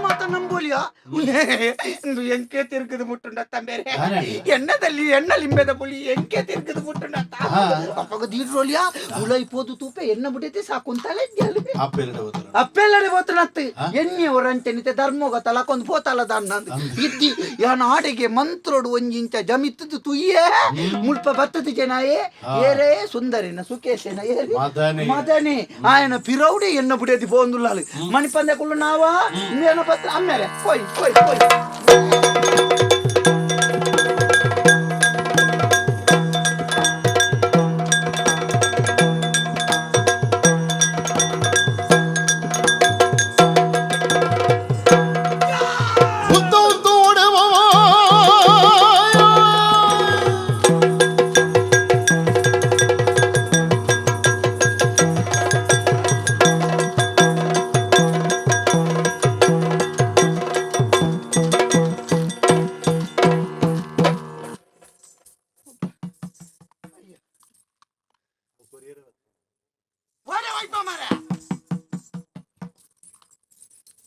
ಮಾತ ನಂಬೋಲಿಯಾ ಎಂಕೆ ತಿರುಗದು ಮುಟ್ಟುಂಡ ತಂಬೇರೆ ಎಣ್ಣದಲ್ಲಿ ಎಣ್ಣ ಲಿಂಬೆದ ಪುಳಿ ಎಂಕೆ ತಿರುಗದು ಮುಟ್ಟುಂಡ ಅಪ್ಪಗ ದೀಡ್ರೋಲಿಯಾ ಉಳೈ ಪೋದು ತೂಪೆ ಎಣ್ಣ ಬಿಡೈತೆ ಸಾಕುಂತಲೇ ಅಪ್ಪೆಲ್ಲಡೆ పోతున్నట్టు ఎన్ని ఎవరంటే ధర్మోగత లకొంది పోతాల దాన్ని ఇద్ది యాన ఆడిಗೆ మంత్రోడు ಒಂಜಿಂಚ ಜಮಿತ್ತದು ತುಯ್ಯೇ ಮುಲ್ಪ ಬತ್ತದ ಜನಾಯೇ ಏರೇ ಸುಂದರಿನ ಸುಕೇಶನ ಏರಿ ಮದನೆ ఆయన పిరౌడి ఎన్న బుడేది పోందులాలి మణిపందకులు నావా నేను పత్ర అమ్మేరే పోయి పోయి పోయి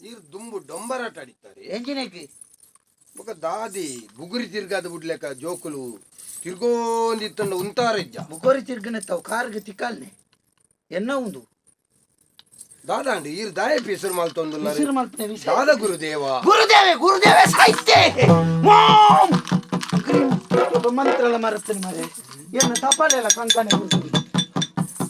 ಈರ್ ದುಂಬು ಡೊಂಬರಾಟ ಆಡಿತಾರೆ ಎಂಜಿನೇಕಿ ఒక దాది బుగురి తిరగదు బుడ్లేక జోకులు తిరుగోందిత్తండ ఉంటారజ్జ బుకోరి తిరిగినెత్తావు కారుకి తిక్కాలని ఎన్న ఉండు దాదా అండి ఈరు దాయ పీసురు మాల్తొందున్నారు విసిరు మల్పనే విసిరు. దాదా గురుదేవా ಗುರುದೇವೆ ಸಾಹಿತ್ಯ ಓಂ ಕ್ರೀಂ ಮಂತ್ರಲ ಮರತ್ತನಿ ಮರೆ ಎನ್ನ ತಪಾಲೆಲ್ಲ ಕಂಕನೆ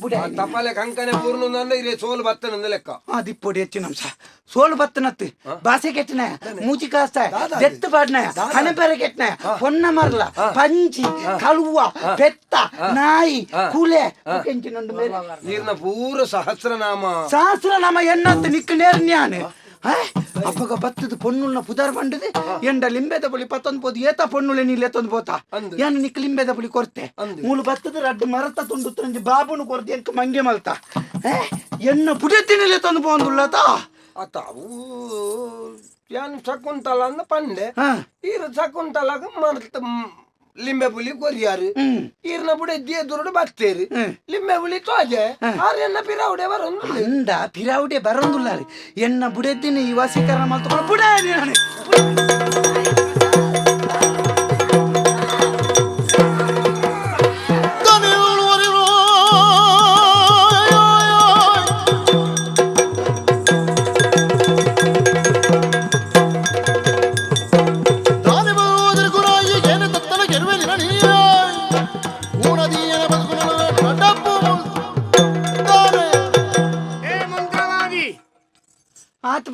ಬುಡೆ తపాలే కంకనే పూర్ణుందండ ఇరే సోలు బత్తనుంది లెక్క ದಿಪ್ಪೊಡಿ ಹೆಚ್ಚಿನಂ ಸಾ ಸೋಲು ಬತ್ತನತ್ತು ಬಾಸೆ ಕೆಟ್ಟನ ಮೂಚಿ ಕಾಸ್ತಾಯ ದೆತ್ತು ಪಾಡ್ನಾಯ ಹಣೆಪೆರೆ ಕೆಟ್ಟನಾಯ ಹೊನ್ನ ಮರ್ಲ ಪಂಚಿ ಕಳುವ ಪೆತ್ತ ನಾಯಿ ಕುಲೆ ಕೆಂಚಿನುಂಡು ಮೇರೆ ఈరిన పూర సహస్రనామ ఎన్నత్తు నిక్కు నేర్న్యాను అప్పగ బత్తది పొన్నుల పుదర్ పండుది ఎండ లింబెద పులి పತ್ತೊಂದು పోదు ಏತ పొన్నుಲೆ ನೀಲೆತ್ತೊಂದು పోతా ಯಾನು ನಿಕ್ಕು ಲಿಂಬೆದ పులి ಕೊರ್ತೆ ಮೂಲು ಬತ್ತದ ರಡ್ಡು ಮರತ ತುಂಡು ತಂಜಿ ಬಾಬುನು ಕೊರ್ತೆ ಎಂಕ ಮಂಗೆ ಮಲ್ತ ಎನ್ನ ಪುಡೆತ್ತಿನಿಲೆ ತಂದು పోందుಲ್ಲತಾ అత యాన్ శకుంతల అన్న పండే ఈరు శకుంతలగ మరత ಲಿಂಬೆ ಬುಲಿ ಕೊರಿಯಾರು ಈರ್ನ ಬುಡೆ ದೇದುರುಡು ಬತ್ತೇರು ಲಿಂಬೆ ಬುಲಿ ತೋಜೆ ಆರೆನ್ನ ಪಿರಾವುಡೆ ಬರೊಂದು ಅಂದ ಪಿರಾವುಡೆ ಬರೊಂದುಲ್ಲ ಎನ್ನ ಬುಡೆದ್ದಿನ ಈ ವಸೀಕರಣ ಮಾಡ್ತಕೊಂಡು ಬುಡೆ ನಾನು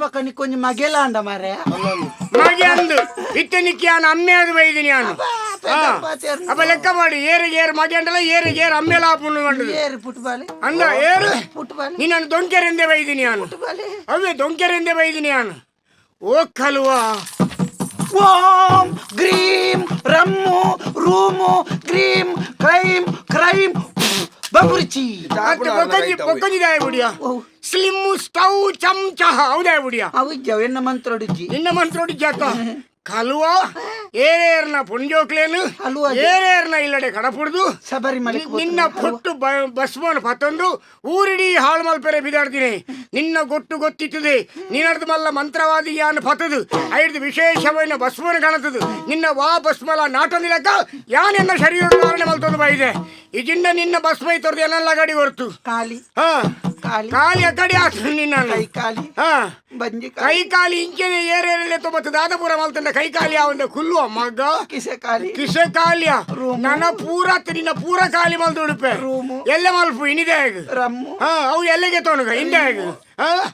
పక్కని కొంచెం మగేలా అండ మరే ಮಗೆ ಅಂದು ಇತ್ತನಿಕ್ಕೆ ನಾನು ಅಮ್ಮೆ ಅದು ಬೈದಿನಿ ನಾನು ಅಪ್ಪ ಲೆಕ್ಕ ಮಾಡಿ ಏರು ಮಗೆ ಅಂಡಲ್ಲ ಏರು ಅಮ್ಮೆಲ್ಲ ಹಾಕೊಂಡು ಏರು ಪುಟ್ಬಾಲಿ ಅಂದ ಏರು ಪುಟ್ಬಾಲಿ ನೀನು ದೊಂಕೆರೆಂದೇ ಬೈದಿನಿ ನಾನು ಅವೇ ದೊಂಕೆರೆಂದೇ ಬೈದಿನಿ ನಾನು ಓ ಕಲ್ವಾ ಓಂ ಗ್ರೀಂ ರಮ್ಮು ರೂಮು ಗ್ರೀಂ ಕ್ರೈಂ ಬಬುರ್ಚಿ ಮತ್ತೆ ಬೊಕ್ಕಂಜಿ ದಾಯ ಬುಡಿಯ ಸ್ಲಿಮ್ ಸ್ಟವ್ ಚಮಚ ಹೌದಾಯ ಬುಡಿಯ ಅವು ಎನ್ನ ಮಂತ್ರೋಡಿಜ್ಜಿ ನಿನ್ನ ಮಂತ್ರೋಡಿ ಜಾಕ ಕಲುವ ಏರೇರ್ನ ಪುಂಜೋಕ್ಲೇನು ಹಲುವ ಏರೇರ್ನ ಇಲ್ಲಡೆ ಕಡಪುಡ್ದು ಶಬರಿಮಲೆ ನಿನ್ನ ಪುಟ್ಟು ಬಸ್ಮನ ಪತ್ತೊಂದು ಊರಿಡೀ ಹಾಳು ಮಲ್ಪೆರೆ ಬಿದಾಡ್ತೀನಿ ನಿನ್ನ ಗೊತ್ತು ಗೊತ್ತಿತ್ತದೆ ನೀನಡ್ದು ಮಲ್ಲ ಮಂತ್ರವಾದಿ ಯಾನ್ ಪತ್ತದು ಐದು ವಿಶೇಷವನ್ನ ಬಸ್ಮನ ಕಾಣತದು ನಿನ್ನ ವಾ ಬಸ್ಮಲ ನಾಟೊಂದಿಲಕ ಯಾನ್ ಎನ್ನ ಶರೀರ ಧಾರಣೆ ಮಲ್ತೊಂದು ಬೈದೆ ಇಜಿಂದ ನಿನ್ನ ಬಸ್ಮ ಐತೊರ್ದು ಎಲ್ಲ ಗಾಡಿ ಹೊರ್ತು ಕಾಲಿ ಹಾ ಕಾಲಿ ಕಾಲಿ ಅಕ್ಕಡಿ ಆತು ನಿನ್ನ ಕೈ ಕಾಲಿ ಹಾ ಬಂಜಿ ಕೈ ಕಾಲಿ ಇಂಚೆನೆ ಏರೇರಲ್ಲೇ ತೊಂಬತ್ತು ದಾದಪುರ ಮಲ್ತಂಡ ಕೈ ಕಾಲಿ ಅವಂದ ಕುಲ್ಲುವ ಮಗ್ಗ ಕಿಸೆ ಕಾಲಿ ಕಿಸೆ ಕಾಲಿಯ ನನ್ನ ಪೂರ ನಿನ್ನ ಪೂರ ಕಾಲಿ ಮಲ್ತು ಉಡುಪೆ ರೂಮು ಎಲ್ಲ ಮಲ್ಪು ಇನಿದೆ ರಮ್ಮು ಹಾ ಅವು ಎಲ್ಲಿಗೆ ತೋನುಗ ಹಿಂದೆ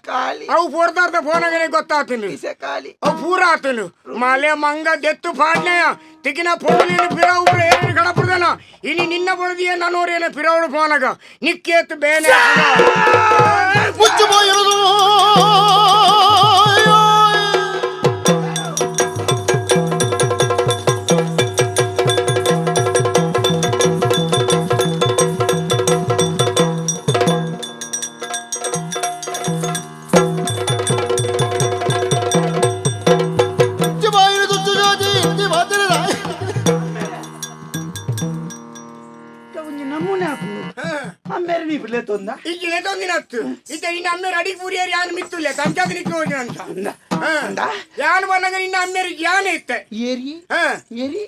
ಕಾಲಿ ಅವು ಪೋರ್ದಾರ್ದ ಫೋನಾಗನೆ ಗೊತ್ತಾತನು ಕಿಸೆ ಕಾಲಿ ಅವು ಪೂರ ಆತನು ಮಾಲೆ ಮಂಗ ದೆತ್ತು ಪಾಡ್ನೆಯ ತಿಕ್ಕಿನ ಪೊಡಲಿನ ಪಿರಾವು ಏನೇನು ಕಡಪುರ್ದನ ಇನಿ ನಿನ್ನ ಬಡದಿಯ ನನ್ನೋರೇನ ಪಿರಾವಡು ಫೋನಾಗ ನಿಕ್ಕೇತು ಬೇನೆ ನಮೂನೆ ಹಾಕು ಅಮ್ಮೇರೆ ನೀ ಬಿಡ್ಲೆ ತೊಂದ ಈಗಿನ ತೊಂದಿನತ್ತು ಇತ ನಿನ್ನ ಅಮ್ಮೇರು ಅಡಿ ಪೂರಿಯರು ಯಾನು ಮಿತ್ತುಲ್ಲೆ ತಂಚಾದ ನಿಕ್ಕೆ ಹೋಗಿ ಅಂತ ಯಾನು ಬಂದಾಗ ನಿನ್ನ ಅಮ್ಮೇರಿಗೆ ಯಾನೆ ಇತ್ತೆ ಏರಿ ಏರಿ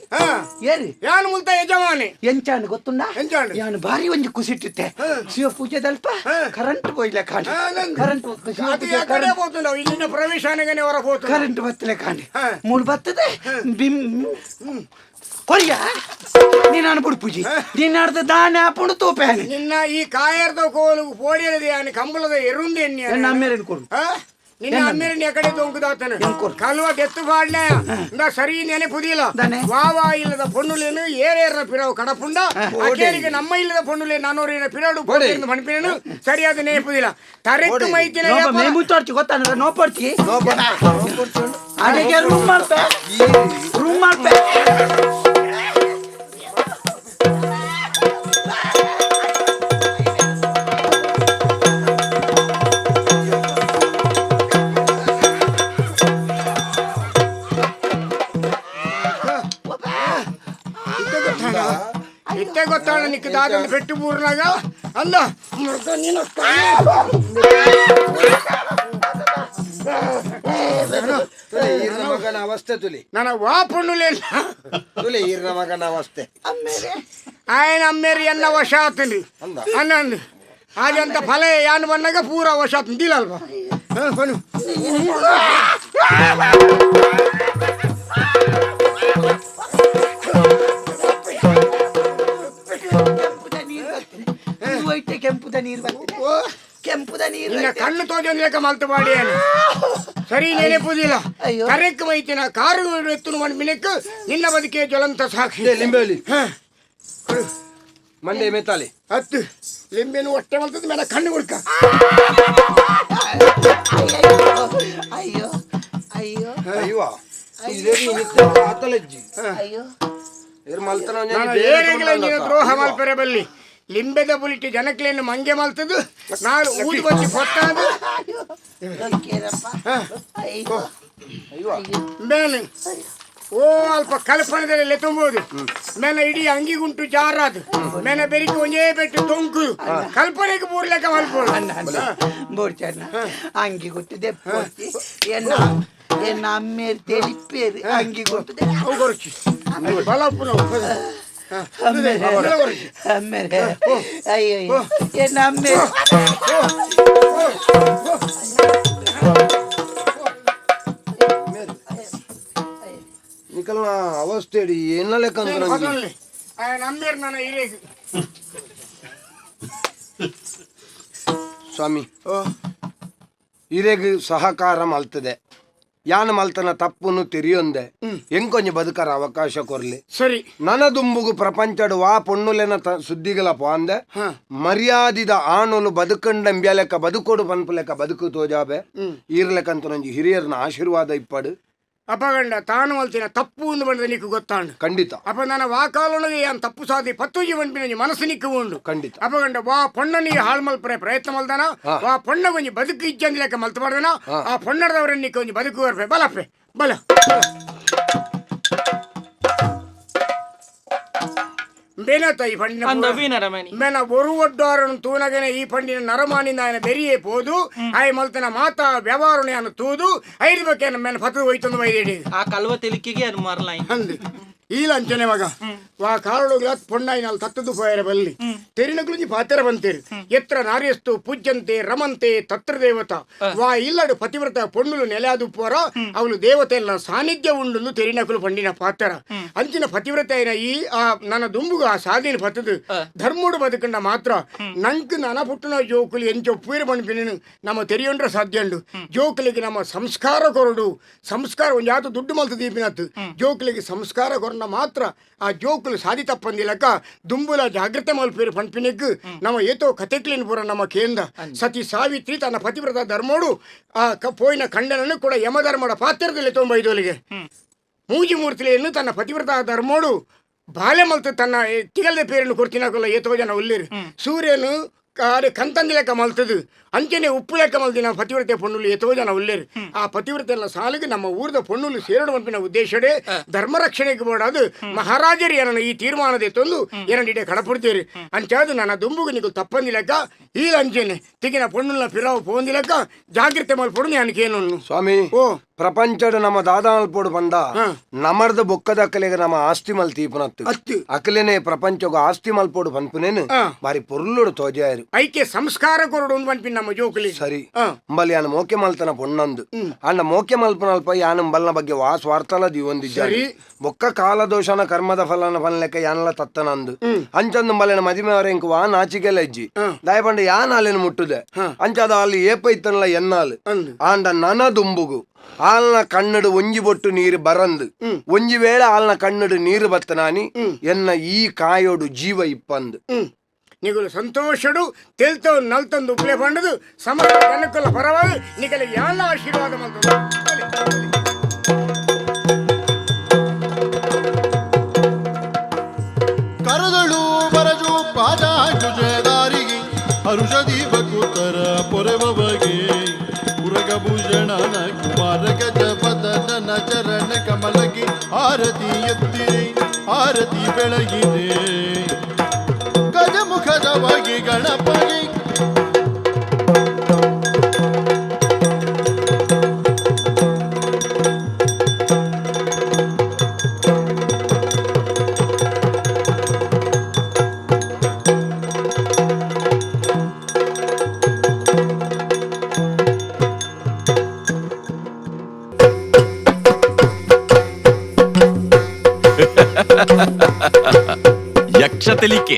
ಏರಿ ಯಾನು ಮುಲ್ತ ಯಜಮಾನೆ ಎಂಚಾಂಡ್ ಗೊತ್ತುಂಡ ಎಂಚಾಂಡ್ ಯಾನು ಭಾರಿ ಒಂಜಿ ಕುಸಿಟ್ಟಿತ್ತೆ ಶಿವ ಪೂಜೆ ದಲ್ಪ ಕರೆಂಟ್ ಪೋಯ್ಲೆ ಕಾಣಿ ಕರೆಂಟ್ ಅದು ಯಾಕಡೆ ಹೋಗ್ತುಂಡ ಇಲ್ಲಿನ ಪ್ರವೇಶಾನಗನೆ ಹೊರ ಹೋಗ್ತು ಕರೆಂಟ್ ಬತ್ತಲೆ ಕಾಣಿ ಮೂರು ಬರ್ತದೆ ಬಿಮ್ ಕೊರಿಯ ನೀನು ಅನ್ಬಿಡು ಪೂಜಿ ನೀನು ಅರ್ಧ ದಾನೆ ಹಾಕೊಂಡು ತೋಪೇನೆ ನಿನ್ನ ಈ ಕಾಯರ್ದ ಕೋಲು ಪೋಡಿಯದ ಯಾನು ಕಂಬಳದ ಎರುಂದೆ ನನ್ನ ಅಮ್ಮೇರೇನು ಕೊಡು ನಿನ್ನ ಅಮ್ಮೇರಿನ ಕಡೆ ತೊಂಕುದಾತನು ಕಲ್ವ ಗೆತ್ತು ಪಾಡ್ನೆ ಸರಿ ನೆನೆ ಪುದಿಲ್ಲ ವಾವಾ ಇಲ್ಲದ ಪೊಣ್ಣುಲೇನು ಏರೇರ ಪಿರವು ಕಡಪುಂಡ ಅಕೇರಿಗೆ ನಮ್ಮ ಇಲ್ಲದ ಪೊಣ್ಣುಲೆ ನಾನೂರಿನ ಪಿರಾಡು ಪೋಡಿಯನ್ನು ಮಣಿಪಿನೇನು ಸರಿಯಾದ ನೆನಪುದಿಲ್ಲ ತರೆಕ್ಕು ಮೈತಿನ ಮೇಮುತ್ತೋರ್ಚಿ ಗೊತ್ತಾನ ನೋಪಡ್ತಿ ಅಡಿಗೆ ರೂಮ್ ಮಾಡ್ತೆ ರೂಮ್ ಮಾಡ್ತೆ ಇತ್ತೆ ಗೊತ್ತಾಳ ನಿಕ್ಕ ದಾದಲ್ಲಿ ಪೆಟ್ಟು ಬೂರ್ನಾಗ ಅಲ್ಲ ಮಗನ ಅವಸ್ಥೆ ತುಲಿ ನನ್ನ ವಾ ಪೊಣ್ಣುಲೆ ತುಲಿ ಈರ್ನ ಮಗನ ಅವಸ್ಥೆ ఆయన అమ్మేరు ఎన్న వశాతుంది అన్నంది అదంత ఫల యాన్ వన్నగా పూరా వశాతుంది దీలల్వా కొను ಕೆಂಪುದ ನೀರು ಕೆಂಪುದ ನೀರು ನಿನ್ನ ಕಣ್ಣು ತೋಜೊಂದ್ಲೇಕ ಮಲ್ತು ಮಾಡಿ ಏನು ಸರಿ ನೆನಪುದಿಲ್ಲ ಕರೆಕ್ಟ್ ಮೈತಿನ ಕಾರು ಎತ್ತು ಮಾಡಿ ಮಿನಕ್ ನಿನ್ನ ಬದುಕೆ ಜ್ವಲಂತ ಸಾಕ್ಷಿ ಲಿಂಬೆಲಿ ಮಂಡೆ ಮೆತ್ತಾಲಿ ಹತ್ತು ಲಿಂಬೆನು ಹೊಟ್ಟೆ ಮಲ್ತದ ಮೇಲೆ ಕಣ್ಣು ಹುಡ್ಕ ಅಯ್ಯೋ ಅಯ್ಯೋ ಅಯ್ಯೋ ಆತಲಜ್ಜಿ ಅಯ್ಯೋ ದ್ರೋಹ ಮಲ್ಪರೆ ಬಲ್ಲಿ ಲಿಂಬೆದ ಬುಲಿಟ್ಟು ಜನಕ್ಲೇನು ಮಂಗೆ ಮಲ್ತದು ನಾಳು ಊದು ಬಚ್ಚಿ ಕೊಟ್ಟಾದು ಮೇಲೆ ಓ ಅಲ್ಪ ಕಲ್ಪನೆದಲ್ಲಿ ತುಂಬೋದು ಮೇಲೆ ಇಡೀ ಅಂಗಿಗುಂಟು ಜಾರಾದು ಮೇಲೆ ಬೆರಿಕೆ ಒಂದೇ ಬೆಟ್ಟು ತೊಂಕು ಕಲ್ಪನೆಗೆ ಮೂರ್ಲೆಕ್ಕ ಮಲ್ಪೋದು ಬೋಡ್ಚನ್ನ ಅಂಗಿ ಕೊಟ್ಟು ದೆಪ್ಪಿ ಎನ್ನ ಅಮ್ಮೇರು ತೆಲಿಪೇರು ಅಂಗಿ ಕೊಟ್ಟು ಬಲಪುರ ಅಮ್ಮೇರೆ ಅಯ್ಯೋ ಎನ್ನ ಅಮ್ಮೇರು ನಿಕಲ್ನ ಅವಸ್ಥೆ ಇಡಿ ಏನ ಲೆಕ್ಕ ನಮ್ಮೇರು ನನ್ನ ಹಿರೇಗೆ ಸ್ವಾಮಿ ಹಿರೇಗ್ ಸಹಕಾರ ಮಲ್ತದೆ ಯಾನ್ ಮಲ್ತನ ತಪ್ಪುನು ತೆರಿಯೊಂದೆ ಎಂಕೊಂಜ ಬದುಕರ ಅವಕಾಶ ಕೊರ್ಲಿ ಸರಿ ನನ್ನ ದುಂಬುಗು ಪ್ರಪಂಚಡು ವಾ ಪೊಣ್ಣುಲೆನ ಸುದ್ದಿಗಳ ಪಾಂದೆ ಮರ್ಯಾದಿದ ಆಣುಲು ಬದುಕಂಡ ಲೆಕ್ಕ ಬದುಕೋಡು ಪನ್ಪು ಲೆಕ್ಕ ಬದುಕು ತೋಜಾಬೆ ಈರ್ಲೆಕ್ಕಂತ ನಂಜಿ ಹಿರಿಯರ್ನ ಆಶೀರ್ವಾದ ಇಪ್ಪಡು ಅಪಗಂಡ ತಾನು ಮಲ್ತಿನ ತಪ್ಪು ಒಂದು ಬಂದ ನೀಕು ಗೊತ್ತಾಂಡು ಖಂಡಿತ ಅಪ್ಪ ನನ್ನ ವಾಕಾಲೊಳಗೆ ಏನ್ ತಪ್ಪು ಸಾಧಿ ಪತ್ತೂಜಿ ಬಂಪಿನ ಮನಸ್ಸು ನಿಕ್ಕು ಉಂಡು ಖಂಡಿತ ಅಪಗಂಡ ವಾ ಪೊಣ್ಣನಿಗೆ ಹಾಳು ಮಲ್ಪರೆ ಪ್ರಯತ್ನ ಮಲ್ದಾನ ವಾ ಪೊಣ್ಣ ಕೊಂಚ ಬದುಕು ಇಜ್ಜಂದ್ ಲೆಕ್ಕ ಮಲ್ತ ಮಾಡ್ದನ ಆ ಪೊಣ್ಣರದವರನ್ನ ನಿಕ್ಕ ಕೊಂಚ ಬದುಕು ಬರ್ಪೆ ಬಲಪ್ಪೆ ಬಲ ಬೇನತ್ತ ಈ ಪಂಡಿನ ಅಂದ ವೀನರಮಣಿ ಮೇನ ಒರು ಒಡ್ಡಾರನು ತೂನಗನೆ ಈ ಪಂಡಿನ ನರಮಾನಿಂದ ఆయన ಬೆರಿಯೇ పోదు ಆಯ ಮಲ್ತನ ಮಾತಾ ವ್ಯವಹಾರನೆ ಅನ್ನು ತೂದು ಐದು ಬಗ್ಗೆ ಮೇನ ಪತ್ತು ಹೋಯ್ತಂದು ವೈದೇಡಿ ಆ ಕಲ್ವ ತೆಲಿಕೆಗೆ ಅದು ಮಾರಲಾಯಿ ಅಂದು ಈ ಲಂಚನೆ ಮಗ ವಾ ಕಾರಡುಗಳ ಪೊಣ್ಣಾಯಿನಲ್ಲಿ ತತ್ತದು ಪೋಯರ ಬಲ್ಲಿ ತೆರಿನಗುಳಿಂಜಿ ಪಾತೆರ ಬಂತೇರು ಎತ್ರ ನಾರ್ಯಸ್ತು ಪೂಜ್ಯಂತೆ ರಮಂತೆ ತತ್ರ ದೇವತ ವಾ ಇಲ್ಲಡು ಪತಿವ್ರತ ಪೊಣ್ಣುಲು ನೆಲೆಯಾದು ಪೋರ ಅವಳು ದೇವತೆಲ್ಲ ಸಾನ್ನಿಧ್ಯ ಉಂಡು ತೆರಿನಕುಲು ಪಂಡಿನ ಪಾತೆರ ಅಂಚಿನ ಪತಿವ್ರತ అయిన ಈ ಆ ನನ್ನ ದುಂಬುಗ ಆ ಸಾಧಿನ ಪತ್ತದು ಧರ್ಮೋಡು ಬದುಕಂಡ ಮಾತ್ರ ನಂಕ್ ನನ ಪುಟ್ಟನ ಜೋಕುಲಿ ಎಂಚೋ ಪೂರ ಬಂಡ್ಪಿನ ನಮ್ಮ ತೆರಿಯೊಂಡ್ರ ಸಾಧ್ಯ ಉಂಡು ಜೋಕುಲಿಗೆ ನಮ್ಮ ಸಂಸ್ಕಾರ ಕೊರಡು ಸಂಸ್ಕಾರ ಒಂದು ಯಾತು ದುಡ್ಡು ಮಲ್ತು ದೀಪಿನತ್ತು ಜೋಕುಲಿಗೆ ಸಂಸ್ಕಾರ ಕೊರಡ ಮಾತ್ರ ಆ ಜೋಕುಲು ಸಾಧಿ ತಪ್ಪಂದಿಲಕ ದುಂಬುಲ ಜಾಗ್ರತೆ ಮಲ್ಪೇರು ಪಂಪಿನಿಗ್ ನಮ್ಮ ಏತೋ ಕತೆಕ್ಲಿನ ಪುರ ನಮ್ಮ ಕೇಂದ್ರ ಸತಿ ಸಾವಿತ್ರಿ ತನ್ನ ಪತಿವ್ರತ ಧರ್ಮೋಡು ಆ ಪೋಯಿನ ಖಂಡನನ್ನು ಕೂಡ ಯಮಧರ್ಮದ ಪಾತ್ರದಲ್ಲಿ ತೊಂಬೈದೋಲಿಗೆ ಮೂಜಿ ಮೂರ್ತಿಲೆಯನ್ನು ತನ್ನ ಪತಿವ್ರತ ಧರ್ಮೋಡು ಬಾಲ್ಯ ಮಲ್ತು ತನ್ನ ತಿಗಲ್ದ ಪೇರನ್ನು ಕೊಡ್ತಿನಕಲ್ಲ ಏತೋ ಜನ ಉಲ್ಲಿರು ಸೂರ್ಯನು ಕಂತಂದಿ ಲೆಕ್ಕ ಮಲ್ತದು ಅಂಚನೆ ಉಪ್ಪು ಲೆಕ್ಕ ಮಲ್ದಿನ ಪತಿವ್ರತೆ ಪೊಣ್ಣುಲು ಎತ್ತೋ ಜನ ಉಳ್ಳೇರು ಆ ಪತಿವ್ರತೆ ಎಲ್ಲ ಸಾಲಿಗೆ ನಮ್ಮ ಊರದ ಪೊಣ್ಣುಲು ಸೇರಡು ಪಂಪಿನ ಉದ್ದೇಶಡೆ ಧರ್ಮ ರಕ್ಷಣೆಗೆ ಬೋಡಾದು ಮಹಾರಾಜರು ಏನನ್ನು ಈ ತೀರ್ಮಾನದ ತಂದು ಏನಂಡಿಡೆ ಕಡಪಡ್ತೀರಿ ಅಂಚಾದು ನನ್ನ ದುಂಬುಗೆ ನೀವು ತಪ್ಪಂದಿ ಲೆಕ್ಕ ಈ ಅಂಚನೆ ತಿಗಿನ ಪೊಣ್ಣುಲ ಪಿರಾವು ಪೋಂದಿ ಲೆಕ್ಕ ಜಾಗ್ರತೆ ಮಲ್ಪೊಡು ನನಗೇನು ಸ್ವಾಮಿ ಓ ಪ್ರಪಂಚದ ನಮ್ಮ ದಾದಾಲ್ಪೋಡು ಬಂದ ನಮರ್ದ ಬೊಕ್ಕದ ಅಕ್ಕಲೆಗೆ ನಮ್ಮ ಆಸ್ತಿ ಮಲ್ ತೀಪನತ್ತು ಅತ್ತು ಅಕ್ಕಲೇನೆ ಪ್ರಪಂಚಗ ಆಸ್ತಿ ಮಲ್ಪೋಡು ಪನ್ಪುನೇನು ಬಾರಿ ಪೊರ್ಲುಡು ತೋಜಾಯರು ಐಕೆ ಸಂಸ್ಕಾರ ಕೊರಡು ಪಂಪಿನ ನಮ್ಮ ಜೋಕುಲಿ ಸರಿ ಅಂಬಲ್ಲಿ ಯಾನ ಮೋಕೆ ಮಲ್ತನ ಪೊಣ್ಣಂದು ಅಂಡ ಮೋಕೆ ಮಲ್ಪನಲ್ಪ ಯಾನ ಬಲ್ನ ಬಗ್ಗೆ ವಾ ಸ್ವಾರ್ಥಲ ದಿವಂದಿದ್ದಾರೆ ಬೊಕ್ಕ ಕಾಲದೋಷನ ಕರ್ಮದ ಫಲನ ಫಲಲೆಕ್ಕ ಯಾನಲ ತತ್ತನಂದು ಅಂಚಂದು ಬಲ್ಲೆನ ಮದಿಮೆವರೆ ಇಂಕ ವಾ ನಾಚಿಕೆಲ್ಲ ಇಜ್ಜಿ ದಯಪಂಡ ಯಾನ ಅಲ್ಲೇನು ಮುಟ್ಟುದೆ ಅಂಚದ ಅಲ್ಲಿ ಏಪ ಇತ್ತನಲ್ಲ ಎನ್ನಾಲು ಆಂಡ ನನ ದುಂಬುಗು ಆಲ್ನ ಕಣ್ಣಡು ಒಂಜಿ ಬೊಟ್ಟು ನೀರು ಬರಂದು ಒಂಜಿ ವೇಳೆ ಆಲ್ನ ಕಣ್ಣಡು ನೀರು ಬತ್ತನಾನಿ ಎನ್ನ ಈ ಕಾಯೋಡು ಜೀವ ಇಪ್ಪಂದು ನಿಗುಲು ಸಂತೋಷಡು ತೆಲ್ತೋ ನಲ್ತಂದು ಉಪ್ಲೆ ಪಂಡದು ಸಮರ ಕನಕಲ ಪರವಾಗಿ ನಿಗಲ ಯಾನ ಆಶೀರ್ವಾದ ಮಾಡ್ತದೆ ಕರದಳು ಬರಜು ಪಾದ ಗುಜದಾರಿಗೆ ಹರುಷದಿ ಬಕುತರ ಪೊರೆಬಗೆ ಉರಗಭೂಷಣನ ಕುಮಾರ ಗಜಪದನ ಚರಣ ಕಮಲಗೆ ಆರತಿ ಎತ್ತಿರೆ ಆರತಿ ಬೆಳಗಿದೆ ಗಜಮುಖದವಾಗಿ ಗಣಪಗೆ ಯಕ್ಷತೆಲಿಕೆ